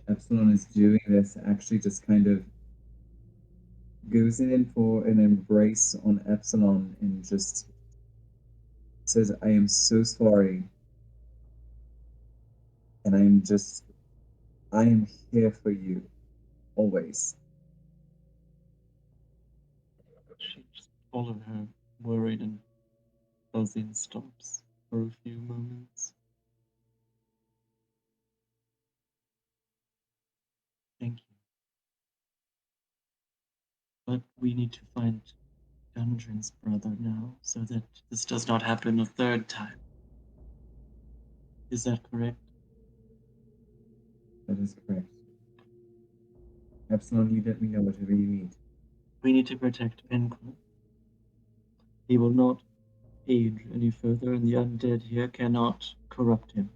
Epsilon is doing this, actually just kind of goes in for an embrace on Epsilon and just says, I am so sorry. And I am here for you, always. All of her worried and buzzing stops for a few moments. Thank you. But we need to find Gundren's brother now, so that this does not happen a third time. Is that correct? That is correct. Epsilon, you let me know whatever you need. We need to protect Penkel. He will not age any further, and the undead here cannot corrupt him.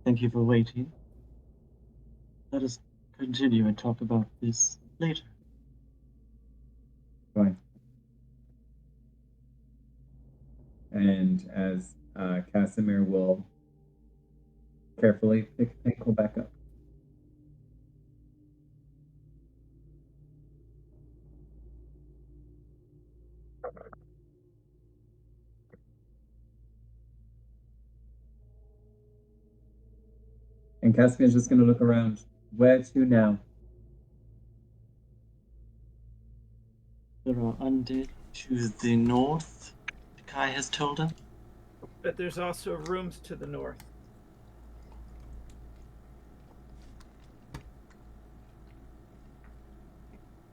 Thank you for waiting. let us continue and talk about this later. Fine. And as Casimir will carefully pick ankle back up. And Caspian's just going to look around. Where to now? There are undead to the north, Kai has told him. But there's also rooms to the north.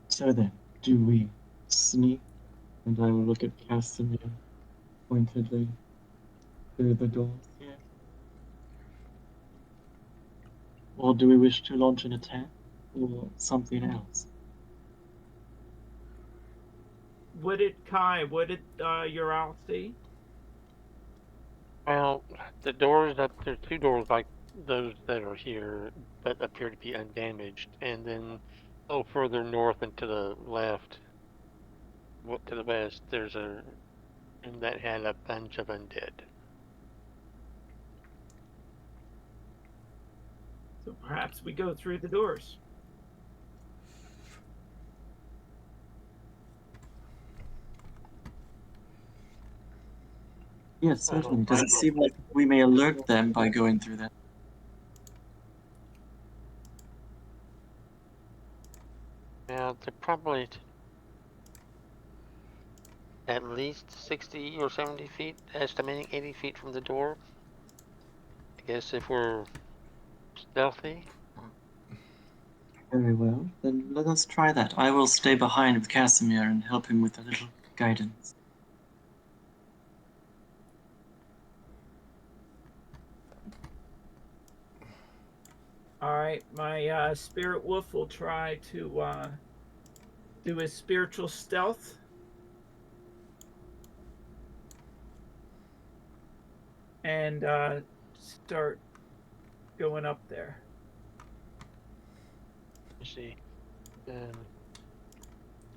So then, do we sneak? And I will look at Casimir pointedly through the doors here. Or do we wish to launch an attack? Or something else? What did your owl see? Well, the doors up there's two doors like those that are here that appear to be undamaged, and then further north and to the left, to the west, there's a room that had a bunch of undead. So perhaps we go through the doors. Yes, certainly. Does it seem like we may alert them by going through that? Yeah, they're probably at least 60 or 70 feet, estimating 80 feet from the door. I guess if we're stealthy. Very well. Then let us try that. I will stay behind with Casimir and help him with a little guidance. Alright, my spirit wolf will try to do his spiritual stealth. And start going up there. Let's see.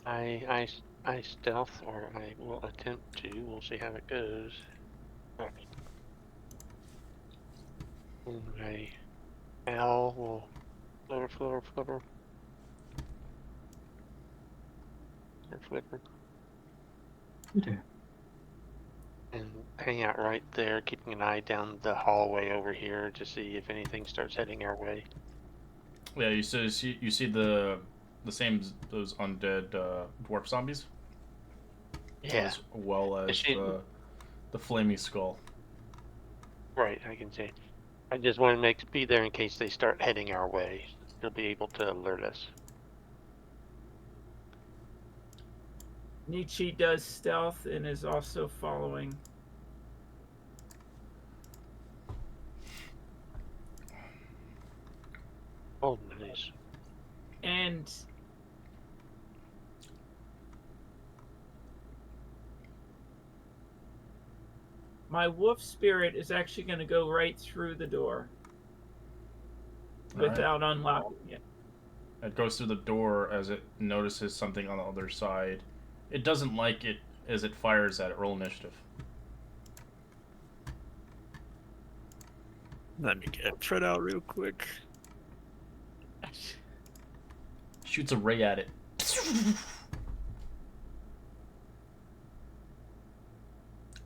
I stealth, or I will attempt to. We'll see how it goes. Okay. Al will flitter. Peter. And hang out right there, keeping an eye down the hallway over here to see if anything starts heading our way. Yeah, you see the same those undead dwarf zombies. Yeah. As well as the flaming skull. Right, I can see. I just want to be there in case they start heading our way. They'll be able to alert us. Nietzsche does stealth and is also following. Oh, nice. And my wolf spirit is actually going to go right through the door without unlocking it. It goes through the door as it notices something on the other side. It doesn't like it as it fires at it. Roll initiative. Let me get Fred out real quick. Shoots a ray at it.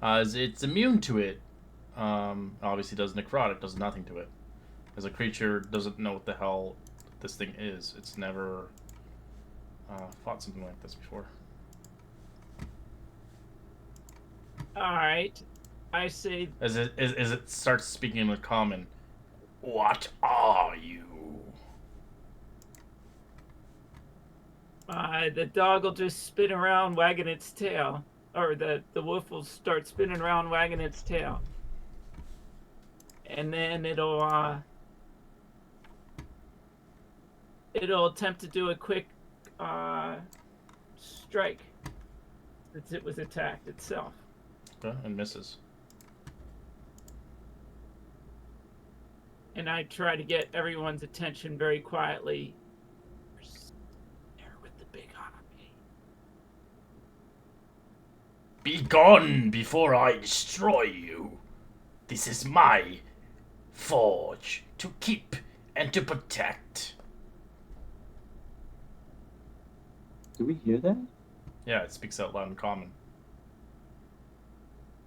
As it's immune to it, obviously does necrotic, does nothing to it. As a creature doesn't know what the hell this thing is. It's never fought something like this before. Alright. I say... As it starts speaking in common. What are you? The dog will just spin around wagging its tail. Or the wolf will start spinning around wagging its tail. And then it'll attempt to do a quick strike. Since it was attacked itself. Okay, and misses. And I try to get everyone's attention very quietly. There with the big eye. Be gone before I destroy you. This is my forge to keep and to protect. Do we hear that? Yeah, it speaks out loud in common.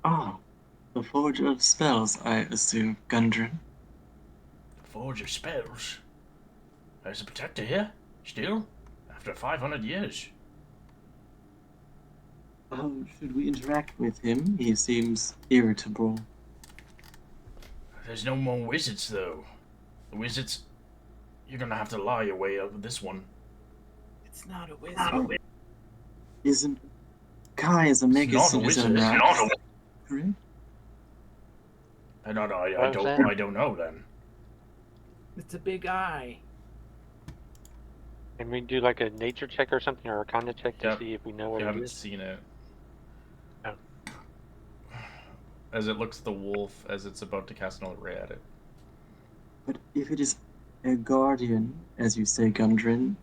Ah, the Forge of Spells, I assume, Gundren. Forge of spells. There's a protector here, still, after 500 years. How should we interact with him? He seems irritable. There's no more wizards, though. The wizards, you're gonna have to lie your way out of this one. It's not a wizard. Oh, isn't Kai is a It's not a Megacy, is wizard. that right? Correct? I What was that? don't know then. It's a big eye. Can we do like a nature check or something, or a Arcana check to Yep. see if we know You what it haven't is? seen it. Oh. As it looks at the wolf as it's about to cast another ray at it. But if it is a guardian, as you say, Gundren,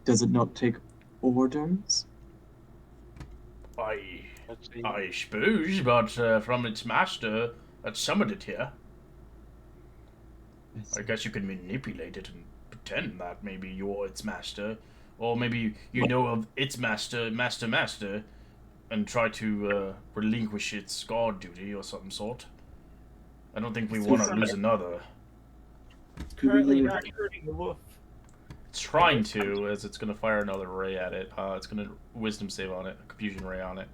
does it not take orders? Let's see. I suppose, but from its master that summoned it here, I guess you can manipulate it and pretend that maybe you're its master, or maybe you know of its master, and try to relinquish its guard duty or some sort. I don't think we want to lose another. It's Do we currently use- not hurting the wolf. It's trying to, as it's going to fire another ray at it. It's going to wisdom save on it, a confusion ray on it.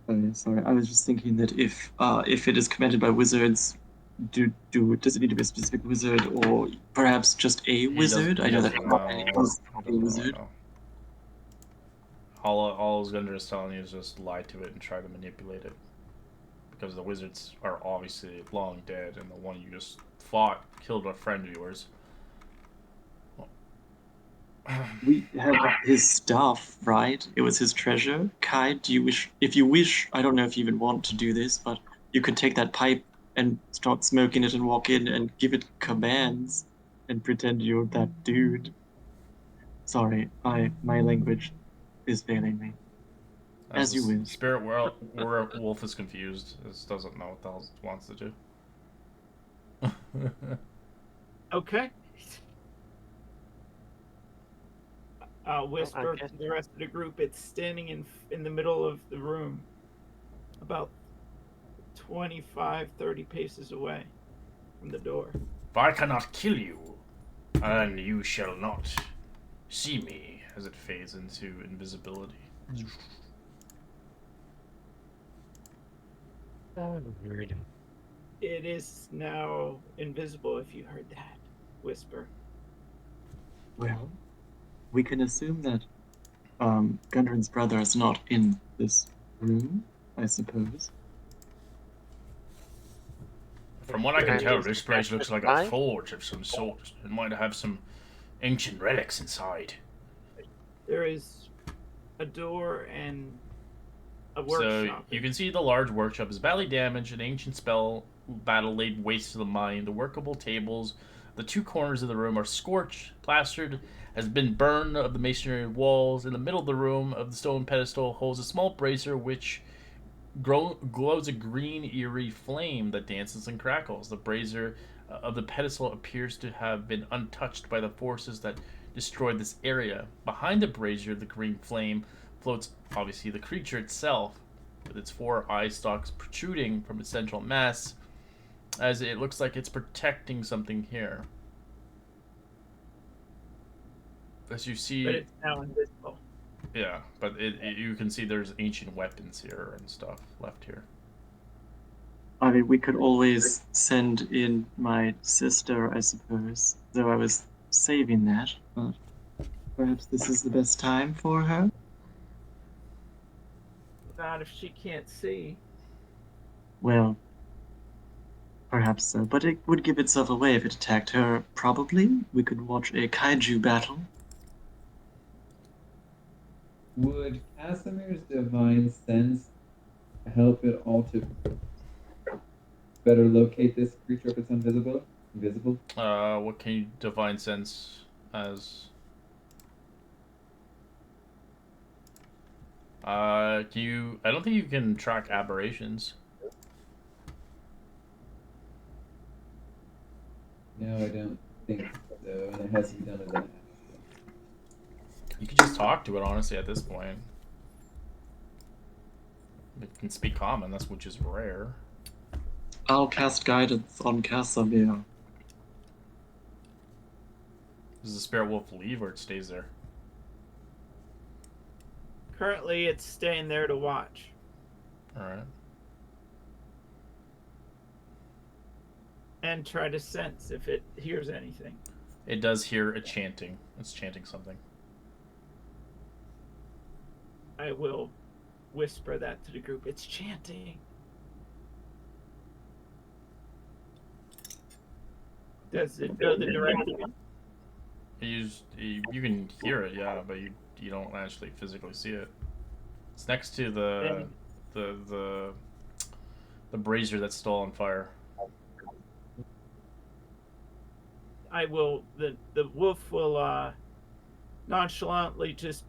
Oh, yeah, sorry, I was just thinking that if it is commanded by wizards, does it need to be a specific wizard, or perhaps just a wizard? I know that was a wizard. All I was going to just telling you is just lie to it and try to manipulate it. Because the wizards are obviously long dead, and the one you just fought killed a friend of yours. We have his stuff, right? It was his treasure. Kai, do you wish? If you wish, I don't know if you even want to do this, but you could take that pipe and start smoking it and walk in and give it commands and pretend you're that dude. Sorry, my language is failing me. As you the wish. Spirit Wolf is confused. It doesn't know what the hell it wants to do. Okay. I'll whisper guess- to the rest of the group. It's standing in the middle of the room, about 25, 30 paces away from the door. If I cannot kill you, then you shall not see me, as it fades into invisibility. Weird. It is now invisible, if you heard that whisper. Well, we can assume that Gundren's brother is not in this room, I suppose. From what I can And tell, is this place looks like a mine? forge of some sort. It might have some ancient relics inside. There is a door and a So workshop. you can see the large workshop is badly damaged, an ancient spell battle laid waste to the mine. The workable tables, the two corners of the room are scorched, plastered, has been burned of the masonry walls. In the middle of the room of the stone pedestal holds a small brazier which glows a green eerie flame that dances and crackles. The brazier of the pedestal appears to have been untouched by the forces that destroyed this area. Behind the brazier, the green flame floats obviously the creature itself, with its four eye stalks protruding from its central mass, as it looks like it's protecting something here. As you see, But it's now invisible. yeah, but you can see there's ancient weapons here and stuff left here. I mean, we could always send in my sister, I suppose, though I was saving that, but perhaps this is the best time for her? Not if she can't see. Well, perhaps so, but it would give itself away if it attacked her, probably. We could watch a kaiju battle. Would Casimir's divine sense help it all to better locate this creature if it's invisible. What can you divine sense as? Can you? I don't think you can track aberrations. No, I don't think so, and it has to be done as an action. You could just talk to it, honestly, at this point. It can speak common, that's which is rare. I'll cast guidance on Casimir. Does the spirit wolf leave or it stays there? Currently, it's staying there to watch. Alright. And try to sense if it hears anything. It does hear a chanting. It's chanting something. I will whisper that to the group. It's chanting. Does it know the direction? You can hear it, yeah, but you don't actually physically see it. It's next to the brazier that's still on fire. I will. The wolf will nonchalantly just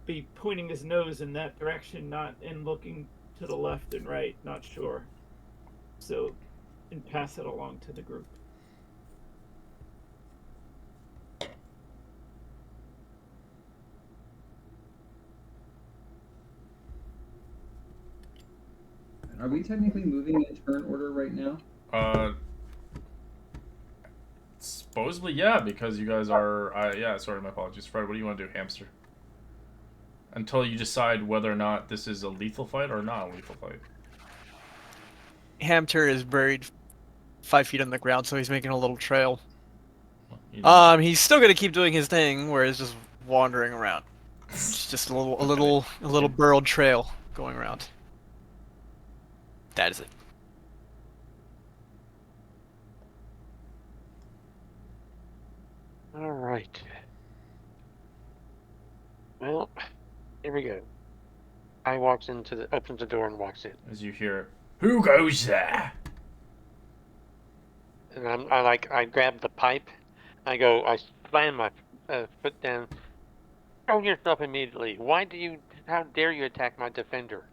be pointing his nose in that direction, not and looking to the left and right, not sure. So, and pass it along to the group. Are we technically moving in turn order right now? Supposedly, yeah, because you guys are. Yeah, sorry, my apologies. Fred, what do you want to do, hamster? Until you decide whether or not this is a lethal fight or not a lethal fight. Hamster is buried 5 feet on the ground, so he's making a little trail. He's still gonna keep doing his thing, where he's just wandering around. It's just a little burrowed trail going around. That is it. All right. Well, here we go. I opens the door and walks in. As you hear, "Who goes there?" And I grab the pipe. I slam my foot down. Throw yourself immediately. How dare you attack my defender?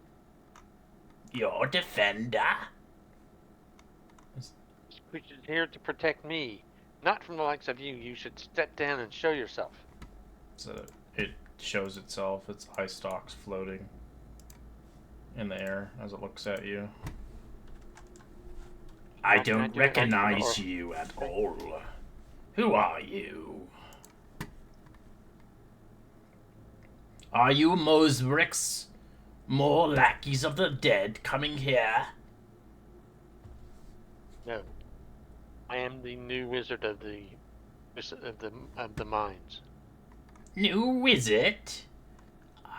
Your defender? This creature's here to protect me, not from the likes of you. You should step down and show yourself. So it shows itself, its eye stalks floating in the air as it looks at you. I don't recognize you at all. Who are you? Are you Mosbricks? More lackeys of the dead coming here? No. I am the new wizard of the mines. New wizard?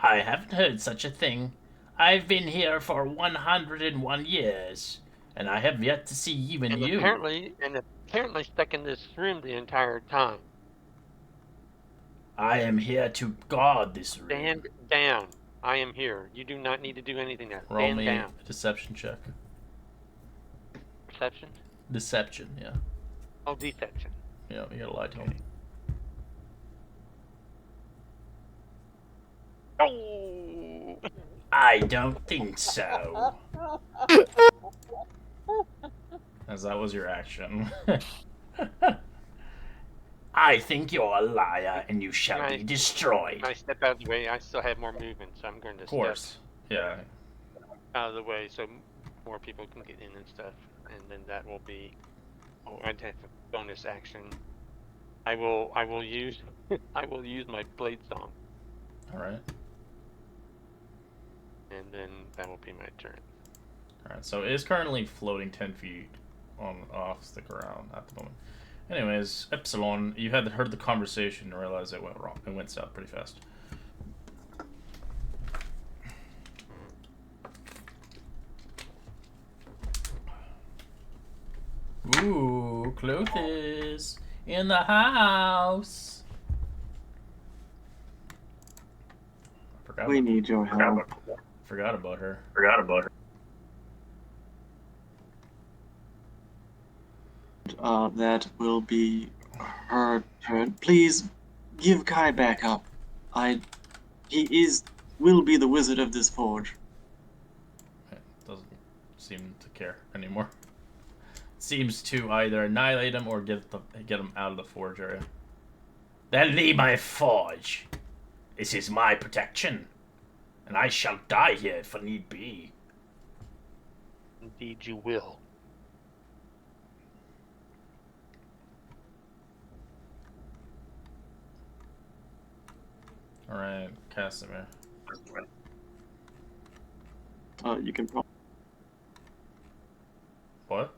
I haven't heard such a thing. I've been here for 101 years, and I have yet to see even you. Apparently stuck in this room the entire time. I am here to guard this room. Stand down. I am here. You do not need to do anything now. Roll Stand me down. a deception check. Perception? Deception, yeah. Oh, deception. Yeah, you gotta lie to me. Oh! I don't think so. As that was your action. I think you're a liar and you shall be destroyed. I step out of the way. I still have more movement, so I'm going to step Yeah. out of the way so more people can get in and stuff. And then that will be... Oh, I'd have a bonus action. I will use my blade song. Alright. And then that will be my turn. Alright, so it is currently floating 10 feet off the ground at the moment. Anyways, Epsilon, you had heard the conversation and realized it went wrong. It went south pretty fast. Ooh, Clothis in the house. We need your help. Forgot about her. that will be her turn. Please give Kai back up. He will be the wizard of this forge. It doesn't seem to care anymore. Seems to either annihilate him or get him out of the forge area. Then leave my forge. This is my protection, and I shall die here if need be. Indeed, you will. All right, Casimir. You can probably. What?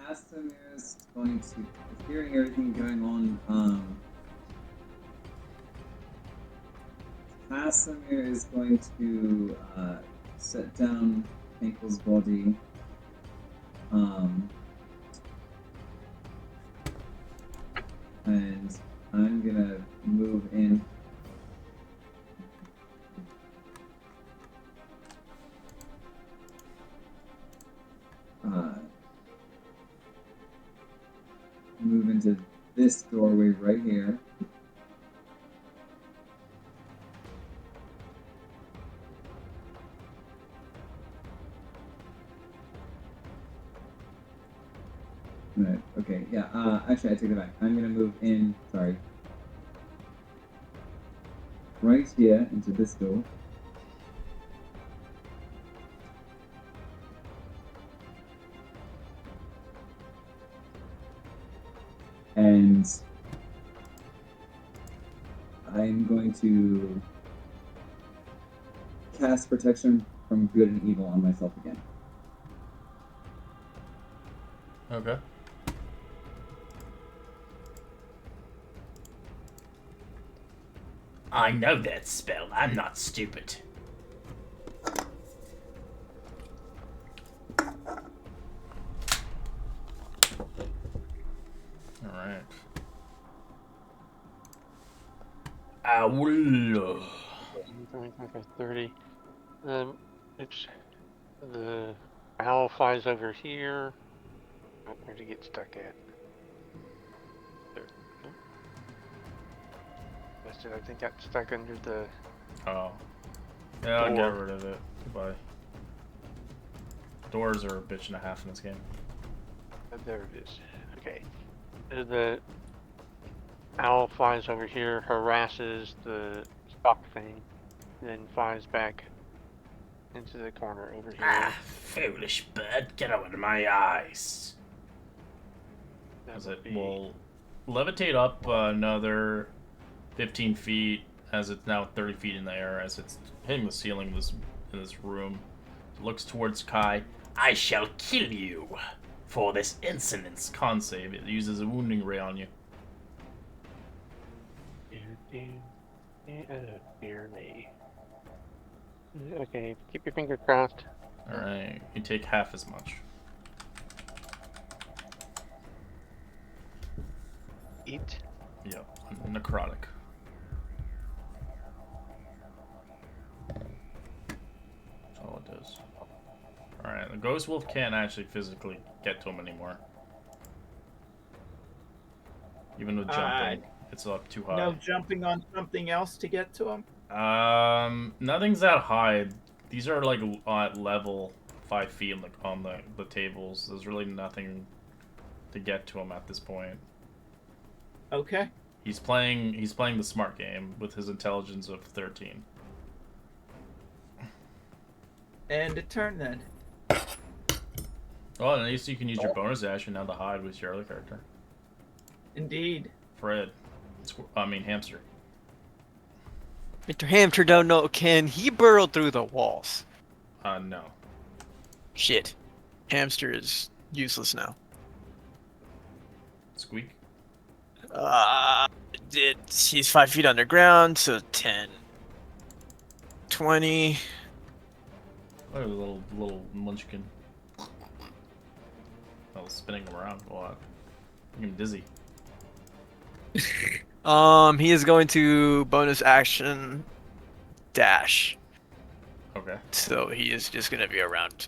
Castamir's going to, hearing everything going on, Casimir is going to set down Ankle's body. And I'm gonna move in. Move into this doorway right here. Right, okay, yeah, actually I take it back. I'm gonna move in, sorry. Right here into this door. And I'm going to cast protection from good and evil on myself again. Okay. I know that spell. I'm not stupid. Alright. Owl. 30. Oops. The owl flies over here. Oh, where'd he get stuck at? There. Oh. I think got stuck under the. Oh. Yeah, I'll get door. rid of it. Goodbye. Doors are a bitch and a half in this game. There it is. Okay. The owl flies over here, harasses the stock thing, then flies back into the corner over here. Ah, foolish bird, get out of my eyes. That As would it be- will levitate up another 15 feet, as it's now 30 feet in the air, as it's hitting the ceiling in this room. It looks towards Kai. I shall kill you for this insolence. Con save. It uses a wounding ray on you. Dear me. Okay, keep your finger crossed. Alright, you take half as much. Eat. Yep, necrotic. That's all it does. Alright, the ghost wolf can't actually physically get to him anymore. Even with jumping, it's up too high. No jumping on something else to get to him? Nothing's that high. These are like at level 5 feet like on the tables. There's really nothing to get to him at this point. Okay. He's playing the smart game with his intelligence of 13. And a turn then. Well, at least you can use your bonus action now to hide with your other character. Indeed. Fred. Hamster. Mr. Hamster don't know. Can he burrow through the walls? No. Shit. Hamster is useless now. Squeak. He's 5 feet underground, so 10. 20. Oh, a little munchkin. I was spinning him around a lot. Making him dizzy. He is going to bonus action dash. Okay. So he is just gonna be around.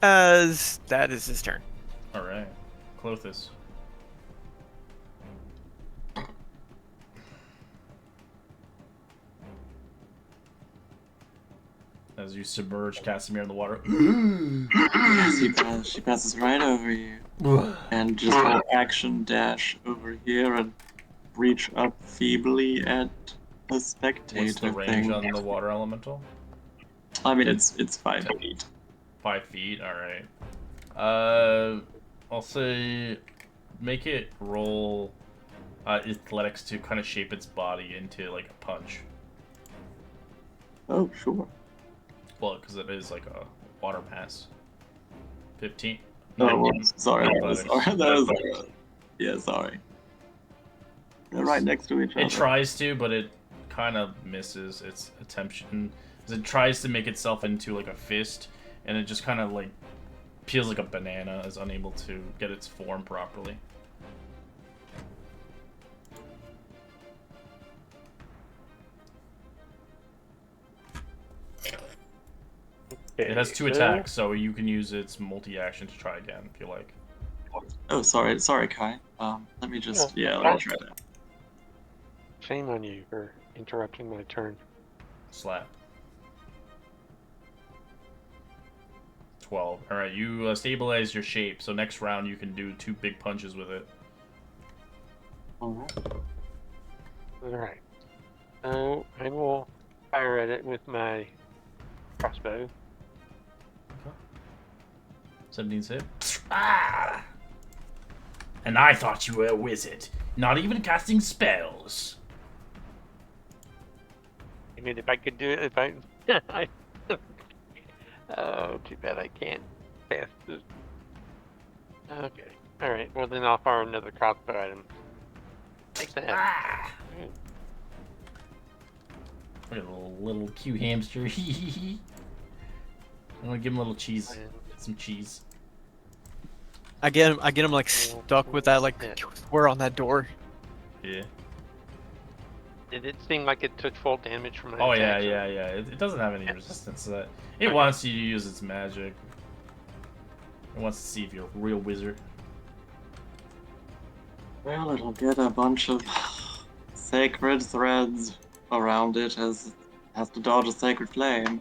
as that is his turn. All right, Clothis. As you submerge Casimir in the water. She passes right over you. And just will action dash over here and reach up feebly at a spectator What's the range thing. on the water elemental? I mean, it's 5 feet. 5 feet. All right. I'll say make it roll athletics to kind of shape its body into like a punch. Oh, sure. Well, because it is like a water mass. 15. Oh, well, sorry. Yeah, sorry. They're right next to each other. It tries to, but it kind of misses its attention. It tries to make itself into like a fist, and it just kind of like peels like a banana, is unable to get its form properly. It has 2 attacks, so you can use its multi-action to try again if you like. Oh, sorry, Kai. Let me just, let me try that. Shame on you for interrupting my turn. Slap. 12. Alright, you stabilize your shape, so next round you can do 2 big punches with it. Alright. So I will fire at it with my crossbow. 17's hit. Ah! And I thought you were a wizard, not even casting spells. I mean, if I could do it, if I... Oh, too bad I can't pass this. Okay. Alright, well then I'll fire another crossbow at him. Take that. Ah! Look at the little cute hamster. I'm gonna give him a little cheese. Some cheese. I get him like stuck with that like square on that door. Yeah. Did it seem like it took full damage from my Oh attack? yeah. It doesn't have any resistance to that. It wants you to use its magic. It wants to see if you're a real wizard. Well, it'll get a bunch of sacred threads around it as it has to dodge a sacred flame.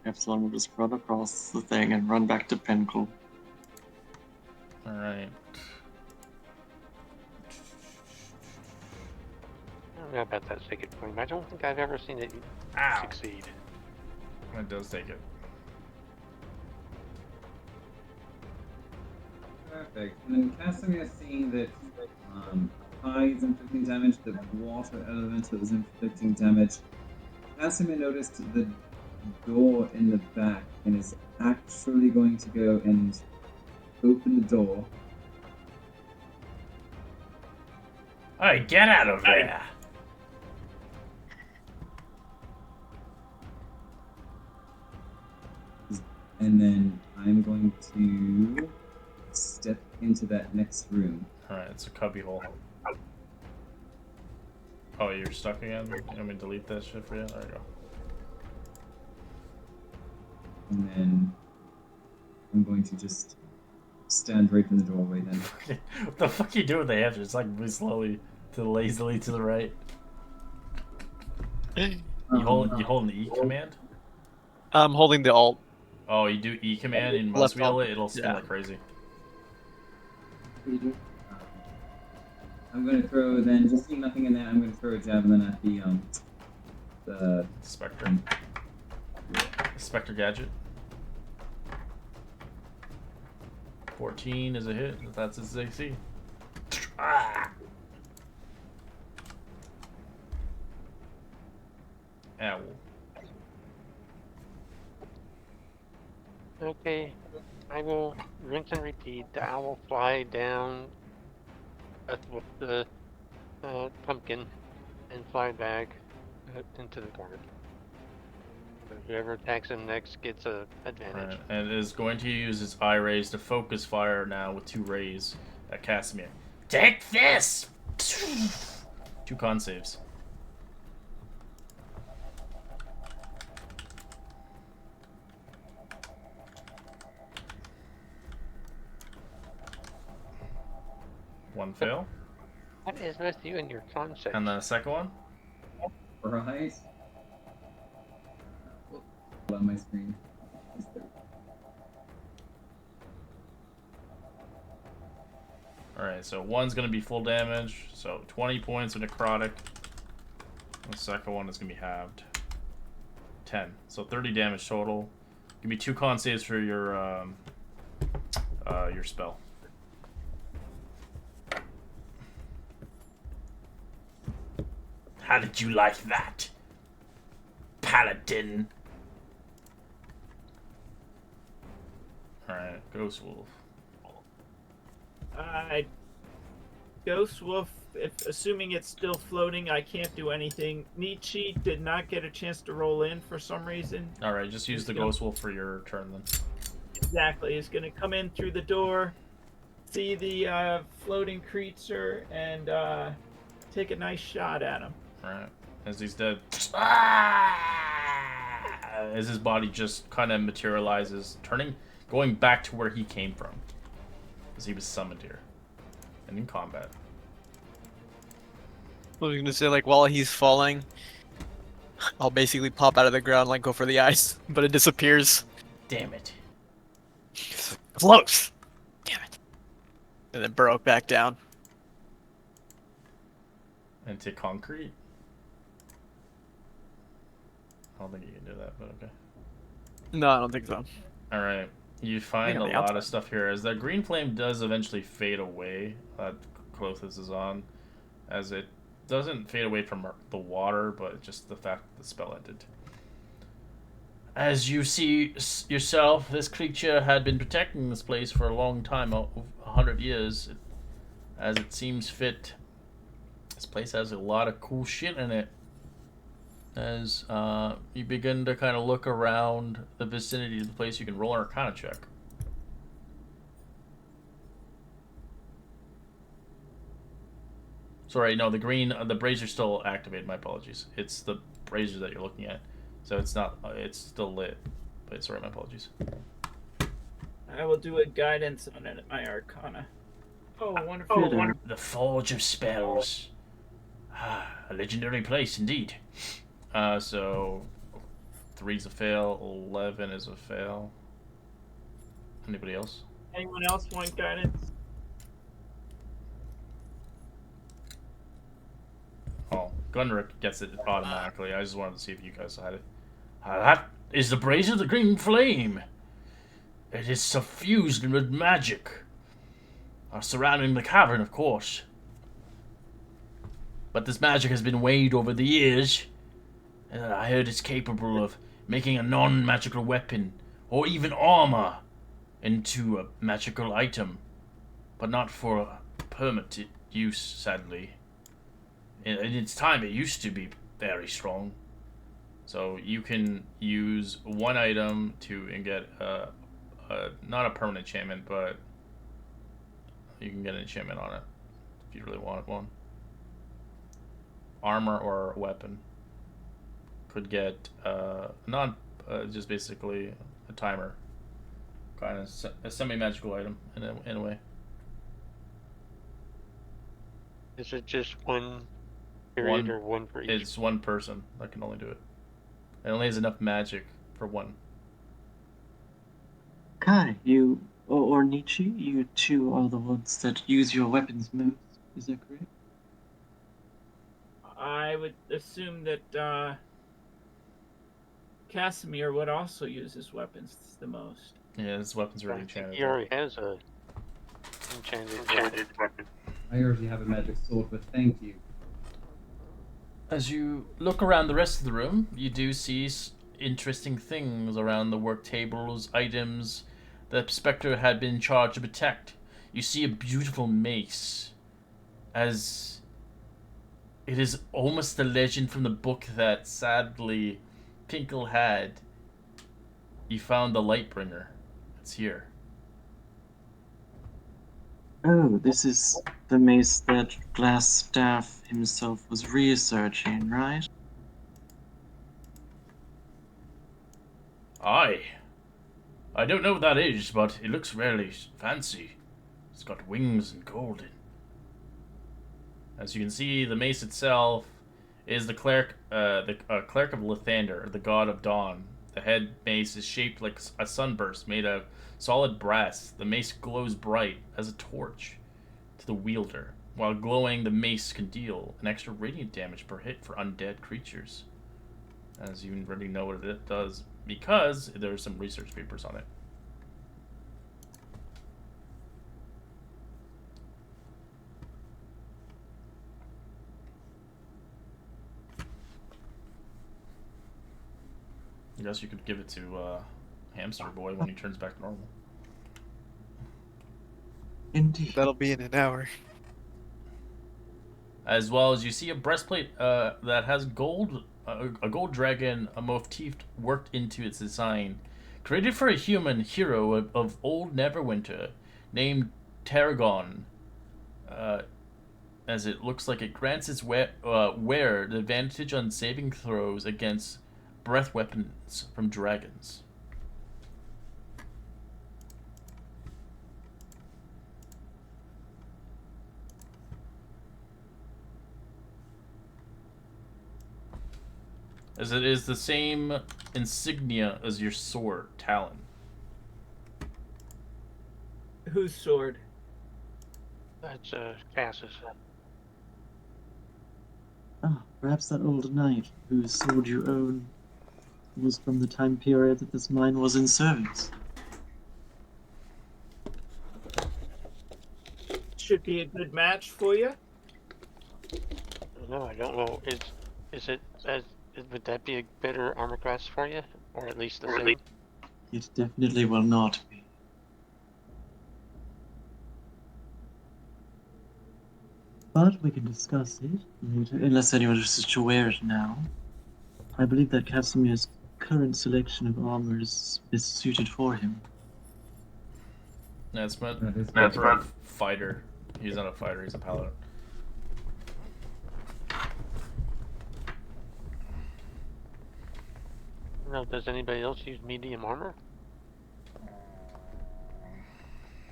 Epsilon will just run across the thing and run back to Pinnacle. Alright. I don't know about that sacred flame. I don't think I've ever seen it succeed. It does take it. Perfect. And then Casimir seeing that Kai is inflicting damage, the water elemental is inflicting damage. Casimir noticed the door in the back and is actually going to go and open the door. Hey, get out of there! And then I'm going to step into that next room. Alright, it's a cubby hole. Oh, you're stuck again? You want me to delete that shit for you? There you go. And then I'm going to just stand right in the doorway then. What the fuck are you doing with the hamster? It's like move slowly to lazily to the right. You hold the E command? I'm holding the alt. Oh, you do E command and mouse Left wheel alt. it, it'll spin like crazy. I'm going to throw then, just seeing nothing in there, I'm going to throw a javelin at the Spectre. Spectre gadget. 14 is a hit, if that's his AC. Ah! Ow. Okay, I will rinse and repeat. The owl will fly down with the pumpkin and fly back into the corner. So whoever attacks him next gets an advantage. Right. And it is going to use its eye rays to focus fire now with 2 rays at Casimir. Take this! 2 con saves. One fail. What is with you and your concept? And the second one? Right. On my screen. Alright, so one's going to be full damage, so 20 points of necrotic. The second one is going to be halved. 10. So 30 damage total. Give me 2 con saves for your spell. How did you like that, Paladin? Alright, Ghost Wolf. Ghost Wolf, assuming it's still floating, I can't do anything. Nietzsche did not get a chance to roll in for some reason. Alright, just use the Ghost Wolf for your turn then. Exactly. He's going to come in through the door, see the floating creature, and take a nice shot at him. Alright. As he's dead. As his body just kind of materializes, going back to where he came from. Because he was summoned here. And in combat. I was gonna say, like, while he's falling, I'll basically pop out of the ground, like, go for the ice, but it disappears. Damn it. Close! Damn it. And then burrow back down. Into concrete? I don't think you can do that, but okay. No, I don't think so. Alright. You find a on the lot outside. of stuff here. As the green flame does eventually fade away, Clothis is on. As it doesn't fade away from the water, but just the fact that the spell ended. As you see yourself, this creature had been protecting this place for a long time, 100 years. As it seems fit. This place has a lot of cool shit in it. As you begin to kind of look around the vicinity of the place, you can roll an Arcana check. Sorry, no, the brazer's still activated. My apologies. It's the brazier that you're looking at, so it's not. It's still lit. But sorry, my apologies. I will do a guidance on it at my Arcana. Oh, wonderful. The Forge of Spells. A legendary place indeed. So 3's a fail, 11 is a fail. Anybody else? Anyone else want guidance? Oh, Gunrick gets it automatically. I just wanted to see if you guys had it. That is the brazier of the green flame. It is suffused with magic. Surrounding the cavern, of course. But this magic has been weighed over the years. I heard it's capable of making a non-magical weapon, or even armor, into a magical item. But not for permanent use, sadly. In its time, it used to be very strong. So you can use one item to and get not a permanent enchantment, but you can get an enchantment on it if you really want one. Armor or weapon. Could get just basically a timer, kind of a semi-magical item in a way. Is it just one period or one for each? It's one person that can only do it. It only has enough magic for one. Kai, you or Nietzsche, you two are the ones that use your weapons most. Is that correct? I would assume that Casimir would also use his weapons the most. Yeah, his weapons are I really think enchanted. he already has a enchanted weapon. I already have a magic sword, but thank you. As you look around the rest of the room, you do see interesting things around the work tables, items that Spectre had been charged to protect. You see a beautiful mace, as it is almost the legend from the book that sadly Tinkle had. You found the Lightbringer. It's here. Oh, this is the mace that Glassstaff himself was researching, right? Aye. I don't know what that is, but it looks really fancy. It's got wings and golden. As you can see, the mace itself is the cleric of Lathander, the god of dawn. The head mace is shaped like a sunburst made of solid brass. The mace glows bright as a torch to the wielder. While glowing, the mace can deal an extra radiant damage per hit for undead creatures. As you already know what it does, because there's some research papers on it. I guess you could give it to Hamster Boy when he turns back to normal. Indeed. That'll be in an hour. As well as you see a breastplate that has gold, a gold dragon, a motif worked into its design, created for a human hero of old Neverwinter, named Tarragon. As it looks like it grants its wearer the advantage on saving throws against breath weapons from dragons. As it is the same insignia as your sword, Talon. Whose sword? That's Cass's. Ah, perhaps that old knight whose sword you own was from the time period that this mine was in service. Should be a good match for you. No, I don't know. Is it would that be a better armor class for you, or at least the same? It definitely will not be. But we can discuss it later, unless anyone wishes to wear it now. I believe that Casimir's current selection of armor is suited for him. That's meant for a fighter. He's not a fighter, he's a paladin. No, does anybody else use medium armor?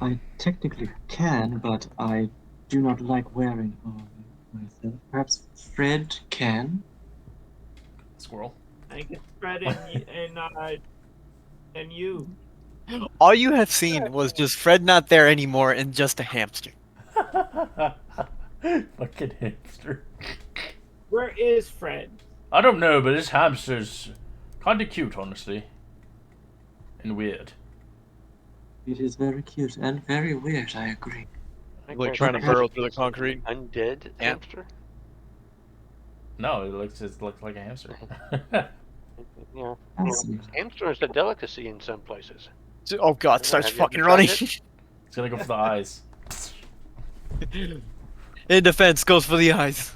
I technically can, but I do not like wearing armor myself. Perhaps Fred can? Squirrel. I guess Fred and you. All you have seen was just Fred not there anymore and just a hamster. Fucking hamster. Where is Fred? I don't know, but this hamster's kinda cute, honestly. And weird. It is very cute and very weird, I agree. Like trying to burrow through the concrete. Undead Yeah. hamster? No, it looks like a hamster. Yeah. Fascinating. Hamster is a delicacy in some places. Oh god, starts Have you ever fucking tried running. it? It's gonna go for the eyes. In defense, goes for the eyes.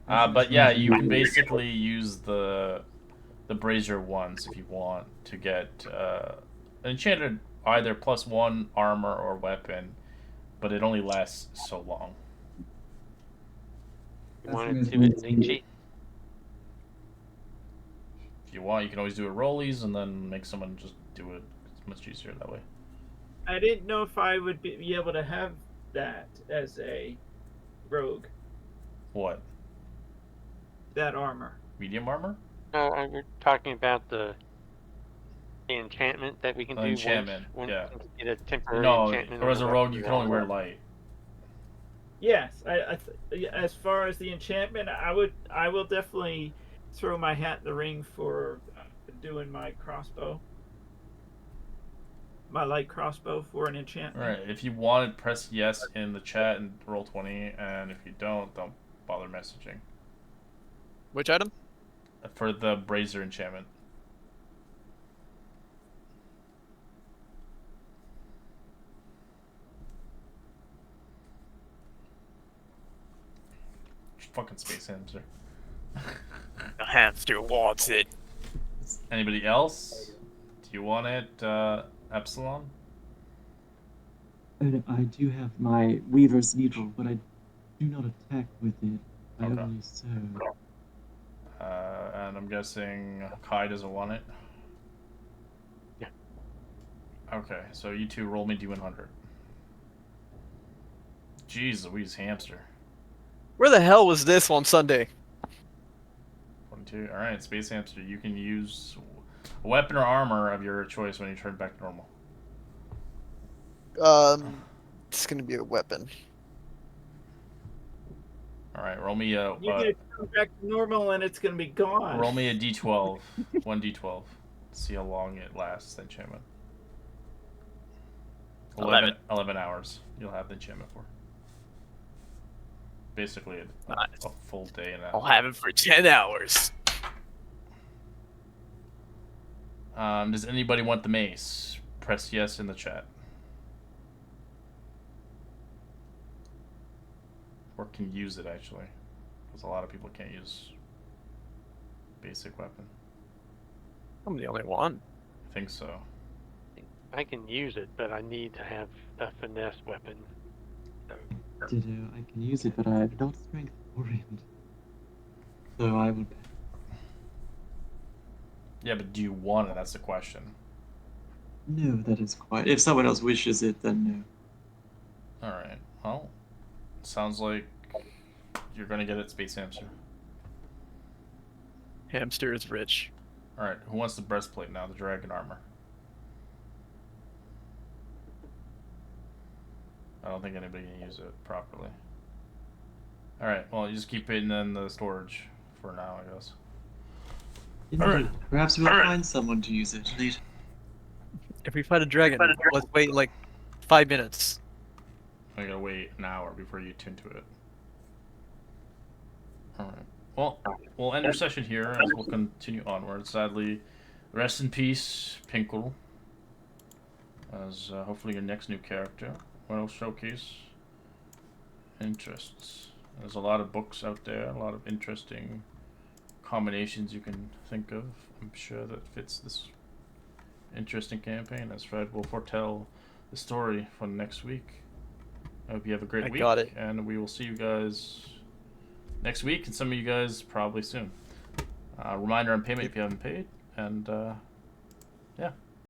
But yeah, you can basically use the brazier ones if you want to get enchanted either +1 armor or weapon, but it only lasts so long. You want to do it Nietzsche? If you want, you can always do it rollies and then make someone just do it. It's much easier that way. I didn't know if I would be able to have that as a rogue. What? That armor. Medium armor? No, we're talking about the enchantment that we can do Enchantment, once yeah. we get a temporary No, enchantment. or as a on rogue, the you can only wear weapon. light. Yes, as far as the enchantment, I will definitely throw my hat in the ring for doing my crossbow. My light crossbow for an enchantment. Alright, if you want it, press yes in the chat and roll 20, and if you don't bother messaging. Which item? For the brazier enchantment. Fucking space hamster. The hamster wants it. Anybody else? Do you want it, Epsilon? I do have my weaver's needle, but I do not attack with it. I Okay. only serve. And I'm guessing Kai doesn't want it? Yeah. Okay, so you two roll me D100. Jeez Louise, hamster. Where the hell was this on Sunday? 22. Alright, space hamster. You can use a weapon or armor of your choice when you turn back to normal. It's gonna be a weapon. Alright, roll me a You're gonna come back to normal and it's gonna be gone. roll me a d12. 1d12. See how long it lasts, the enchantment. 11 hours you'll have the enchantment for. Basically a full day and a half. I'll have it for 10 hours. Does anybody want the mace? Press yes in the chat. Or can use it, actually. Because a lot of people can't use basic weapon. I'm the only one. I think so. I can use it, but I need to have a finesse weapon. Ditto, I can use it, but I have not strength orient. So I would. Yeah, but do you want it? That's the question. No, that is quite. If someone else wishes it, then no. Alright, well, sounds like you're gonna get it, Space Hamster. Hamster is rich. Alright, who wants the breastplate now, the dragon armor? I don't think anybody can use it properly. Alright, well, you just keep it in the storage for now, I guess. Alright. Perhaps we'll find someone to use it later. If we fight a dragon, let's wait like 5 minutes. I gotta wait an hour before you tune to it. Alright. Well, we'll end our session here as we'll continue onward. Sadly, rest in peace, Pinkle. As hopefully your next new character will showcase interests. There's a lot of books out there, a lot of interesting combinations you can think of. I'm sure that fits this interesting campaign, as Fred will foretell the story for next week. I hope you have a great week, got it. and we will see you guys next week, and some of you guys probably soon. Reminder on payment if you haven't paid, and yeah.